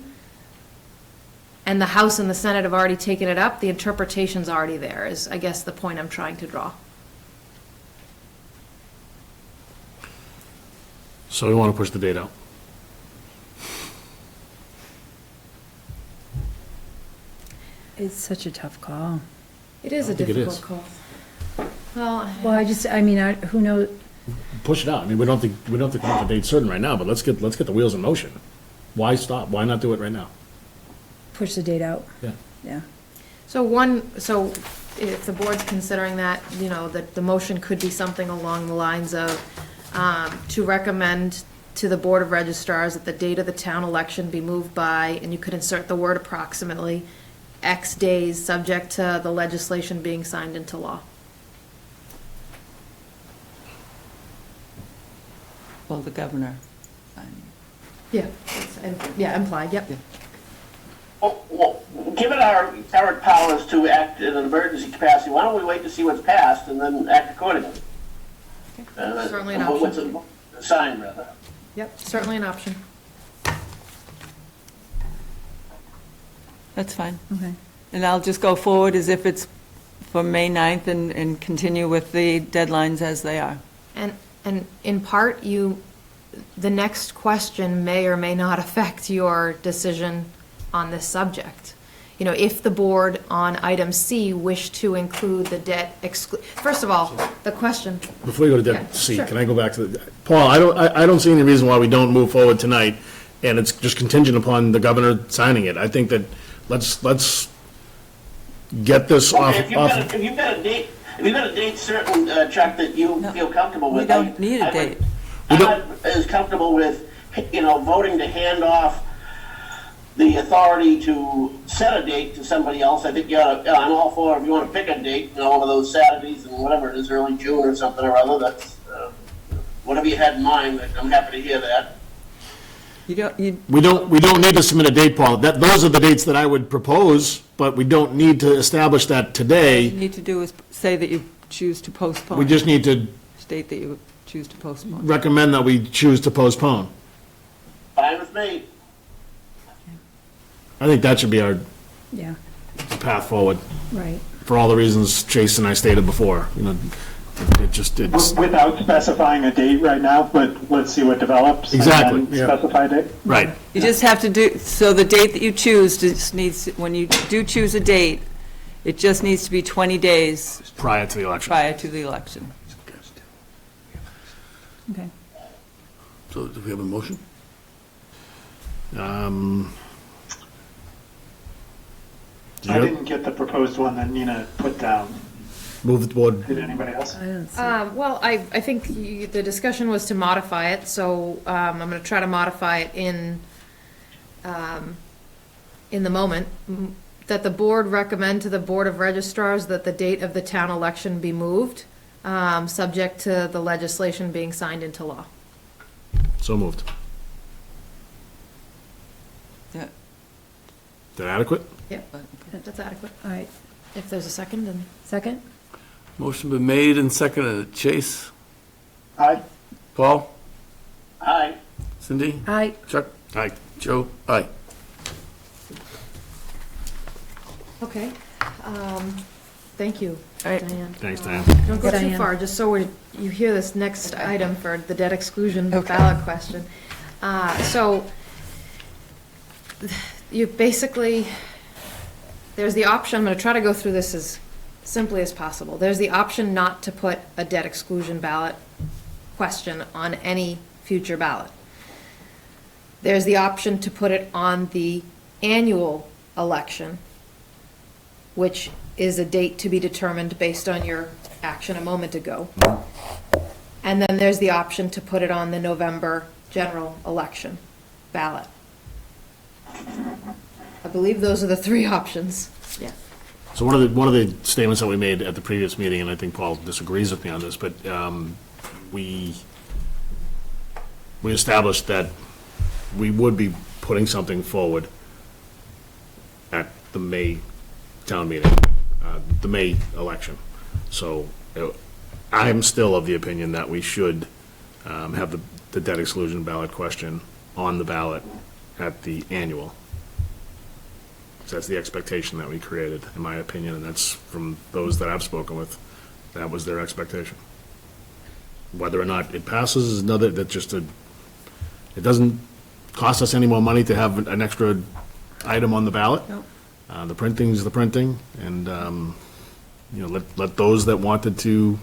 and the House and the Senate have already taken it up, the interpretation's already there, is, I guess, the point I'm trying to draw. So we want to push the date out. It's such a tough call. It is a I think it is. difficult call. Well, Well, who knows? Push it out. I mean, we don't think we have a date certain right now, but let's get the wheels in motion. Why stop? Why not do it right now? Push the date out. Yeah. Yeah. so if the board's considering that, that the motion could be something along the lines of, to recommend to the Board of Registrars that the date of the town election be moved by, and you could insert the word approximately, X days, subject to the legislation being signed into law. Well, the governor. Yeah, implied, yep. Well, given our current powers to act in an emergency capacity, why don't we wait to see what's passed and then act accordingly? Certainly an What's option. a sign, rather. Yep, certainly an option. That's fine. Okay. And I'll just go forward as if it's for May 9th and continue with the deadlines as they are. And in part, the next question may or may not affect your decision on this subject. you know, if the board on item C wished to include the debt first of all, the question, Before you go to Yeah, Deb, C, sure. can I go back to the, Paul, I don't see any reason why we don't move forward tonight, and it's just contingent upon the governor signing it. I think that, let's get this off. Okay, if you've got a date certain, Chuck, that you feel comfortable with. We don't need a date. I'm not as comfortable with, voting to hand off the authority to set a date to somebody else. I think I'm all for, if you want to pick a date, one of those Saturdays and whatever it is, early June or something or other, that's, whatever you had in mind, I'm happy to hear that. You don't, We don't need to submit a date, Paul. Those are the dates that I would propose, but we don't need to establish that you today. need to do is say that you choose to postpone. We just need to State that you choose to postpone. recommend that we choose to postpone. Fine with me. I think that should be our Yeah, path forward, right. for all the reasons Chase and I stated before. It's, Without specifying a date right now, but let's see what develops. and Exactly, then yeah. Specify a date. right. You just have to do, so the date that you choose just needs, when you do choose a date, it just needs to be 20 days Prior to the election. prior to the election. Okay. So do we have a motion? I didn't get the proposed one that Nina put down. Move the board. Did anybody else? I don't see. well, I think the discussion was to modify it, so I'm going to try to modify it in the moment, that the board recommend to the Board of Registrars that the date of the town election be moved, subject to the legislation being signed into law. So moved. Yeah. Is that adequate? Yep, that's adequate. All right, If there's a second, then. second? Motion been made and seconded. Chase? Aye. Paul? Aye. Cindy? Aye. Chuck? Aye. Joe? Aye. Okay. Thank you, All right. Diane. Thanks, Diane. Don't go too Diane. far, just so you hear this next item for the debt exclusion Okay. ballot question. So, you basically, there's the option, I'm gonna try to go through this as simply as possible. There's the option not to put a debt exclusion ballot question on any future ballot. There's the option to put it on the annual election, which is a date to be determined based on your action a moment ago. And then there's the option to put it on the November general election ballot. I believe those are the three options. Yeah. So one of the statements that we made at the previous meeting, and I think Paul disagrees with me on this, but we established that we would be putting something forward at the May town meeting, the May election. So I am still of the opinion that we should have the debt exclusion ballot question on the ballot at the annual. So that's the expectation that we created, in my opinion, and that's from those that I've spoken with. That was their expectation. Whether or not it passes is another, it doesn't cost us any more money to have an extra item on the ballot. Nope. The printing is the printing, and, let those that wanted to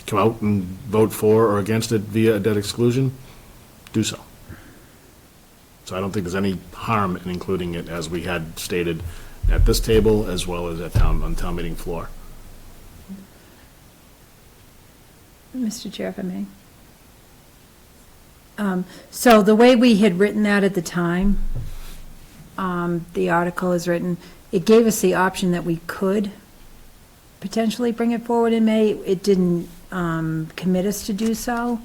come out and vote for or against it via a debt exclusion, do so. So I don't think there's any harm in including it, as we had stated at this table as well as on town meeting floor. Mr. Chair, if I may. So the way we had written that at the time, the article is written, it gave us the option that we could potentially bring it forward in May. It didn't commit us to do so.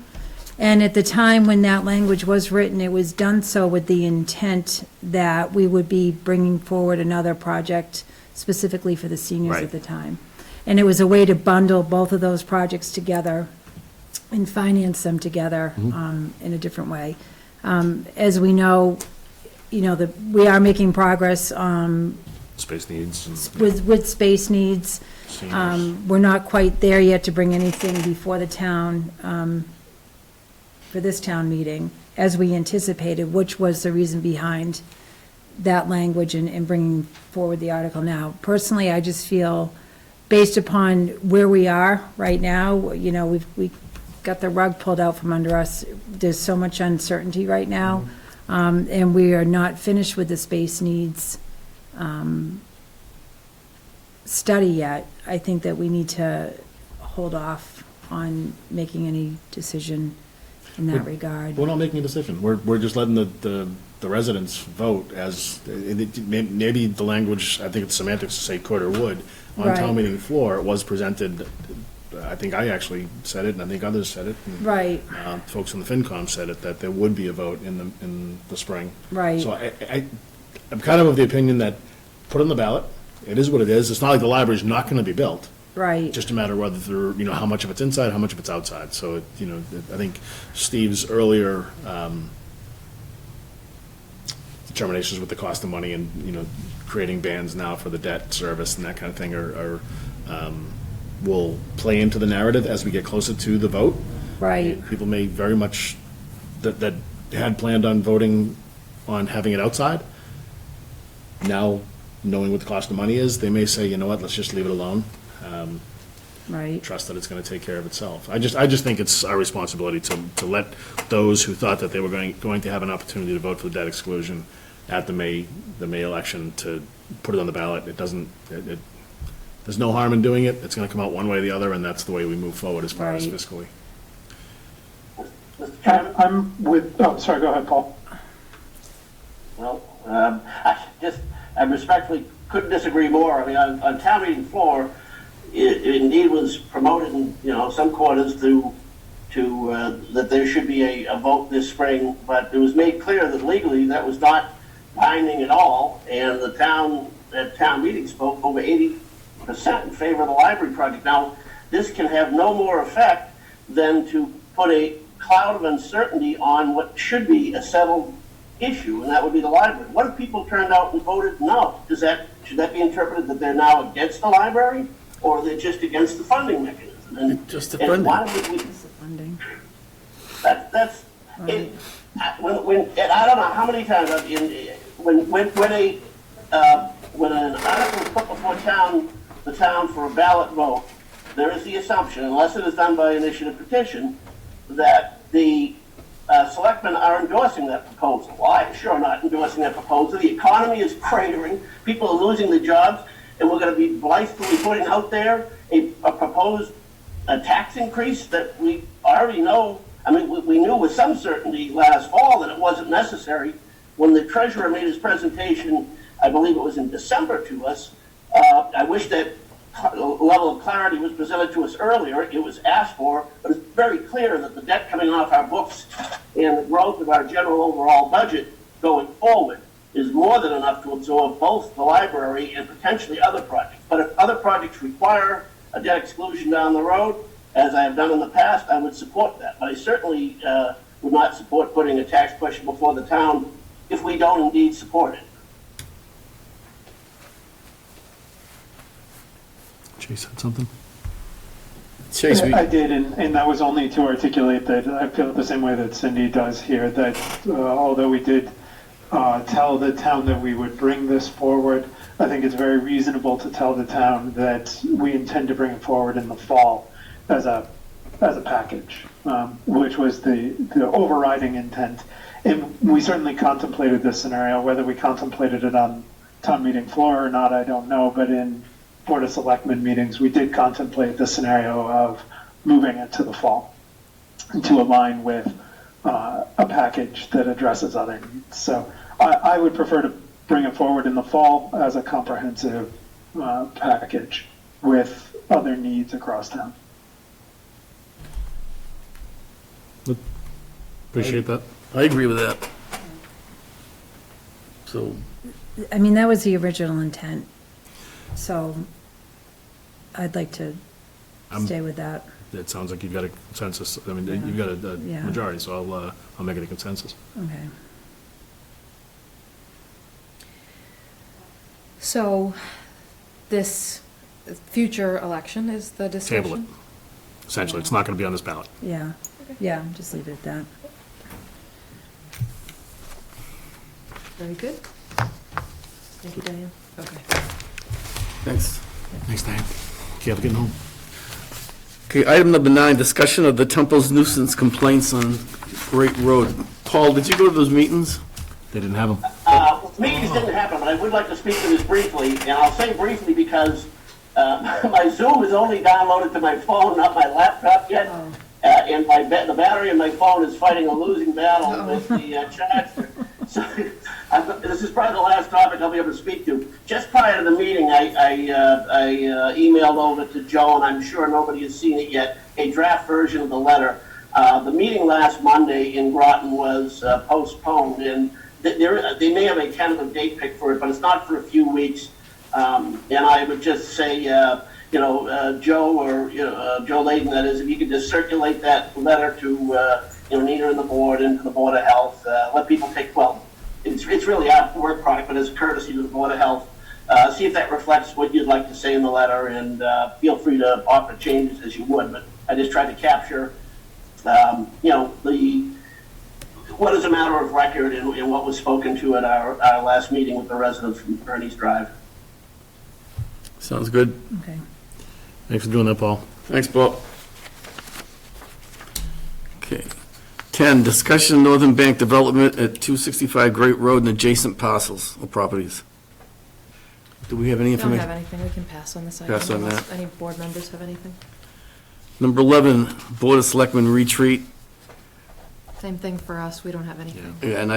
And at the time when that language was written, it was done so with the intent that we would be bringing forward another project specifically for the seniors Right. at the time. And it was a way to bundle both of those projects together and finance them together in a different way. As we know, we are making progress Space needs and with space needs. seniors. We're not quite there yet to bring anything before the town, for this town meeting, as we anticipated, which was the reason behind that language and bringing forward the article now. Personally, I just feel, based upon where we are right now, you know, we got the rug pulled out from under us. There's so much uncertainty right now, and we are not finished with the space needs study yet. I think that we need to hold off on making any decision in that regard. We're not making a decision. We're just letting the residents vote as, maybe the language, I think it's semantics to say could or would. On Right. town meeting floor, it was presented, I think I actually said it, and I think others said it. and, Right, Folks in the FinCom said it, that there would be a vote in the spring. right. So I'm kind of the opinion that, put it on the ballot, it is what it is. It's not like the library's not gonna be built. Right, Just a matter of whether there, you know, how much of it's inside, how much of it's outside. So, you know, I think Steve's earlier determinations with the cost of money and, you know, creating bans now for the debt service and that kind of thing will play into the narrative as we get closer to the vote. right, People may very much, that had planned on voting on having it outside, now knowing what the cost of money is, they may say, you know what, let's just leave it alone. right, Trust that it's going to take care of itself. I just think it's our responsibility to let those who thought that they were going to have an opportunity to vote for the debt exclusion at the May election to put it on the ballot. It doesn't, there's no harm in doing it. It's going to come out one way or the other, and that's the way we move forward as far as Right. fiscally. Mr. Chairman? I'm with, oh, sorry, go ahead, Paul. Well, I respectfully couldn't disagree more. I mean, on town meeting floor, it indeed was promoted in, you know, some quarters to that there should be a vote this spring, but it was made clear that legally that was not binding at all, and the town, at town meeting, spoke over 80% in favor of the library project. Now, this can have no more effect than to put a cloud of uncertainty on what should be a settled issue, and that would be the library. What if people turned out and voted no? Should that be interpreted that they're now against the library, or they're just against the funding mechanism? And, Just the and funding. why would we, That's the funding. that's Right. when and I don't know how many times when an article is put before the town for a ballot vote, there is the assumption, unless it is done by initiative petition, that the selectmen are endorsing that proposal. Well, I'm sure not endorsing that proposal. The economy is cratering, people are losing their jobs, and we're going to be blithely putting out there a proposed tax increase that we already know. I mean, we knew with some certainty last fall that it wasn't necessary. When the treasurer made his presentation, I believe it was in December to us, I wish that level of clarity was presented to us earlier. It was asked for, but it's very clear that the debt coming off our books and the growth of our general overall budget going forward is more than enough to absorb both the library and potentially other projects. But if other projects require a debt exclusion down the road, as I have done in the past, I would support that. But I certainly would not support putting a tax question before the town if we don't indeed support it. Chase had something? Chase, I did, and that was only to articulate that I feel the same way that Cindy does here, that although we did tell the town that we would bring this forward, I think it's very reasonable to tell the town that we intend to bring it forward in the fall as a package, which was the overriding intent. And we certainly contemplated this scenario. Whether we contemplated it on town meeting floor or not, I don't know, but in Board of Selectmen meetings, we did contemplate the scenario of moving it to the fall to align with a package that addresses other needs. So I would prefer to bring it forward in the fall as a comprehensive package with other needs across town. Appreciate that. I agree with that. So, I mean, that was the original intent, so I'd like to stay with that. It sounds like you've got a consensus. I mean, you've got a Yeah. majority, so I'll make it a consensus. Okay. So, this future election is the discussion? Table it. Essentially, it's not going to be on this ballot. Yeah, yeah, just leave it at that. Very good. Thank you, Diane. Okay. Thanks. Next time. You have to get home. Okay, item number 9, discussion of the Temple's nuisance complaints on Great Road. Paul, did you go to those meetings? They didn't have them. Meetings didn't happen, but I would like to speak to this briefly, and I'll say briefly because my Zoom is only downloaded to my phone, not my laptop yet, and the battery in my phone is fighting a losing battle with the charger. So this is probably the last topic I'll be able to speak to. Just prior to the meeting, I emailed over to Joe, and I'm sure nobody has seen it yet, a draft version of the letter. The meeting last Monday in Groton was postponed, and they may have a tentative date picked for it, but it's not for a few weeks. And I would just say, Joe or Joe Layton, that is, if you could just circulate that letter to Nina and the board and to the Board of Health, let people take. Well, it's really our work product, but as a courtesy to the Board of Health, see if that reflects what you'd like to say in the letter, and feel free to offer changes as you would. But I just tried to capture, what is a matter of record and what was spoken to at our last meeting with the residents from Bernie's Drive. Sounds good. Okay. Thanks for doing that, Paul. Thanks, Paul. Okay. 10, discussion of Northern Bank development at 265 Great Road and adjacent parcels or properties. Do we have any We don't have information? anything. We can pass on this item. Pass on unless that. Any board members have anything? Number 11, Board of Selectmen retreat. Same thing for us. We don't have anything. Yeah, and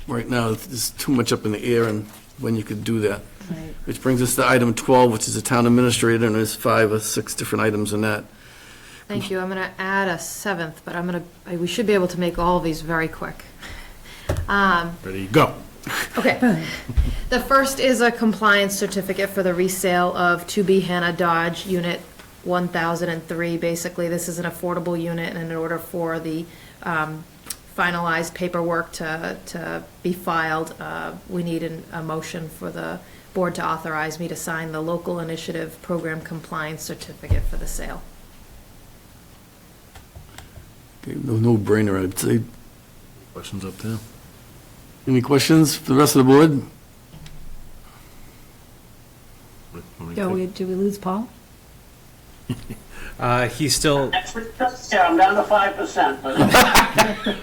right now, there's too much up in the air and when you could do that. Right. Which brings us to item 12, which is the town administrator, and there's 5 or 6 different items in that. Thank you. I'm going to add a 7th, but we should be able to make all of these very quick. Ready, go. Okay. The first is a compliance certificate for the resale of 2B Hannah Dodge Unit 1003. Basically, this is an affordable unit, and in order for the finalized paperwork to be filed, we need a motion for the board to authorize me to sign the local initiative program compliance certificate for the sale. Okay, no brainer, I'd say. Questions up there? Any questions for the rest of the board? Did we lose Paul? He's still, Yeah, I'm down to 5%, but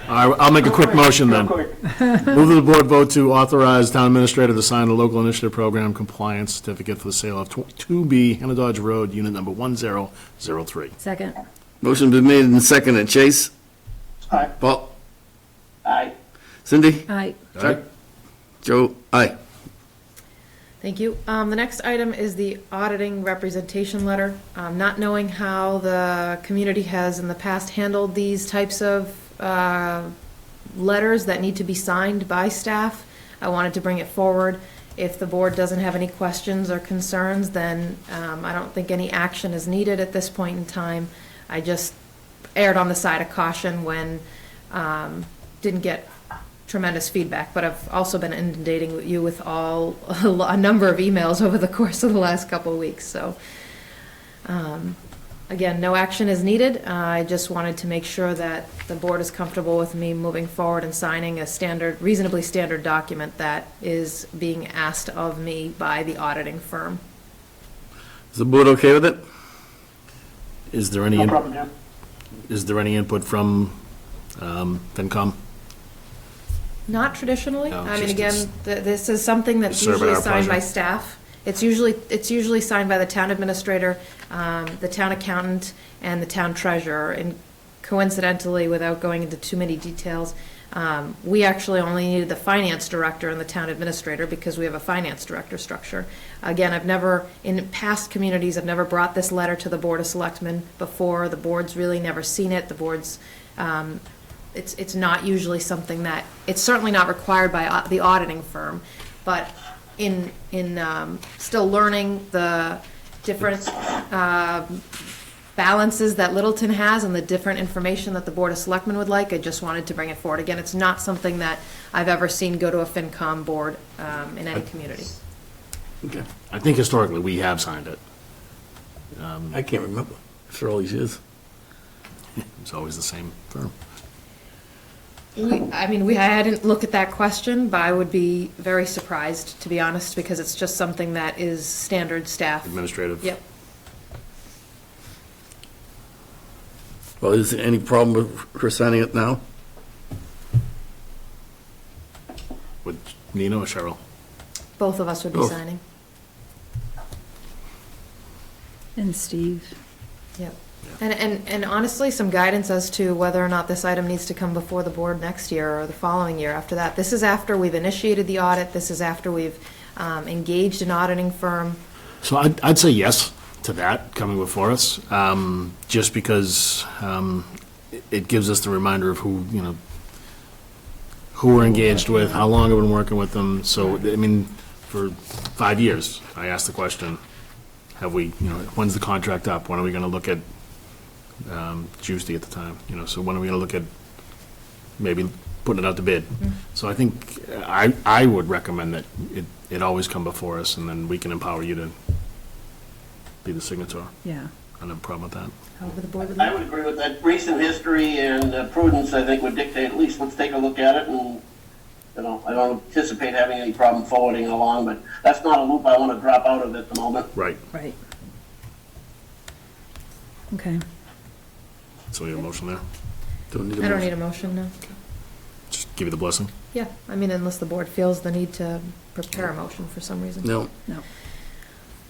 All right, I'll make a quick motion then. Real quick. Move that the board vote to authorize town administrator to sign the local initiative program compliance certificate for the sale of 2B Hannah Dodge Road, unit number 1003. Second. Motion been made and seconded. Chase? Aye. Paul? I Cindy? Aye. Chuck? Joe? Aye. Thank you. The next item is the auditing representation letter. Not knowing how the community has in the past handled these types of letters that need to be signed by staff, I wanted to bring it forward. If the board doesn't have any questions or concerns, then I don't think any action is needed at this point in time. I just erred on the side of caution when didn't get tremendous feedback, but I've also been inundating you with a number of emails over the course of the last couple of weeks. So, again, no action is needed. I just wanted to make sure that the board is comfortable with me moving forward and signing a reasonably standard document that is being asked of me by the auditing firm. Is the board okay with it? Is there any, No problem, yeah. is there any input from FinCom? Not traditionally. No, I mean, just again, this is something that's Just serve at usually our signed by pleasure. staff. It's usually signed by the town administrator, the town accountant, and the town treasurer. And coincidentally, without going into too many details, we actually only needed the finance director and the town administrator because we have a finance director structure. Again, in past communities, I've never brought this letter to the Board of Selectmen before. The board's really never seen it. The board's, it's not usually something that, it's certainly not required by the auditing firm, but in still learning the different balances that Littleton has and the different information that the Board of Selectmen would like, I just wanted to bring it forward. Again, it's not something that I've ever seen go to a FinCom board in any community. Okay. I think historically we have signed it. I can't remember after all these years. It's always the same firm. I hadn't looked at that question, but I would be very surprised, to be honest, because it's just something that is standard staff. Administrative. Yep. Well, is there any problem with her signing it now? With Nina or Cheryl? Both of us would be Both. signing. And Steve. Yep. And honestly, some guidance as to whether or not this item needs to come before the board next year or the following year after that. This is after we've initiated the audit. This is after we've engaged an auditing firm. So I'd say yes to that coming before us, just because it gives us the reminder of who we're engaged with, how long I've been working with them. So, I mean, for 5 years, I asked the question, have we, when's the contract up? When are we going to look at, Tuesday at the time, so when are we going to look at maybe putting it out to bid? So I think I would recommend that it always come before us, and then we can empower you to be the signator. Yeah. I don't have a problem with that. However the board would I like. would agree with that. Recent history and prudence, I think, would dictate, at least let's take a look at it, and, I don't anticipate having any problem forwarding along, but that's not a loop I want to drop out of at the moment. Right. Right. Okay. So we have a motion there? I don't need a motion, no. Just give you the blessing? Yeah, I mean, unless the board feels the need to prepare a motion for some reason. No.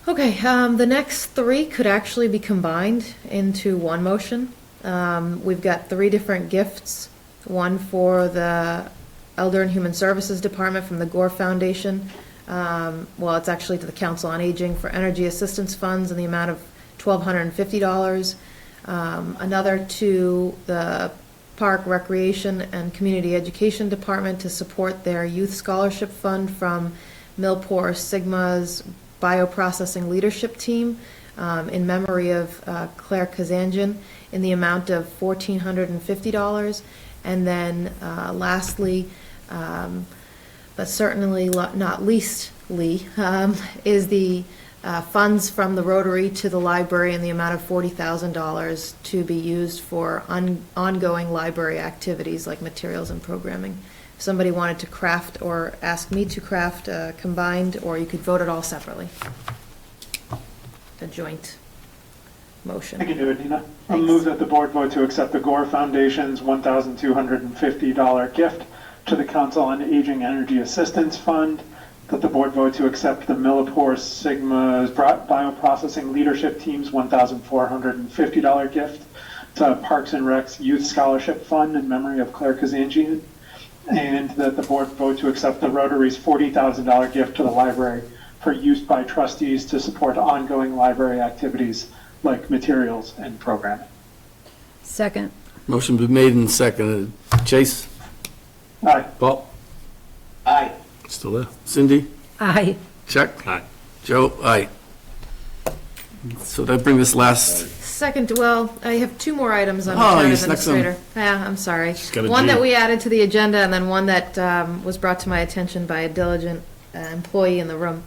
Okay, the next three could actually be combined into one motion. We've got three different gifts. One for the Elder and Human Services Department from the Gore Foundation. Well, it's actually to the Council on Aging for energy assistance funds in the amount of $1,250. Another to the Park Recreation and Community Education Department to support their youth scholarship fund from Millport Sigma's Bioprocessing Leadership Team in memory of Claire Kazanjian in the amount of $1,450. And then lastly, but certainly not leastly, is the funds from the Rotary to the library in the amount of $40,000 to be used for ongoing library activities like materials and programming. If somebody wanted to craft or ask me to craft combined, or you could vote it all separately. A joint motion. I can do it, Nina. I'll move that the board vote to accept the Gore Foundation's $1,250 gift to the Council on Aging Energy Assistance Fund, that the board vote to accept the Millipore Sigma's Bioprocessing Leadership Team's $1,450 gift to Parks and Rec's Youth Scholarship Fund in memory of Claire Kazanjian, and that the board vote to accept the Rotary's $40,000 gift to the library for use by trustees to support ongoing library activities like materials and programming. Second. Motion been made and seconded. Chase? Aye. Paul? Aye. Still there? Cindy? Aye. Chuck? Aye. Joe? Aye. So that brings us last, Second, well, I have two more items on the Oh, town you snuck some. administrator. Yeah, I'm sorry. got a One G. that we added to the agenda, and then one that was brought to my attention by a diligent employee in the room.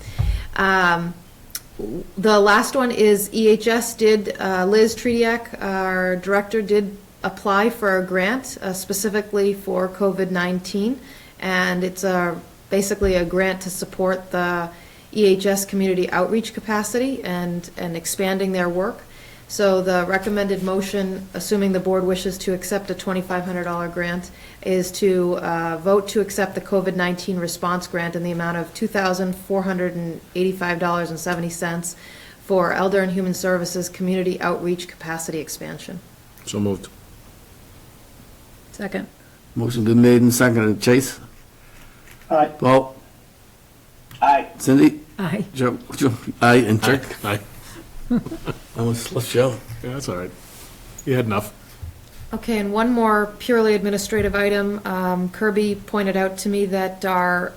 The last one is EHS did, Liz Trediak, our director, did apply for a grant specifically for COVID-19, and it's basically a grant to support the EHS community outreach capacity and expanding their work. So the recommended motion, assuming the board wishes to accept a $2,500 grant, is to vote to accept the COVID-19 response grant in the amount of $2,485.70 for Elder and Human Services Community Outreach Capacity Expansion. So moved. Second. motion been made and seconded. Chase? Aye. Paul? Aye. Cindy? Aye. Joe? Aye, and Chuck? Aye. I almost left Joe. Yeah, that's all right. You had enough. Okay, and one more purely administrative item. Kirby pointed out to me that our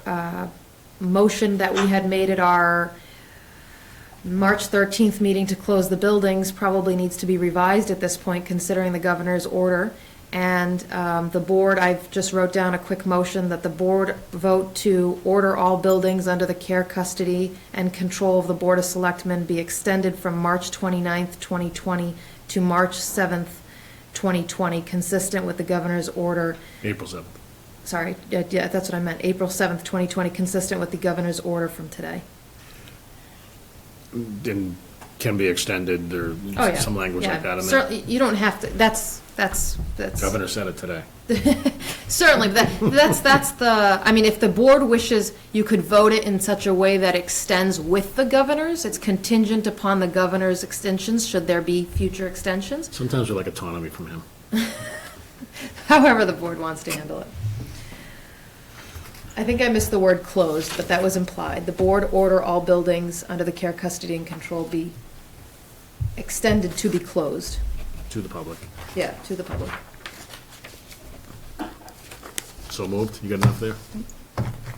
motion that we had made at our March 13th meeting to close the buildings probably needs to be revised at this point, considering the governor's order. And the board, I've just wrote down a quick motion that the board vote to order all buildings under the care, custody, and control of the Board of Selectmen be extended from March 29th, 2020 to March 7th, 2020, consistent with the governor's order. April 7th. sorry, yeah, that's what I meant, April 7th, 2020, consistent with the governor's order from today. And can be extended, or Oh, yeah. some language Yeah. like that in there. Certainly, you don't have to, that's. Governor said it today. Certainly, but that's the, I mean, if the board wishes, you could vote it in such a way that extends with the governors. It's contingent upon the governor's extensions, should there be future extensions. Sometimes we like autonomy from him. However the board wants to handle it. I think I missed the word closed, but that was implied. The board order all buildings under the care, custody, and control be extended to be closed. To the public. Yeah, to the public. So moved? You got enough there?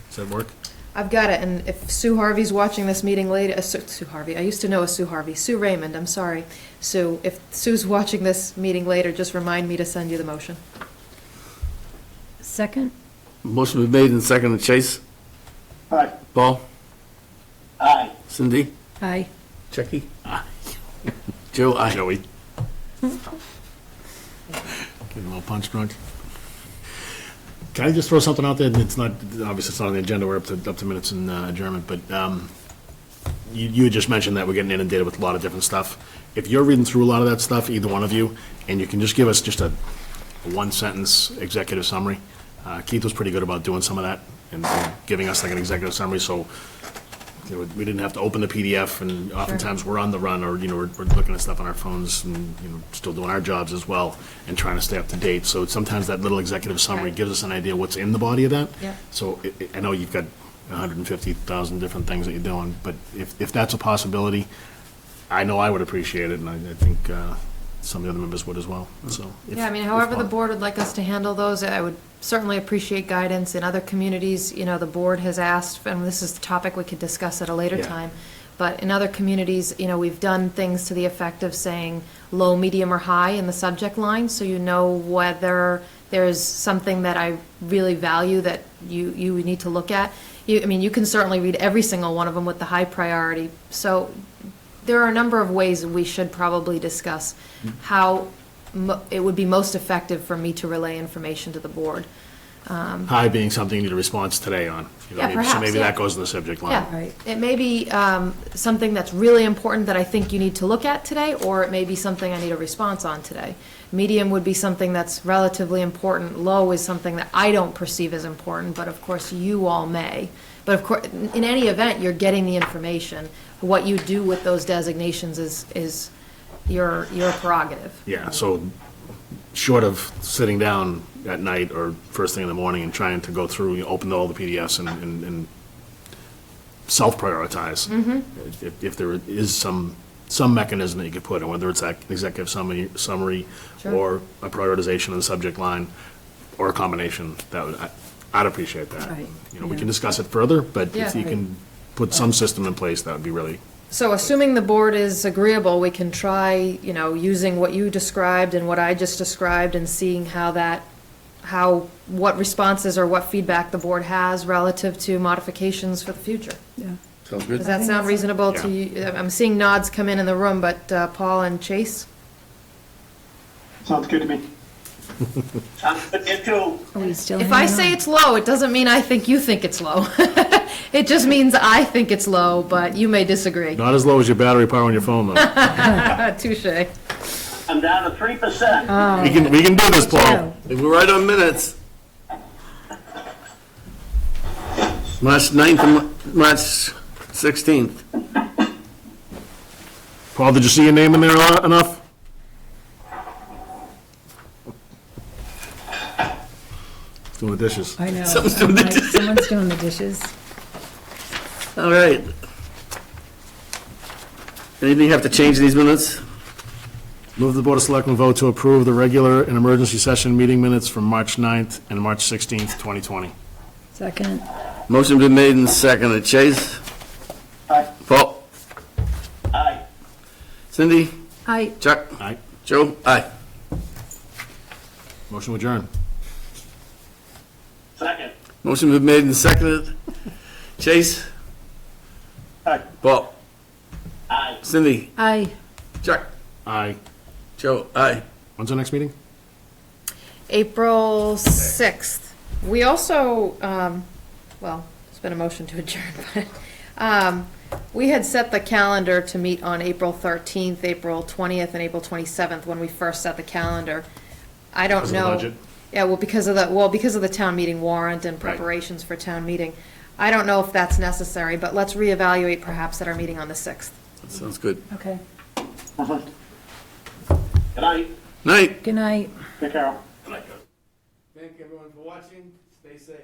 Does that work? I've got it, and if Sue Harvey's watching this meeting later, Sue Harvey, I used to know a Sue Harvey, Sue Raymond, I'm sorry. Sue, if Sue's watching this meeting later, just remind me to send you the motion. Second? Motion been made and seconded. Chase? Aye. Paul? Aye. Cindy? Aye. Chucky? Aye. Joe? Aye. Joey? Getting a little punch drunk. Can I just throw something out there? It's not, obviously it's not on the agenda, we're up to minutes and adjournment, but you had just mentioned that we're getting inundated with a lot of different stuff. If you're reading through a lot of that stuff, either one of you, and you can just give us just a one-sentence executive summary. Keith was pretty good about doing some of that and giving us like an executive summary, so you know, we didn't have to open the PDF, and oftentimes we're on the run, or, you know, we're looking at stuff on our phones and, you know, still doing our jobs as well and trying to stay up to date. So sometimes that little executive summary Right. gives us an idea what's in the body of that. Yeah. So I know you've got 150,000 different things that you're doing, but if that's a possibility, I know I would appreciate it, and I think some of the other members would as well, so. Yeah, I mean, however the board would like us to handle those, I would certainly appreciate guidance. In other communities, you know, the board has asked, and this is the topic we could discuss at a later Yeah. time, but in other communities, you know, we've done things to the effect of saying low, medium, or high in the subject line, so you know whether there's something that I really value that you need to look at. I mean, you can certainly read every single one of them with the high priority. So there are a number of ways we should probably discuss how it would be most effective for me to relay information to the board. High being something you need a response today on. You know, Yeah, maybe- perhaps, So maybe yeah. that goes in the subject line. Yeah, Right. it may be something that's really important that I think you need to look at today, or it may be something I need a response on today. Medium would be something that's relatively important. Low is something that I don't perceive as important, but of course you all may. But of course, in any event, you're getting the information. What you do with those designations is your prerogative. Yeah, so short of sitting down at night or first thing in the morning and trying to go through, you open all the PDFs and self-prioritize. If there is some mechanism that you could put in, whether it's that executive summary Sure. or a prioritization of the subject line, or a combination, I'd appreciate that. Right, You know, we yeah. can discuss it further, but if Yeah. you can put some system in place, that would be really, So assuming the board is agreeable, we can try, you know, using what you described and what I just described and seeing what responses or what feedback the board has relative to modifications for the future. Yeah. Sounds Does good? that sound reasonable to you? I'm seeing nods come in the room, but Paul and Chase? Sounds good to me. I'm good there too. Are we still If I hanging say on? it's low, it doesn't mean I think you think it's low. It just means I think it's low, but you may disagree. not as low as your battery power on your phone, though. Touche. I'm down to 3%. We can do this, Paul. Joe. We're right on minutes. March 9th and March 16th. Paul, did you see your name in there enough? Doing the dishes. I know. Someone's doing the I'm like, someone's doing the dishes. All right. Anything you have to change in these minutes? Move the Board of Selectmen vote to approve the regular and emergency session meeting minutes from March 9th and March 16th, 2020. Second? Motion been made and seconded. Chase? Aye. Paul? Aye. Cindy? Aye. Chuck? Aye. Joe? Aye. Motion adjourned. Second. Motion been made and seconded. Chase? Aye. Paul? Aye. Cindy? Aye. Chuck? Aye. Joe? Aye. When's our next meeting? April 6th. We also, well, it's been a motion to adjourn, but we had set the calendar to meet on April 13th, April 20th, and April 27th when we first set the calendar. I don't Because of the know. budget? Yeah, well, because of the town meeting warrant and preparations for town meeting. I don't know if that's necessary, but let's reevaluate perhaps at our meeting on the 6th. That sounds good. Okay. Good night. Night. Good night. Take care. Thank everyone for watching. Stay safe.